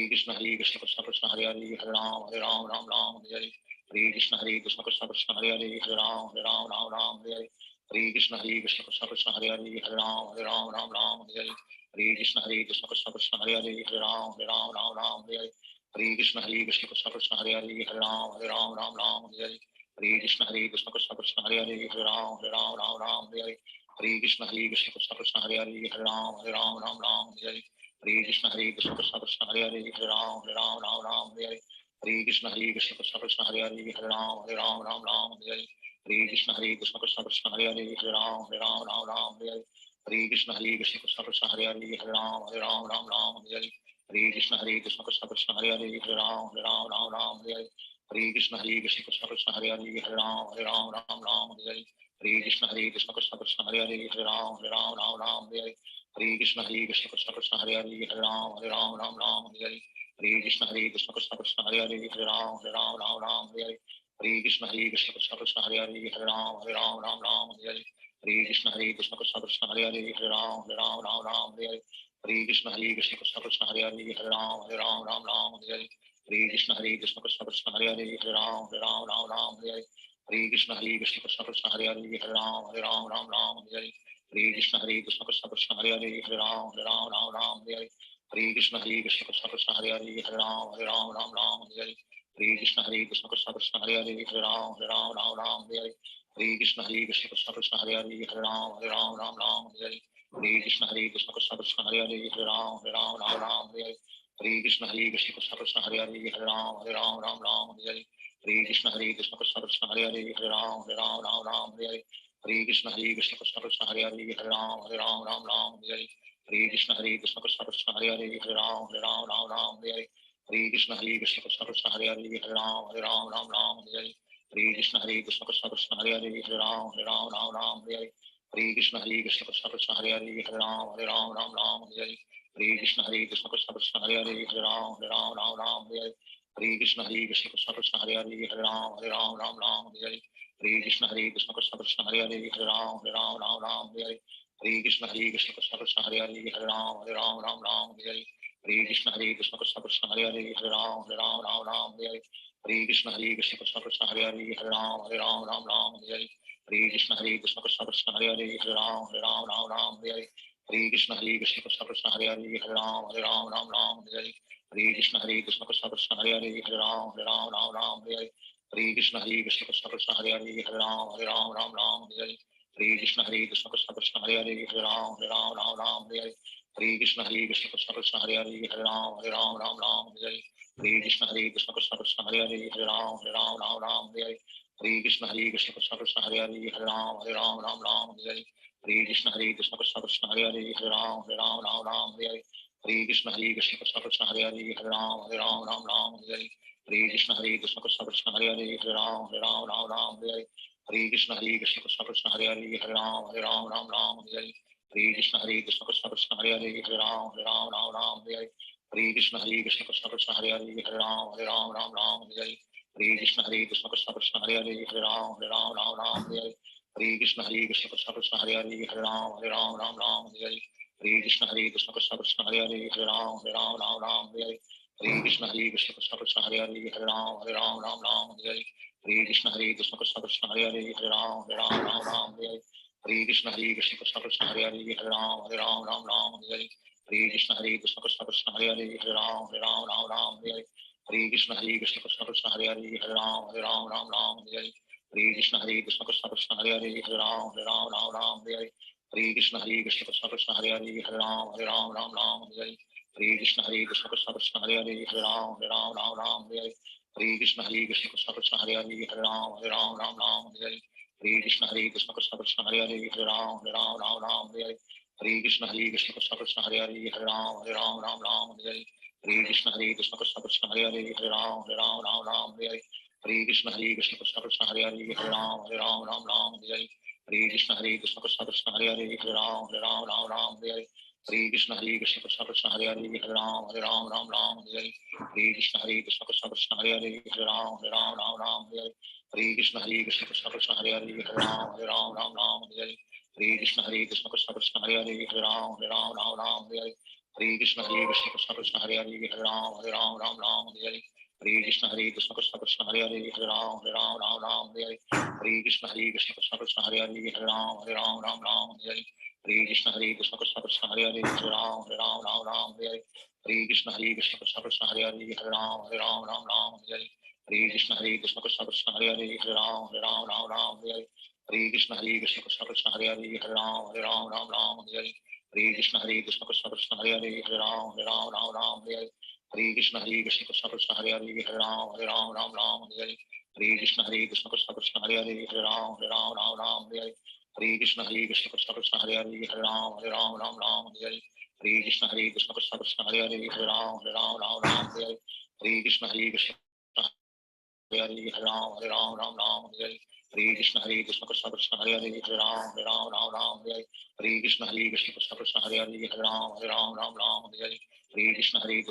Krishna Krishna Krishna Hare Hare Hare Ram Hare Hare Krishna Krishna Krishna Hare Hare Hare Ram Hare Hare Krishna Krishna Krishna Hare Hare Hare Ram Hare Hare Krishna Krishna Krishna Hare Hare Hare Ram Hare Hare Krishna Krishna Krishna Hare Hare Hare Ram Hare Hare Krishna Krishna Krishna Hare Hare Hare Ram Hare Hare Krishna Krishna Krishna Hare Hare Hare Ram Hare Hare Krishna Krishna Krishna Hare Hare Hare Ram Hare Hare Krishna Krishna Krishna Hare Hare Hare Ram Hare Krishna Krishna Krishna Hare Hare Hare Ram Hare Krishna Krishna Krishna Hare Hare Hare Ram Hare Krishna Krishna Krishna Hare Hare Hare Ram Hare Krishna Krishna Krishna Hare Hare Hare Ram Hare Krishna Krishna Krishna Hare Hare Hare Ram Hare Krishna Krishna Krishna Hare Hare Hare Ram Hare Krishna Krishna Krishna Hare Hare Hare Ram Hare Krishna Krishna Krishna Hare Hare Hare Ram Hare Krishna Krishna Krishna Hare Hare Hare Ram Hare Krishna Krishna Krishna Hare Hare Hare Ram Hare Krishna Krishna Krishna Hare Hare Hare Ram Hare Krishna Krishna Krishna Hare Hare Hare Ram Hare Krishna Krishna Krishna Hare Hare Hare Ram Hare Krishna Krishna Krishna Hare Hare Hare Ram Hare Krishna Krishna Krishna Hare Hare Hare Ram Hare Krishna Krishna Krishna Hare Hare Hare Ram Hare Krishna Krishna Krishna Hare Hare Hare Ram Hare Krishna Krishna Krishna Hare Hare Hare Ram Hare Krishna Krishna Krishna Hare Hare Hare Ram Hare Krishna Krishna Krishna Hare Hare Hare Ram Hare Krishna Krishna Krishna Hare Hare Hare Ram Hare Krishna Krishna Krishna Hare Hare Hare Ram Hare Krishna Krishna Krishna Hare Hare Hare Ram Hare Krishna Krishna Krishna Hare Hare Hare Ram Hare Krishna Krishna Krishna Hare Hare Hare Ram Hare Krishna Krishna Krishna Hare Hare Hare Ram Hare Krishna Krishna Krishna Hare Hare Hare Ram Hare Krishna Krishna Krishna Hare Hare Hare Ram Hare Krishna Krishna Krishna Hare Hare Hare Ram Hare Krishna Krishna Krishna Hare Hare Hare Ram Hare Krishna Krishna Krishna Hare Hare Hare Ram Hare Krishna Krishna Krishna Hare Hare Hare Ram Hare Krishna Krishna Krishna Hare Hare Hare Ram Hare Krishna Krishna Krishna Hare Hare Hare Ram Hare Krishna Krishna Krishna Hare Hare Hare Ram Hare Krishna Krishna Krishna Hare Hare Hare Ram Hare Krishna Krishna Krishna Hare Hare Hare Ram Hare Krishna Krishna Krishna Hare Hare Hare Ram Hare Krishna Krishna Krishna Hare Hare Hare Ram Hare Krishna Krishna Krishna Hare Hare Hare Ram Hare Krishna Krishna Krishna Hare Hare Hare Ram Hare Hare Krishna Krishna Krishna Hare Hare Hare Ram Ram Ram Hare Hare Hare Krishna Krishna Krishna Hare Hare Hare Ram Ram Hare Hare Hare Krishna Krishna Krishna Hare Hare Hare Ram Ram Hare Hare Hare Krishna Krishna Krishna Hare Hare Hare Ram Ram Hare Hare Hare Krishna Krishna Krishna Hare Hare Hare Ram Ram Hare Hare Hare Krishna Krishna Krishna Hare Hare Hare Ram Ram Hare Hare Hare Krishna Krishna Krishna Hare Hare Hare Ram Ram Hare Hare Hare Krishna Krishna Krishna Hare Hare Hare Ram Ram Hare Hare Hare Krishna Krishna Krishna Hare Hare Hare Ram Ram Hare Hare Hare Krishna Krishna Krishna Hare Hare Hare Ram Ram Hare Hare Hare Krishna Krishna Krishna Hare Hare Hare Ram Hare Hare Hare Krishna Krishna Krishna Hare Hare Hare Ram Hare Hare Hare Krishna Krishna Krishna Hare Hare Hare Ram Hare Hare Hare Krishna Krishna Krishna Hare Hare Hare Ram Hare Hare Hare Krishna Krishna Krishna Hare Hare Hare Ram Hare Hare Hare Krishna Krishna Krishna Krishna Hare Hare Hare Ram Hare Hare Hare Krishna Krishna Krishna Krishna Hare Hare Hare Ram Hare Hare Hare Krishna Krishna Krishna Krishna Hare Hare Hare Ram Hare Hare Hare Krishna Krishna Krishna Krishna Hare Hare Hare Ram Hare Hare Hare Krishna Krishna Krishna Krishna Hare Hare Hare Ram Hare Hare Hare Krishna Krishna Krishna Krishna Hare Hare Hare Ram Hare Hare Krishna Krishna Krishna Krishna Hare Hare Hare Ram Hare Hare Krishna Krishna Krishna Krishna Hare Hare Hare Ram Hare Hare Krishna Krishna Krishna Krishna Hare Hare Hare Ram Hare Hare Krishna Krishna Krishna Krishna Hare Hare Hare Ram Hare Hare Krishna Krishna Krishna Krishna Hare Hare Hare Ram Hare Hare Krishna Krishna Krishna Krishna Hare Hare Hare Ram Hare Hare Krishna Krishna Krishna Krishna Hare Hare Hare Ram Hare Hare Krishna Krishna Krishna Krishna Hare Hare Hare Ram Hare Hare Krishna Krishna Krishna Krishna Hare Hare Hare Ram Hare Hare Krishna Krishna Krishna Krishna Hare Hare Hare Ram Hare Hare Krishna Krishna Krishna Krishna Hare Hare Hare Ram Hare Hare Krishna Krishna Krishna Krishna Hare Hare Hare Ram Hare Hare Krishna Krishna Krishna Krishna Hare Hare Hare Ram Hare Hare Krishna Krishna Krishna Krishna Hare Hare Hare Ram Hare Krishna Krishna Krishna Krishna Hare Hare Hare Ram Hare Krishna Krishna Hare Ram Hare Krishna Krishna Krishna Krishna Hare Hare Hare Ram Hare Krishna Krishna Krishna Krishna Hare Hare Hare Ram Hare Krishna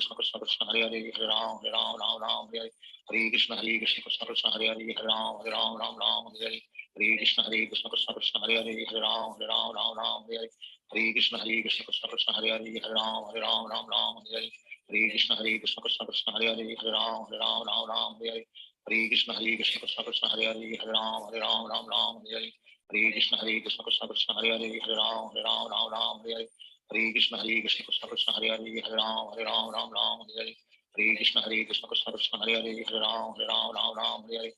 Krishna Krishna Krishna Hare Hare Hare Ram Hare Krishna Krishna Krishna Krishna Hare Hare Hare Ram Hare Krishna Krishna Krishna Krishna Hare Hare Hare Ram Hare Krishna Krishna Krishna Krishna Hare Hare Hare Ram Hare Krishna Krishna Krishna Krishna Hare Hare Hare Ram Hare Krishna Krishna Krishna Krishna Hare Hare Hare Ram Hare Krishna Krishna Krishna Krishna Hare Hare Hare Ram Hare Krishna Krishna Krishna Krishna Hare Hare Hare Ram Hare Krishna Krishna Krishna Krishna Hare Hare Hare Ram Hare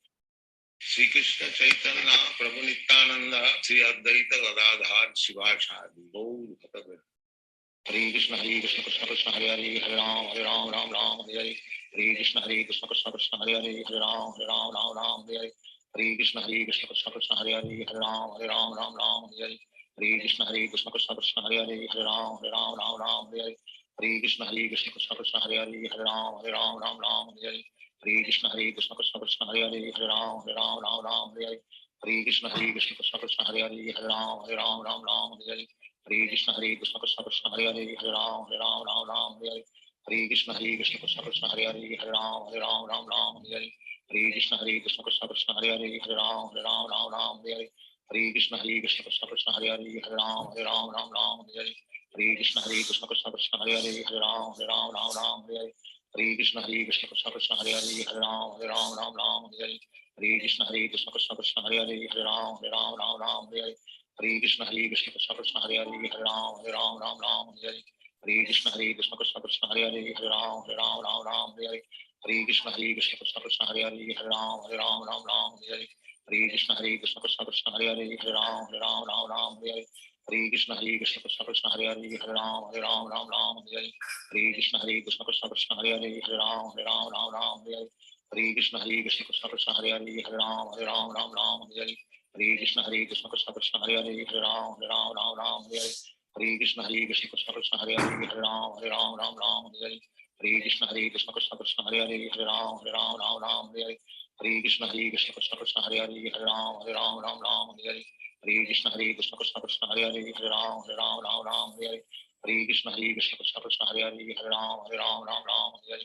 Shri Krishna Chaitanya प्रभु नित्यानंद श्री अद्वैत गदाधर शिवाचार्य गौर भक्त Hare Krishna Krishna Krishna Hare Hare Hare Ram Hare Hare Krishna Krishna Krishna Hare Hare Hare Ram Hare Hare Krishna Krishna Krishna Hare Hare Hare Ram Hare Krishna Krishna Krishna Hare Hare Hare Ram Hare Krishna Krishna Krishna Hare Hare Hare Ram Hare Krishna Krishna Krishna Hare Hare Hare Ram Hare Krishna Krishna Krishna Hare Hare Hare Ram Hare Krishna Krishna Krishna Hare Hare Hare Ram Hare Krishna Krishna Krishna Hare Hare Hare Ram Hare Krishna Krishna Krishna Hare Hare Hare Ram Hare Krishna Krishna Krishna Hare Hare Hare Ram Hare Krishna Krishna Krishna Hare Hare Hare Ram Hare Krishna Krishna Krishna Hare Hare Hare Ram Hare Krishna Krishna Krishna Hare Hare Hare Ram Hare Krishna Krishna Krishna Hare Hare Hare Ram Hare Krishna Krishna Krishna Hare Hare Hare Ram Hare Krishna Krishna Krishna Hare Hare Hare Ram Hare Krishna Krishna Krishna Hare Hare Hare Ram Hare Krishna Krishna Krishna Hare Hare Hare Ram Hare Krishna Krishna Krishna Hare Hare Hare Ram Hare Krishna Krishna Krishna Hare Hare Hare Ram Hare Krishna Krishna Krishna Hare Hare Hare Ram Hare Krishna Krishna Krishna Hare Hare Hare Ram Hare Krishna Krishna Krishna Hare Hare Hare Ram Hare Hare Krishna Krishna Krishna Hare Hare Hare Ram Ram Ram Hare Hare Hare Krishna Krishna Krishna Hare Hare Hare Ram Ram Hare Hare Hare Krishna Krishna Krishna Hare Hare Hare Ram Ram Hare Hare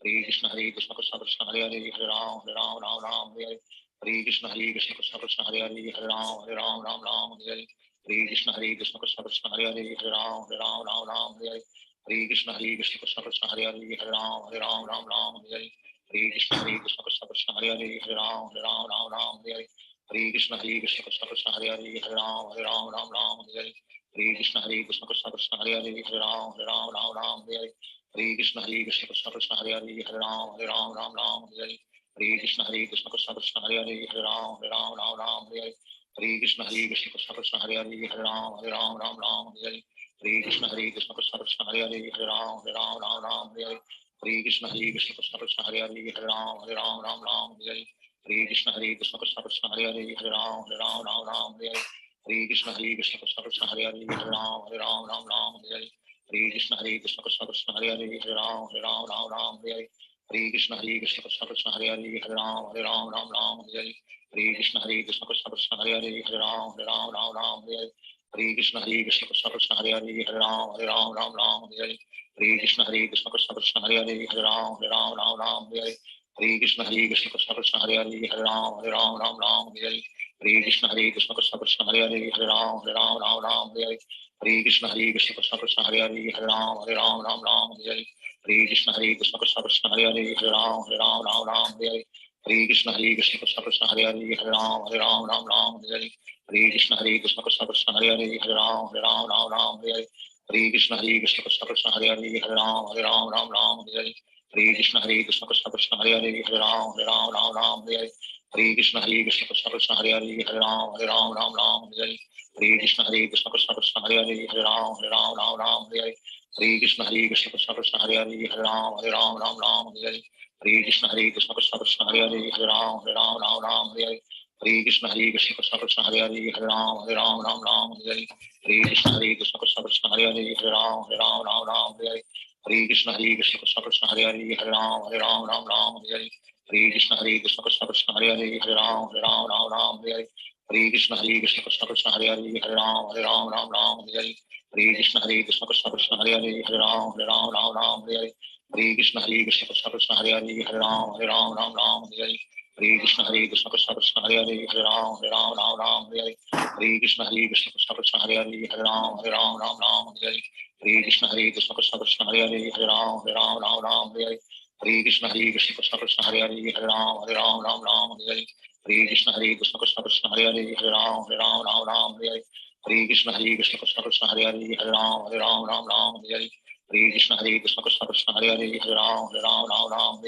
Hare Krishna Krishna Krishna Hare Hare Hare Ram Ram Hare Hare Hare Krishna Krishna Krishna Hare Hare Hare Ram Ram Hare Hare Hare Krishna Krishna Krishna Hare Hare Hare Ram Ram Hare Hare Hare Krishna Krishna Krishna Hare Hare Hare Ram Ram Hare Hare Hare Krishna Krishna Krishna Hare Hare Hare Ram Ram Hare Hare Hare Krishna Krishna Krishna Hare Hare Hare Ram Ram Hare Hare Hare Krishna Krishna Krishna Hare Hare Hare Ram Ram Hare Hare Hare Krishna Krishna Krishna Hare Hare Hare Ram Ram Hare Hare Hare Krishna Krishna Krishna Hare Hare Hare Ram Ram Hare Hare Hare Krishna Krishna Krishna Hare Hare Hare Ram Ram Hare Hare Hare Krishna Krishna Krishna Hare Hare Hare Ram Ram Hare Hare Hare Krishna Krishna Krishna Hare Hare Hare Ram Ram Hare Hare Hare Krishna Krishna Krishna Hare Hare Hare Ram Ram Hare Hare Hare Krishna Krishna Krishna Hare Hare Hare Ram Ram Hare Hare Hare Krishna Krishna Krishna Hare Hare Hare Ram Ram Hare Hare Hare Krishna Krishna Krishna Hare Hare Hare Ram Ram Hare Hare Hare Krishna Krishna Krishna Hare Hare Hare Ram Ram Hare Hare Hare Krishna Krishna Krishna Hare Hare Hare Ram Ram Hare Hare Hare Krishna Krishna Krishna Hare Hare Hare Ram Ram Hare Hare Hare Krishna Krishna Krishna Hare Hare Hare Ram Ram Hare Hare Hare Krishna Krishna Krishna Hare Hare Hare Ram Ram Hare Hare Hare Krishna Krishna Krishna Hare Hare Hare Ram Ram Hare Hare Hare Krishna Krishna Krishna Hare Hare Hare Ram Ram Hare Hare Hare Krishna Krishna Krishna Hare Hare Hare Ram Ram Hare Hare Hare Krishna Krishna Krishna Hare Hare Hare Ram Ram Hare Hare Hare Krishna Krishna Krishna Hare Hare Hare Ram Ram Hare Hare Hare Krishna Krishna Krishna Hare Hare Hare Ram Ram Hare Hare Hare Krishna Krishna Krishna Hare Hare Hare Ram Ram Hare Hare Hare Krishna Krishna Krishna Hare Hare Hare Ram Ram Hare Hare Hare Krishna Krishna Krishna Hare Hare Hare Ram Ram Hare Hare Hare Krishna Krishna Krishna Hare Hare Hare Ram Ram Hare Hare Hare Krishna Krishna Krishna Hare Hare Hare Ram Ram Hare Hare Hare Krishna Krishna Krishna Hare Hare Hare Ram Ram Hare Hare Hare Krishna Krishna Krishna Hare Hare Hare Ram Ram Hare Hare Hare Krishna Krishna Krishna Hare Hare Hare Ram Ram Hare Hare Hare Krishna Krishna Krishna Hare Hare Hare Ram Ram Hare Hare Hare Krishna Krishna Krishna Hare Hare Hare Ram Ram Hare Hare Hare Krishna Krishna Krishna Hare Hare Hare Ram Ram Hare Hare Hare Krishna Krishna Krishna Hare Hare Hare Ram Ram Hare Hare Hare Krishna Krishna Krishna Hare Hare Hare Ram Ram Hare Hare Hare Krishna Krishna Krishna Hare Hare Hare Ram Ram Hare Hare Hare Krishna Krishna Krishna Hare Hare Hare Ram Ram Hare Hare Hare Krishna Krishna Krishna Hare Hare Hare Ram Ram Hare Hare Hare Krishna Krishna Krishna Hare Hare Hare Ram Ram Hare Hare Hare Krishna Krishna Krishna Hare Hare Hare Ram Ram Hare Hare Hare Krishna Krishna Krishna Hare Hare Hare Ram Ram Hare Hare Hare Krishna Krishna Krishna Hare Hare Hare Ram Ram Hare Hare Hare Krishna Krishna Krishna Hare Hare Hare Ram Ram Hare Hare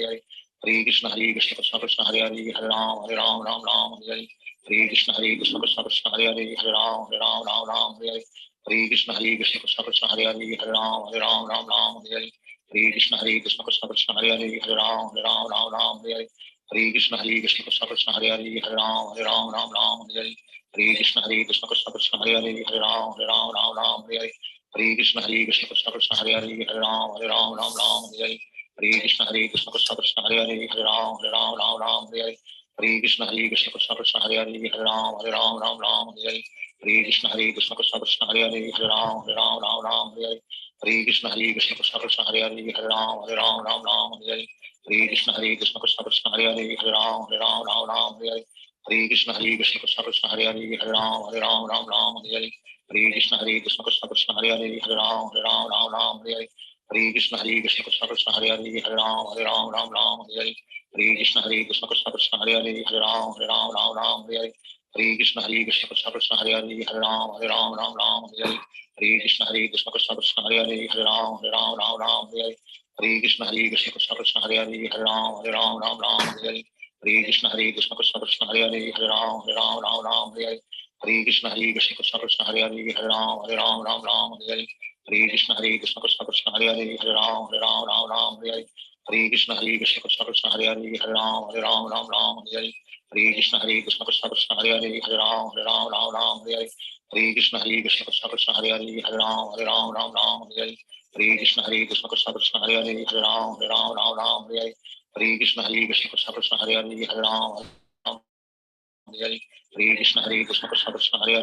Hare Krishna Krishna Krishna Hare Hare Hare Ram Ram Hare Hare Hare Krishna Krishna Krishna Hare Hare Hare Ram Ram Hare Hare Hare Krishna Krishna Krishna Hare Hare Hare Ram Ram Hare Hare Hare Krishna Krishna Krishna Hare Hare Hare Ram Ram Hare Hare Hare Krishna Krishna Krishna Hare Hare Hare Ram Ram Hare Hare Hare Krishna Krishna Krishna Hare Hare Hare Ram Ram Hare Hare Hare Krishna Krishna Krishna Hare Hare Hare Ram Ram Hare Hare Hare Krishna Krishna Krishna Hare Hare Hare Ram Ram Hare Hare Hare Krishna Krishna Krishna Hare Hare Hare Ram Ram Hare Hare Hare Krishna Krishna Krishna Hare Hare Hare Ram Ram Hare Hare Hare Krishna Krishna Krishna Hare Hare Hare Ram Ram Hare Hare Hare Krishna Krishna Krishna Hare Hare Hare Ram Ram Hare Hare Hare Krishna Krishna Krishna Hare Hare Hare Ram Ram Hare Hare Hare Krishna Krishna Krishna Hare Hare Hare Ram Ram Hare Hare Hare Krishna Krishna Krishna Hare Hare Hare Ram Ram Hare Hare Hare Krishna Krishna Krishna Hare Hare Hare Ram Ram Hare Hare Hare Krishna Krishna Krishna Hare Hare Hare Ram Ram Hare Hare Hare Krishna Krishna Krishna Hare Hare Hare Ram Ram Hare Hare Hare Krishna Krishna Krishna Hare Hare Hare Ram Ram Hare Hare Hare Krishna Krishna Krishna Hare Hare Hare Ram Ram Hare Hare Hare Krishna Krishna Krishna Hare Hare Hare Ram Ram Hare Hare Hare Krishna Krishna Krishna Hare Hare Hare Ram Ram Hare Hare Hare Krishna Krishna Krishna Hare Hare Hare Ram Ram Ram Hare Hare Hare Krishna Krishna Krishna Hare Hare Hare Ram Ram Hare Hare Krishna Krishna Krishna Hare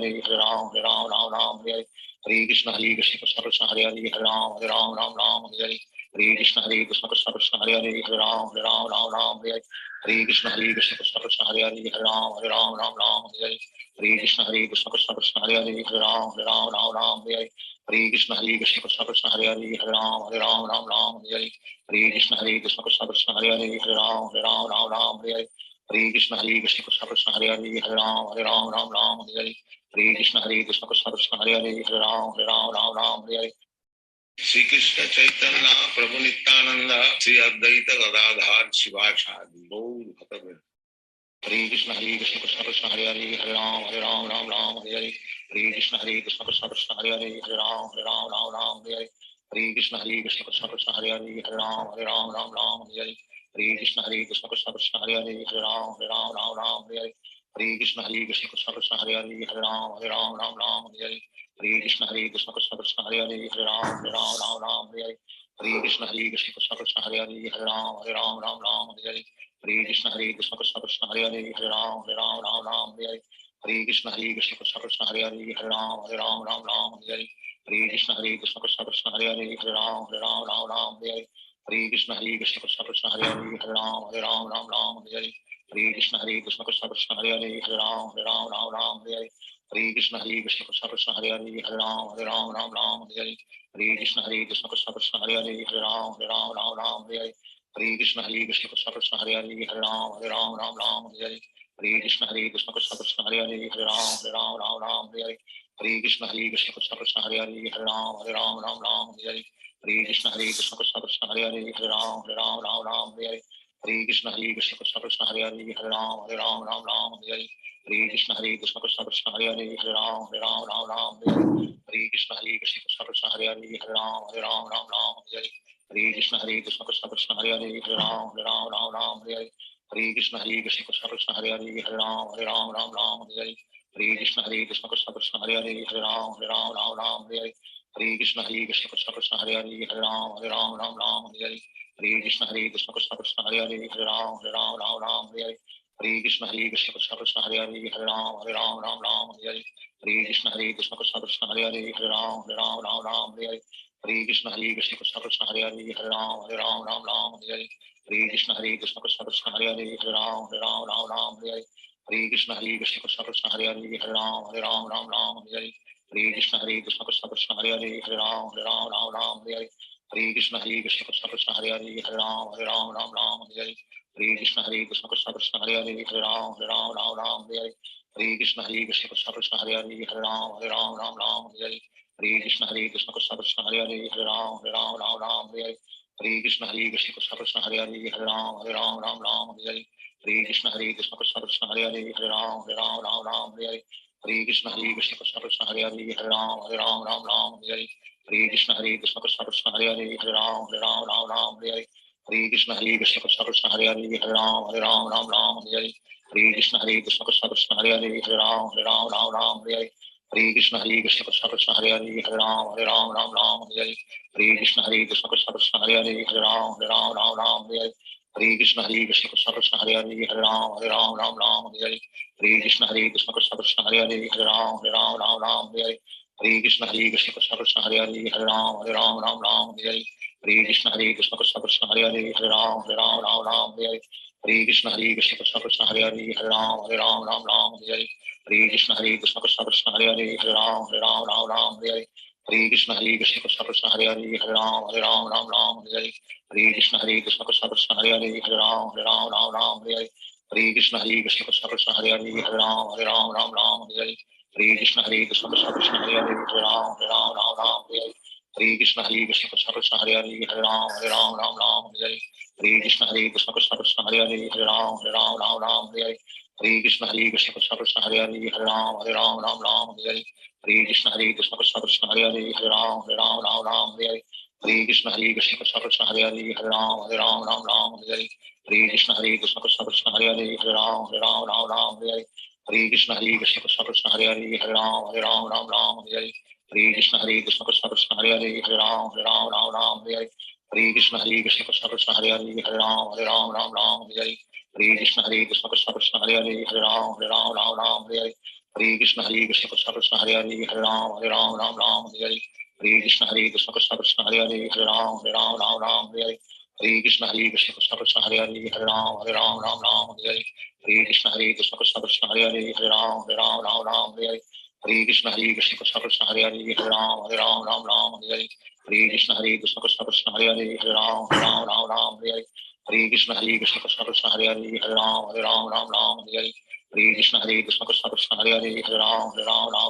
Hare Hare Ram Ram Hare Hare Hare Krishna Krishna Krishna Hare Hare Hare Ram Ram Hare Hare Hare Krishna Krishna Krishna Hare Hare Hare Ram Ram Hare Hare Hare Krishna Krishna Krishna Hare Hare Hare Ram Ram Hare Hare Hare Krishna Krishna Krishna Hare Hare Hare Ram Ram Hare Hare Hare Krishna Krishna Krishna Hare Hare Hare Ram Ram Hare Hare Hare Krishna Krishna Krishna Hare Hare Hare Ram Ram Hare Hare Hare Krishna Krishna Krishna Hare Hare Hare Ram Ram Hare Hare Hare Krishna Krishna Krishna Hare Hare Hare Ram Hare Hare Shri Krishna Chaitanya प्रभु नित्यानंद श्री अद्वैत गदाधर शिवाचार्य गौर भक्तवृंद Hare Krishna Krishna Krishna Hare Hare Hare Ram Ram Hare Hare Hare Krishna Krishna Krishna Hare Hare Hare Ram Ram Hare Hare Hare Krishna Krishna Krishna Hare Hare Hare Ram Ram Hare Hare Hare Krishna Krishna Krishna Hare Hare Hare Ram Ram Hare Hare Hare Krishna Krishna Krishna Hare Hare Hare Ram Ram Hare Hare Hare Krishna Krishna Krishna Hare Hare Hare Ram Ram Hare Hare Hare Krishna Krishna Krishna Hare Hare Hare Ram Ram Hare Hare Hare Krishna Krishna Krishna Hare Hare Hare Ram Ram Hare Hare Hare Krishna Krishna Krishna Hare Hare Hare Ram Ram Hare Hare Hare Krishna Krishna Krishna Hare Hare Hare Ram Ram Hare Hare Hare Krishna Krishna Krishna Hare Hare Hare Ram Ram Hare Hare Hare Krishna Krishna Krishna Hare Hare Hare Ram Ram Hare Hare Hare Krishna Krishna Krishna Hare Hare Hare Ram Ram Hare Hare Hare Krishna Krishna Krishna Hare Hare Hare Ram Ram Hare Hare Hare Krishna Krishna Krishna Hare Hare Hare Ram Hare Hare Hare Krishna Krishna Krishna Hare Hare Hare Ram Hare Hare Hare Krishna Krishna Krishna Hare Hare Hare Ram Hare Hare Hare Krishna Krishna Krishna Hare Hare Hare Ram Hare Hare Hare Krishna Krishna Krishna Hare Hare Hare Ram Hare Hare Hare Krishna Krishna Krishna Hare Hare Hare Ram Hare Hare Hare Krishna Krishna Krishna Hare Hare Hare Ram Hare Hare Hare Krishna Krishna Krishna Hare Hare Hare Ram Hare Hare Hare Krishna Krishna Krishna Hare Hare Hare Ram Hare Hare Hare Krishna Krishna Krishna Hare Hare Hare Ram Hare Hare Hare Krishna Krishna Krishna Hare Hare Hare Ram Hare Hare Hare Krishna Krishna Krishna Hare Hare Hare Ram Hare Hare Hare Krishna Krishna Krishna Hare Hare Hare Ram Hare Hare Krishna Krishna Krishna Hare Hare Hare Ram Hare Hare Hare Krishna Krishna Krishna Hare Hare Hare Ram Hare Hare Krishna Krishna Krishna Hare Hare Hare Ram Hare Hare Hare Krishna Krishna Krishna Hare Hare Hare Ram Hare Hare Hare Krishna Krishna Krishna Hare Hare Hare Ram Hare Hare Hare Krishna Krishna Krishna Hare Hare Hare Ram Hare Hare Krishna Krishna Krishna Hare Hare Hare Ram Hare Hare Krishna Krishna Krishna Hare Hare Hare Ram Hare Hare Krishna Krishna Krishna Hare Hare Hare Ram Hare Hare Krishna Krishna Krishna Hare Hare Hare Ram Hare Hare Krishna Krishna Krishna Hare Hare Hare Ram Hare Hare Krishna Krishna Krishna Hare Hare Hare Ram Hare Hare Krishna Krishna Krishna Hare Hare Hare Ram Hare Hare Krishna Krishna Krishna Hare Hare Hare Ram Hare Hare Krishna Krishna Krishna Hare Hare Hare Ram Hare Hare Krishna Krishna Krishna Hare Hare Hare Ram Hare Hare Krishna Krishna Krishna Hare Hare Hare Ram Hare Hare Krishna Krishna Krishna Hare Hare Hare Ram Hare Hare Krishna Krishna Krishna Hare Hare Hare Ram Hare Hare Krishna Krishna Krishna Hare Hare Hare Ram Hare Hare Krishna Krishna Krishna Hare Hare Hare Ram Hare Krishna Krishna Krishna Hare Hare Hare Ram Hare Krishna Krishna Krishna Hare Hare Hare Ram Hare Krishna Krishna Krishna Hare Hare Hare Ram Hare Krishna Krishna Krishna Hare Hare Hare Ram Hare Krishna Krishna Krishna Hare Hare Hare Ram Hare Krishna Krishna Krishna Hare Hare Hare Ram Hare Krishna Krishna Krishna Hare Hare Hare Ram Hare Krishna Krishna Krishna Hare Hare Hare Ram Hare Krishna Krishna Krishna Hare Hare Hare Ram Hare Krishna Krishna Krishna Hare Hare Hare Ram Hare Krishna Krishna Krishna Hare Hare Hare Ram Hare Krishna Krishna Krishna Hare Hare Hare Ram Hare Krishna Krishna Krishna Hare Hare Hare Ram Hare Krishna Krishna Krishna Hare Hare Hare Ram Hare Hare Krishna Krishna Krishna Hare Hare Hare Ram Ram Ram Hare Hare Hare Krishna Krishna Krishna Hare Hare Hare Ram Ram Hare Hare Hare Krishna Krishna Krishna Hare Hare Hare Ram Ram Hare Hare Hare Krishna Krishna Krishna Hare Hare Hare Ram Ram Hare Hare Hare Krishna Krishna Krishna Hare Hare Hare Ram Ram Hare Hare Hare Krishna Krishna Krishna Hare Hare Hare Ram Ram Hare Hare Hare Krishna Krishna Krishna Hare Hare Hare Ram Ram Hare Hare Hare Krishna Krishna Krishna Hare Hare Hare Ram Ram Hare Hare Hare Krishna Krishna Krishna Hare Hare Hare Ram Ram Hare Hare Hare Krishna Krishna Krishna Hare Hare Hare Ram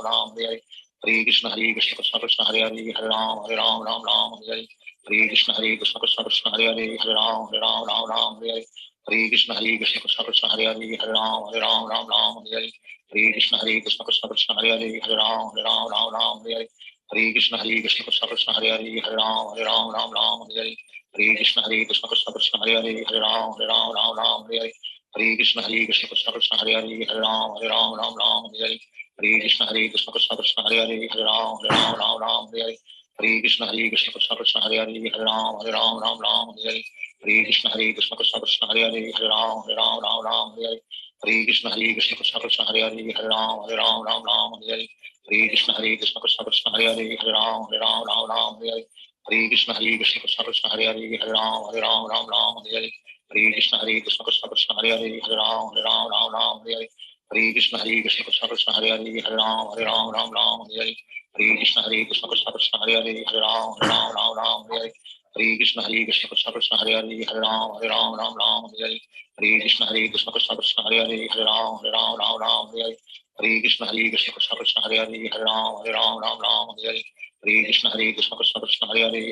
Ram Hare Hare Hare Krishna Krishna Krishna Hare Hare Hare Ram Ram Hare Hare Hare Krishna Krishna Krishna Hare Hare Hare Ram Ram Hare Hare Hare Krishna Krishna Krishna Hare Hare Hare Ram Ram Hare Hare Hare Krishna Krishna Krishna Hare Hare Hare Ram Ram Hare Hare Hare Krishna Krishna Krishna Hare Hare Hare Ram Ram Hare Hare Hare Krishna Krishna Krishna Hare Hare Hare Ram Ram Hare Hare Hare Krishna Krishna Krishna Hare Hare Hare Ram Ram Hare Hare Hare Krishna Krishna Krishna Hare Hare Hare Ram Ram Hare Hare Hare Krishna Krishna Krishna Hare Hare Hare Ram Ram Hare Hare Hare Krishna Krishna Krishna Hare Hare Hare Ram Ram Hare Hare Hare Krishna Krishna Krishna Hare Hare Hare Ram Ram Hare Hare Hare Krishna Krishna Krishna Hare Hare Hare Ram Ram Hare Hare Hare Krishna Krishna Krishna Hare Hare Hare Ram Ram Hare Hare Hare Krishna Krishna Krishna Hare Hare Hare Ram Ram Hare Hare Hare Krishna Krishna Krishna Hare Hare Hare Ram Ram Hare Hare Hare Krishna Krishna Krishna Hare Hare Hare Ram Ram Hare Hare Hare Krishna Krishna Krishna Hare Hare Hare Ram Ram Hare Hare Hare Krishna Krishna Krishna Hare Hare Hare Ram Ram Hare Hare Hare Krishna Krishna Krishna Hare Hare Hare Ram Ram Hare Hare Hare Krishna Krishna Krishna Hare Hare Hare Ram Ram Hare Hare Hare Krishna Krishna Krishna Hare Hare Hare Ram Ram Hare Hare Hare Krishna Krishna Krishna Hare Hare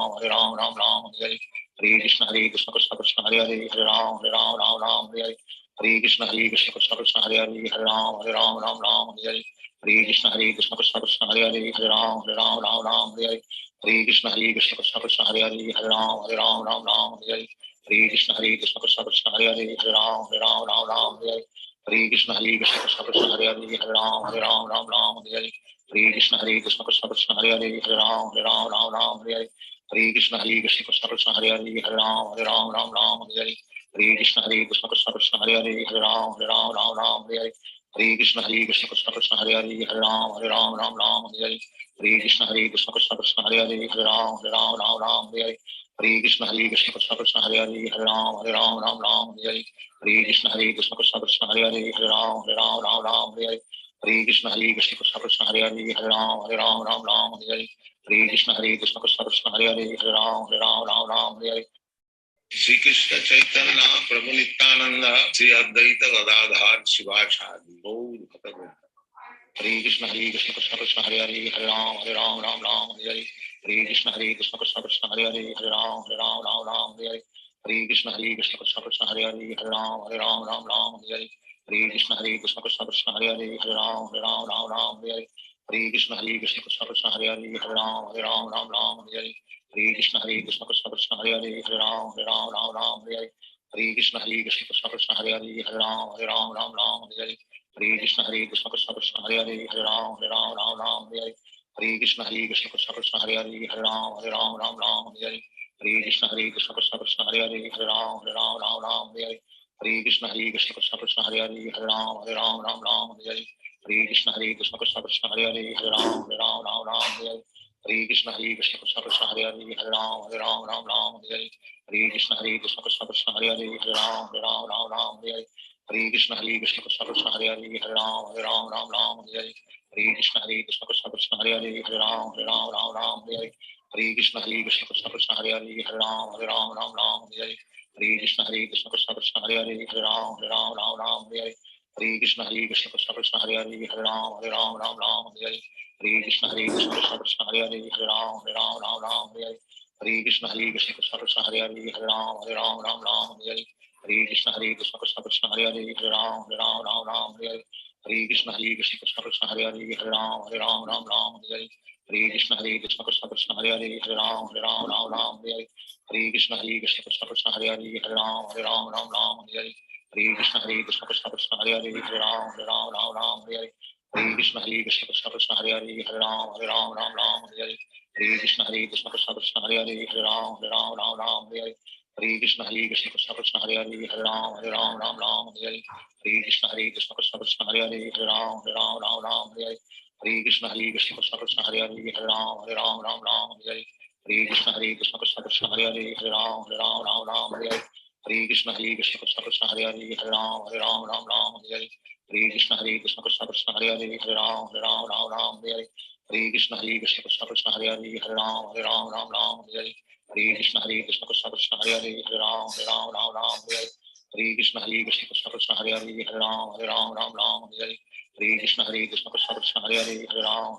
Hare Ram Ram Hare Hare Hare Krishna Krishna Krishna Hare Hare Hare Ram Ram Hare Hare Hare Krishna Krishna Krishna Hare Hare Hare Ram Ram Hare Hare Hare Krishna Krishna Krishna Hare Hare Hare Ram Ram Hare Hare Hare Krishna Krishna Krishna Hare Hare Hare Ram Hare Hare Hare Krishna Krishna Krishna Hare Hare Hare Ram Hare Hare Hare Krishna Krishna Krishna Hare Hare Hare Ram Hare Hare Hare Krishna Krishna Krishna Hare Hare Hare Ram Hare Hare Hare Krishna Krishna Krishna Hare Hare Hare Ram Hare Hare Hare Krishna Krishna Krishna Hare Hare Hare Ram Hare Hare Hare Krishna Krishna Krishna Hare Hare Hare Ram Hare Hare Hare Krishna Krishna Krishna Hare Hare Hare Ram Hare Hare Hare Krishna Krishna Krishna Hare Hare Hare Ram Hare Hare Hare Krishna Krishna Krishna Hare Hare Hare Ram Hare Hare Hare Krishna Krishna Krishna Hare Hare Hare Ram Hare Hare Hare Krishna Krishna Krishna Hare Hare Hare Ram Hare Hare Shri Krishna Chaitanya प्रभु नित्यानंद श्री अद्वैत गदाधर शिवाचार्य गौर भक्तवृंद Hare Krishna Krishna Krishna Hare Hare Hare Ram Ram Hare Hare Hare Krishna Krishna Krishna Hare Hare Hare Ram Hare Hare Hare Krishna Krishna Krishna Hare Hare Hare Ram Hare Hare Hare Krishna Krishna Krishna Hare Hare Hare Ram Hare Hare Hare Krishna Krishna Krishna Hare Hare Hare Ram Hare Hare Hare Krishna Krishna Krishna Hare Hare Hare Ram Hare Hare Hare Krishna Krishna Krishna Hare Hare Hare Ram Hare Hare Hare Krishna Krishna Krishna Hare Hare Hare Ram Hare Hare Hare Krishna Krishna Krishna Hare Hare Hare Ram Hare Hare Hare Krishna Krishna Krishna Hare Hare Hare Ram Hare Hare Krishna Krishna Krishna Hare Hare Hare Ram Hare Hare Krishna Krishna Krishna Hare Hare Hare Ram Hare Hare Krishna Krishna Krishna Hare Hare Hare Ram Hare Hare Krishna Krishna Krishna Hare Hare Hare Ram Hare Hare Krishna Krishna Krishna Hare Hare Hare Ram Hare Hare Krishna Krishna Krishna Hare Hare Hare Ram Hare Hare Krishna Krishna Krishna Hare Hare Hare Ram Hare Hare Krishna Krishna Krishna Hare Hare Hare Ram Hare Hare Krishna Krishna Krishna Hare Hare Hare Ram Hare Hare Krishna Krishna Krishna Hare Hare Hare Ram Hare Hare Krishna Krishna Krishna Hare Hare Hare Ram Hare Hare Krishna Krishna Krishna Hare Hare Hare Ram Hare Hare Krishna Krishna Krishna Hare Hare Hare Ram Hare Hare Krishna Krishna Krishna Hare Hare Hare Ram Hare Hare Krishna Krishna Krishna Hare Hare Hare Ram Hare Hare Krishna Krishna Krishna Hare Hare Hare Ram Hare Hare Hare Krishna Krishna Krishna Hare Hare Hare Ram Ram Ram Hare Hare Hare Krishna Krishna Krishna Hare Hare Hare Ram Ram Ram Hare Hare Hare Krishna Krishna Krishna Hare Hare Hare Ram Ram Hare Hare Hare Krishna Krishna Krishna Hare Hare Hare Ram Ram Hare Hare Hare Krishna Krishna Krishna Hare Hare Hare Ram Ram Hare Hare Hare Krishna Krishna Krishna Hare Hare Hare Ram Ram Hare Hare Hare Krishna Krishna Krishna Hare Hare Hare Ram Ram Hare Hare Hare Krishna Krishna Krishna Hare Hare Hare Ram Ram Hare Hare Hare Krishna Krishna Krishna Hare Hare Hare Ram Ram Hare Hare Hare Krishna Krishna Krishna Hare Hare Hare Ram Ram Hare Hare Hare Krishna Krishna Krishna Hare Hare Hare Ram Ram Hare Hare Hare Krishna Krishna Krishna Hare Hare Hare Ram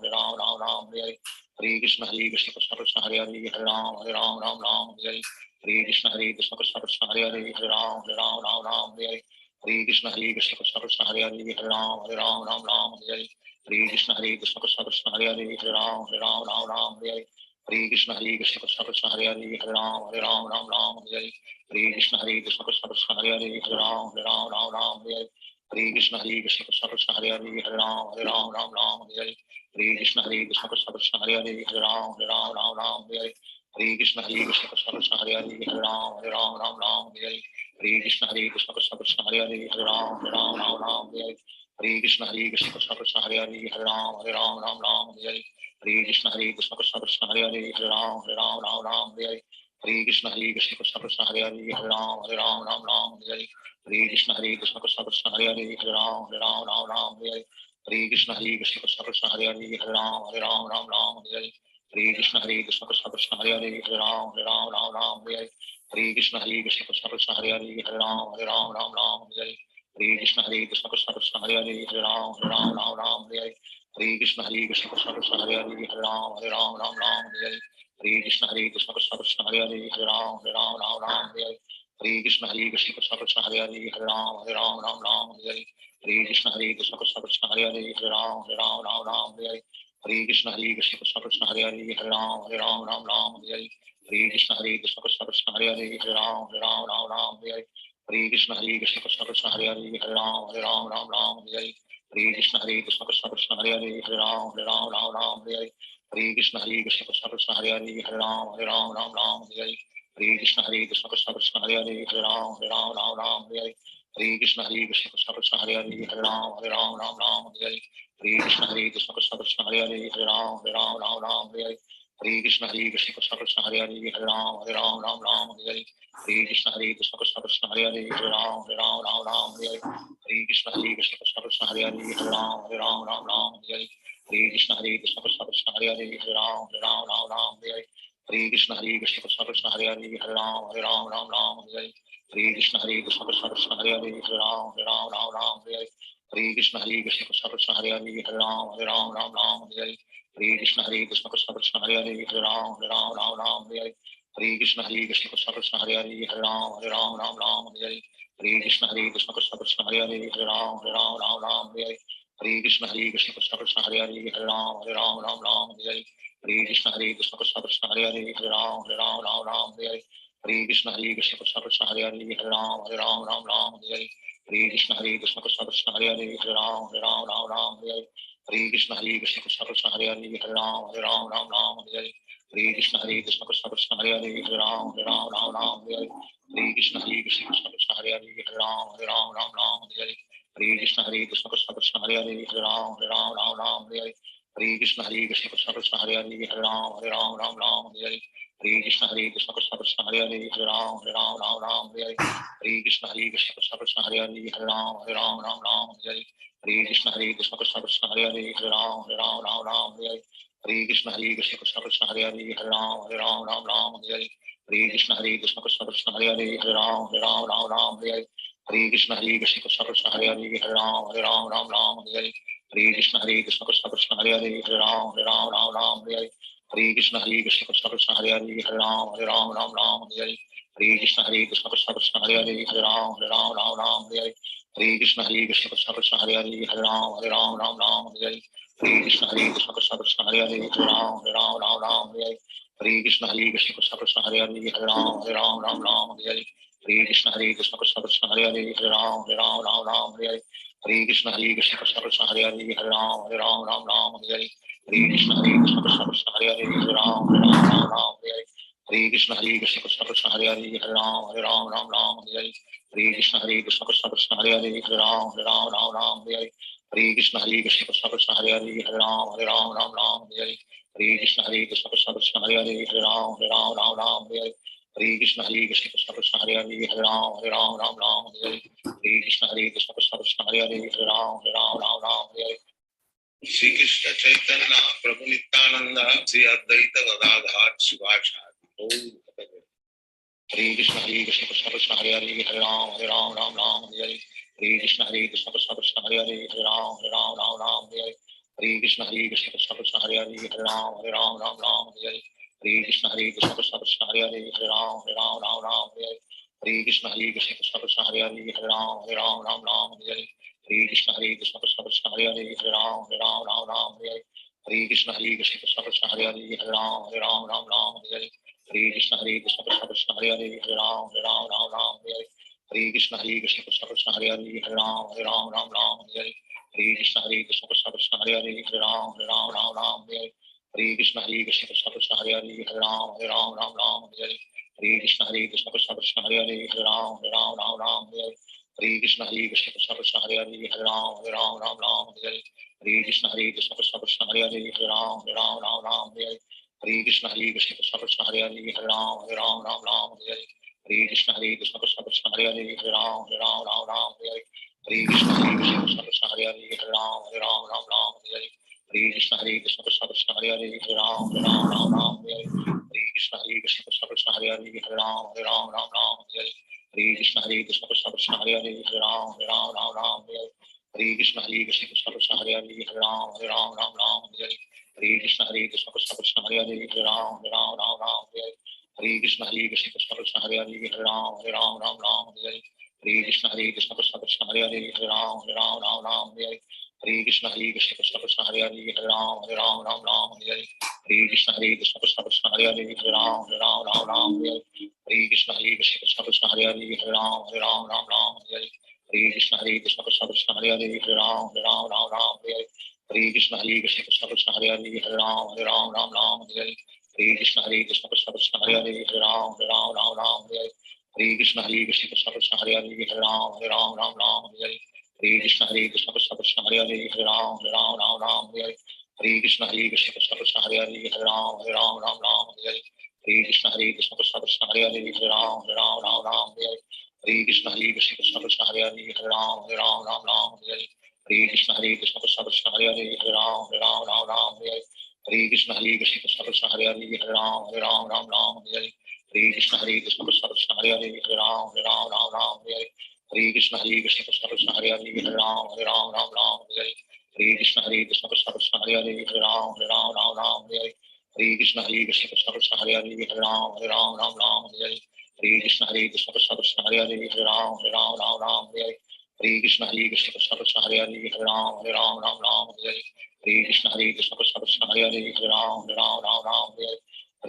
Ram Hare Hare Hare Krishna Krishna Krishna Hare Hare Hare Ram Ram Hare Hare Hare Krishna Krishna Krishna Hare Hare Hare Ram Ram Hare Hare Hare Krishna Krishna Krishna Hare Hare Hare Ram Ram Hare Hare Hare Krishna Krishna Krishna Hare Hare Hare Ram Ram Hare Hare Hare Krishna Krishna Krishna Hare Hare Hare Ram Ram Hare Hare Hare Krishna Krishna Krishna Hare Hare Hare Ram Ram Hare Hare Hare Krishna Krishna Krishna Hare Hare Hare Ram Ram Hare Hare Hare Krishna Krishna Krishna Hare Hare Hare Ram Ram Hare Hare Hare Krishna Krishna Krishna Hare Hare Hare Ram Ram Hare Hare Hare Krishna Krishna Krishna Hare Hare Hare Ram Ram Hare Hare Hare Krishna Krishna Krishna Hare Hare Hare Ram Ram Hare Hare Hare Krishna Krishna Krishna Hare Hare Hare Ram Ram Hare Hare Hare Krishna Krishna Krishna Hare Hare Hare Ram Ram Hare Hare Hare Krishna Krishna Krishna Hare Hare Hare Ram Ram Hare Hare Hare Krishna Krishna Krishna Hare Hare Hare Ram Ram Hare Hare Hare Krishna Krishna Krishna Hare Hare Hare Ram Ram Hare Hare Hare Krishna Krishna Krishna Hare Hare Hare Ram Ram Hare Hare Hare Krishna Krishna Krishna Hare Hare Hare Ram Ram Hare Hare Hare Krishna Krishna Krishna Hare Hare Hare Ram Ram Hare Hare Hare Krishna Krishna Krishna Hare Hare Hare Ram Hare Hare Hare Krishna Krishna Krishna Hare Hare Hare Ram Hare Hare Hare Krishna Krishna Krishna Hare Hare Hare Ram Hare Hare Hare Krishna Krishna Krishna Hare Hare Hare Ram Hare Hare Hare Krishna Krishna Krishna Hare Hare Hare Ram Hare Hare Hare Krishna Krishna Krishna Hare Hare Hare Ram Hare Hare Hare Krishna Krishna Krishna Hare Hare Hare Ram Hare Hare Hare Krishna Krishna Krishna Hare Hare Hare Ram Hare Hare Hare Krishna Krishna Krishna Hare Hare Hare Ram Hare Hare Hare Krishna Krishna Krishna Hare Hare Hare Ram Hare Hare Hare Krishna Krishna Krishna Hare Hare Hare Ram Hare Hare Krishna Krishna Krishna Hare Hare Hare Ram Hare Hare Hare Krishna Krishna Krishna Hare Hare Hare Ram Hare Hare Hare Krishna Krishna Krishna Hare Hare Hare Ram Hare Hare Hare Krishna Krishna Krishna Hare Hare Hare Ram Hare Hare Krishna Krishna Krishna Hare Hare Hare Ram Hare Hare Krishna Krishna Krishna Hare Hare Hare Ram Hare Hare Krishna Krishna Krishna Hare Hare Hare Ram Hare Hare Krishna Krishna Krishna Hare Hare Hare Ram Hare Hare Krishna Krishna Krishna Hare Hare Hare Ram Hare Hare Krishna Krishna Krishna Hare Hare Hare Ram Hare Hare Krishna Krishna Krishna Hare Hare Hare Ram Hare Hare Krishna Krishna Krishna Hare Hare Hare Ram Hare Hare Krishna Krishna Krishna Hare Hare Hare Ram Hare Hare Krishna Krishna Krishna Hare Hare Hare Ram Hare Hare Krishna Krishna Krishna Hare Hare Hare Ram Hare Hare Krishna Krishna Krishna Hare Hare Hare Ram Hare Hare Krishna Krishna Krishna Hare Hare Hare Ram Hare Hare Krishna Krishna Krishna Hare Hare Hare Ram Hare Hare Krishna Krishna Krishna Hare Hare Hare Ram Hare Hare Krishna Krishna Krishna Hare Hare Hare Ram Hare Krishna Krishna Krishna Hare Hare Hare Ram Hare Krishna Krishna Krishna Hare Hare Hare Ram Hare Krishna Krishna Krishna Hare Hare Hare Ram Hare Krishna Krishna Krishna Hare Hare Hare Ram Hare Krishna Krishna Krishna Hare Hare Hare Ram Hare Krishna Krishna Krishna Hare Hare Hare Ram Hare Krishna Krishna Krishna Hare Hare Hare Ram Hare Krishna Krishna Krishna Hare Hare Hare Ram Hare Krishna Krishna Krishna Hare Hare Hare Ram Hare Krishna Krishna Krishna Hare Hare Hare Ram Hare Krishna Krishna Krishna Hare Hare Hare Ram Hare Krishna Krishna Krishna Hare Hare Hare Ram Hare Krishna Krishna Krishna Hare Hare Hare Ram Hare Hare Krishna Krishna Krishna Hare Hare Hare Ram Ram Ram Hare Hare Hare Krishna Krishna Krishna Hare Hare Hare Ram Ram Hare Hare Hare Krishna Krishna Krishna Hare Hare Hare Ram Ram Hare Hare Hare Krishna Krishna Krishna Hare Hare Hare Ram Ram Hare Hare Hare Krishna Krishna Krishna Krishna Hare Hare Hare Ram Ram Hare Hare Hare Krishna Krishna Krishna Krishna Hare Hare Hare Ram Ram Hare Hare Hare Krishna Krishna Krishna Krishna Hare Hare Hare Ram Ram Hare Hare Hare Krishna Krishna Krishna Hare Hare Hare Ram Ram Hare Hare Hare Krishna Krishna Krishna Krishna Hare Hare Hare Ram Hare Hare Shri Krishna Chaitanya प्रभु नित्यानंद श्री अद्वैत गदाधर शिवाचार्य गौर भक्त Hare Krishna Krishna Krishna Hare Hare Hare Ram Ram Hare Hare Hare Krishna Krishna Krishna Krishna Hare Hare Hare Ram Ram Hare Hare Hare Krishna Krishna Krishna Krishna Hare Hare Hare Ram Hare Hare Hare Krishna Krishna Krishna Krishna Hare Hare Hare Ram Hare Hare Hare Krishna Krishna Krishna Krishna Hare Hare Hare Ram Hare Hare Hare Krishna Krishna Krishna Krishna Hare Hare Hare Ram Hare Hare Hare Krishna Krishna Krishna Krishna Hare Hare Hare Ram Hare Hare Hare Krishna Krishna Krishna Krishna Hare Hare Hare Ram Hare Hare Hare Krishna Krishna Krishna Krishna Hare Hare Hare Ram Hare Hare Hare Krishna Krishna Krishna Krishna Hare Hare Hare Ram Hare Hare Hare Krishna Krishna Krishna Krishna Hare Hare Hare Ram Hare Hare Krishna Krishna Krishna Krishna Hare Hare Hare Ram Hare Hare Krishna Krishna Krishna Krishna Hare Hare Hare Ram Hare Hare Krishna Krishna Krishna Krishna Hare Hare Hare Ram Hare Hare Krishna Krishna Krishna Krishna Hare Hare Hare Ram Hare Hare Krishna Krishna Krishna Krishna Hare Hare Hare Ram Hare Hare Krishna Krishna Krishna Krishna Hare Hare Hare Ram Hare Hare Krishna Krishna Krishna Krishna Hare Hare Hare Ram Hare Krishna Krishna Krishna Krishna Hare Hare Hare Ram Hare Hare Krishna Krishna Krishna Krishna Hare Hare Hare Ram Hare Krishna Krishna Krishna Krishna Hare Hare Hare Ram Hare Hare Krishna Krishna Krishna Krishna Hare Hare Hare Ram Hare Krishna Krishna Krishna Krishna Hare Hare Hare Ram Hare Krishna Krishna Krishna Krishna Hare Hare Hare Ram Hare Krishna Krishna Krishna Krishna Hare Hare Hare Ram Hare Krishna Krishna Krishna Krishna Hare Hare Hare Ram Hare Krishna Krishna Krishna Krishna Hare Hare Hare Ram Hare Krishna Krishna Krishna Krishna Hare Hare Hare Ram Hare Krishna Krishna Krishna Krishna Hare Hare Hare Ram Hare Krishna Krishna Krishna Krishna Hare Hare Hare Ram Hare Krishna Krishna Krishna Krishna Hare Hare Hare Ram Hare Krishna Krishna Krishna Krishna Hare Hare Hare Ram Hare Krishna Krishna Krishna Krishna Hare Hare Hare Ram Hare Krishna Krishna Krishna Krishna Hare Hare Hare Ram Hare Krishna Krishna Krishna Krishna Hare Hare Hare Ram Hare Krishna Krishna Krishna Krishna Hare Hare Hare Ram Hare Krishna Krishna Krishna Krishna Hare Hare Hare Ram Hare Krishna Krishna Krishna Krishna Hare Hare Hare Ram Hare Krishna Krishna Krishna Krishna Hare Hare Hare Ram Hare Krishna Krishna Krishna Krishna Hare Hare Hare Ram Hare Krishna Krishna Krishna Krishna Hare Hare Hare Ram Hare Krishna Krishna Krishna Krishna Hare Hare Hare Ram Hare Krishna Krishna Krishna Krishna Hare Hare Hare Ram Hare Krishna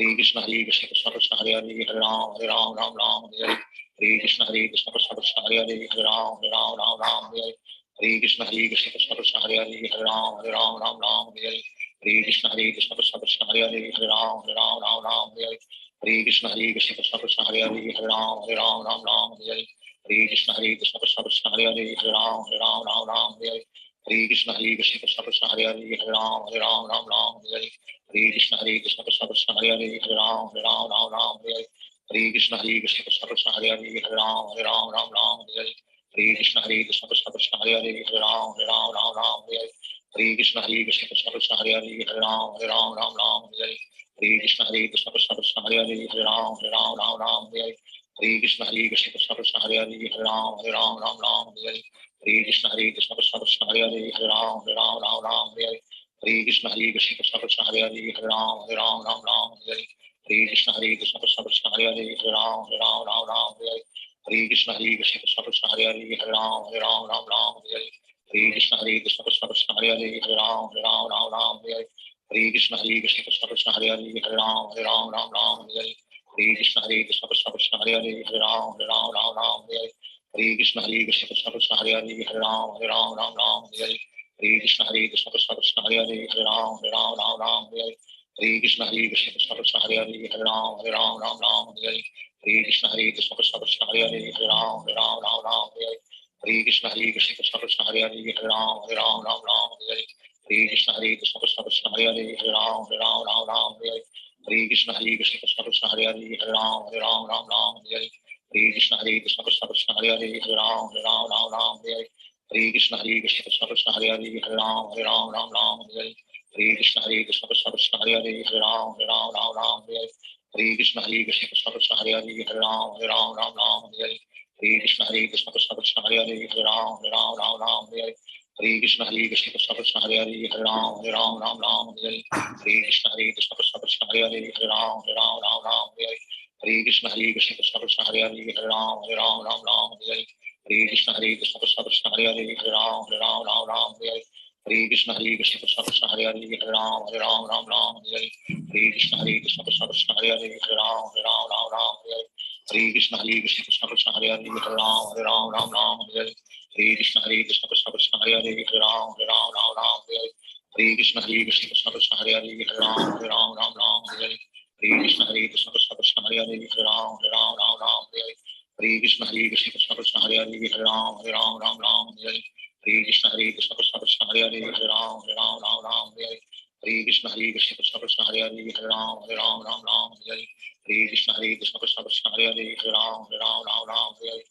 Krishna Krishna Krishna Hare Hare Hare Ram Hare Krishna Krishna Krishna Krishna Hare Hare Hare Ram Hare Krishna Krishna Krishna Krishna Hare Hare Hare Ram Hare Krishna Krishna Krishna Krishna Hare Hare Hare Ram Hare Krishna Krishna Krishna Krishna Hare Hare Hare Ram Hare Krishna Krishna Krishna Krishna Hare Hare Hare Ram Hare Krishna Krishna Krishna Krishna Hare Hare Hare Ram Hare Krishna Krishna Krishna Krishna Hare Hare Hare Ram Hare Krishna Krishna Krishna Krishna Hare Hare Hare Ram Hare Krishna Krishna Krishna Krishna Hare Hare Hare Ram Hare Krishna Krishna Krishna Krishna Hare Hare Hare Ram Hare Krishna Krishna Krishna Krishna Hare Hare Hare Ram Hare Krishna Krishna Krishna Krishna Hare Hare Hare Ram Hare Krishna Krishna Krishna Krishna Hare Hare Hare Ram Hare Krishna Krishna Krishna Krishna Hare Hare Hare Ram Hare Krishna Krishna Krishna Krishna Hare Hare Hare Ram Hare Krishna Krishna Krishna Krishna Hare Hare Hare Ram Hare Krishna Krishna Krishna Krishna Hare Hare Hare Ram Hare Krishna Krishna Krishna Krishna Hare Hare Hare Ram Hare Krishna Krishna Krishna Krishna Hare Hare Hare Ram Hare Hare Krishna Krishna Krishna Hare Hare Hare Ram Ram Ram Hare Hare Hare Krishna Krishna Krishna Hare Hare Hare Ram Ram Hare Hare Hare Krishna Krishna Krishna Hare Hare Hare Ram Ram Hare Hare Hare Krishna Krishna Krishna Hare Hare Hare Ram Ram Hare Hare Hare Krishna Krishna Krishna Hare Hare Hare Ram Ram Hare Hare Hare Krishna Krishna Krishna Hare Hare Hare Ram Ram Hare Hare Hare Krishna Krishna Krishna Hare Hare Hare Ram Ram Hare Hare Hare Krishna Krishna Krishna Hare Hare Hare Ram Ram Hare Hare Hare Krishna Krishna Krishna Hare Hare Hare Ram Ram Hare Hare Hare Krishna Krishna Krishna Hare Hare Hare Ram Ram Hare Hare Hare Krishna Krishna Krishna Hare Hare Hare Ram Ram Hare Hare Hare Krishna Krishna Krishna Hare Hare Hare Ram Ram Hare Hare Hare Krishna Krishna Krishna Hare Hare Hare Ram Ram Hare Hare Hare Krishna Krishna Krishna Hare Hare Hare Ram Ram Hare Hare Hare Krishna Krishna Krishna Hare Hare Hare Ram Ram Hare Hare Hare Krishna Krishna Krishna Hare Hare Hare Ram Ram Hare Hare Hare Krishna Krishna Krishna Hare Hare Hare Ram Ram Hare Hare Hare Krishna Krishna Krishna Hare Hare Hare Ram Ram Hare Hare Hare Krishna Krishna Krishna Hare Hare Hare Ram Ram Hare Hare Hare Krishna Krishna Krishna Hare Hare Hare Ram Hare Hare Hare Krishna Krishna Krishna Hare Hare Hare Ram Hare Hare Hare Krishna Krishna Krishna Hare Hare Hare Ram Hare Hare Hare Krishna Krishna Krishna Hare Hare Hare Ram Hare Hare Hare Krishna Krishna Krishna Hare Hare Hare Ram Hare Hare Hare Krishna Krishna Krishna Hare Hare Hare Ram Hare Hare Hare Krishna Krishna Krishna Hare Hare Hare Ram Hare Hare Hare Krishna Krishna Krishna Hare Hare Hare Ram Hare Hare Hare Krishna Krishna Krishna Hare Hare Hare Ram Hare Hare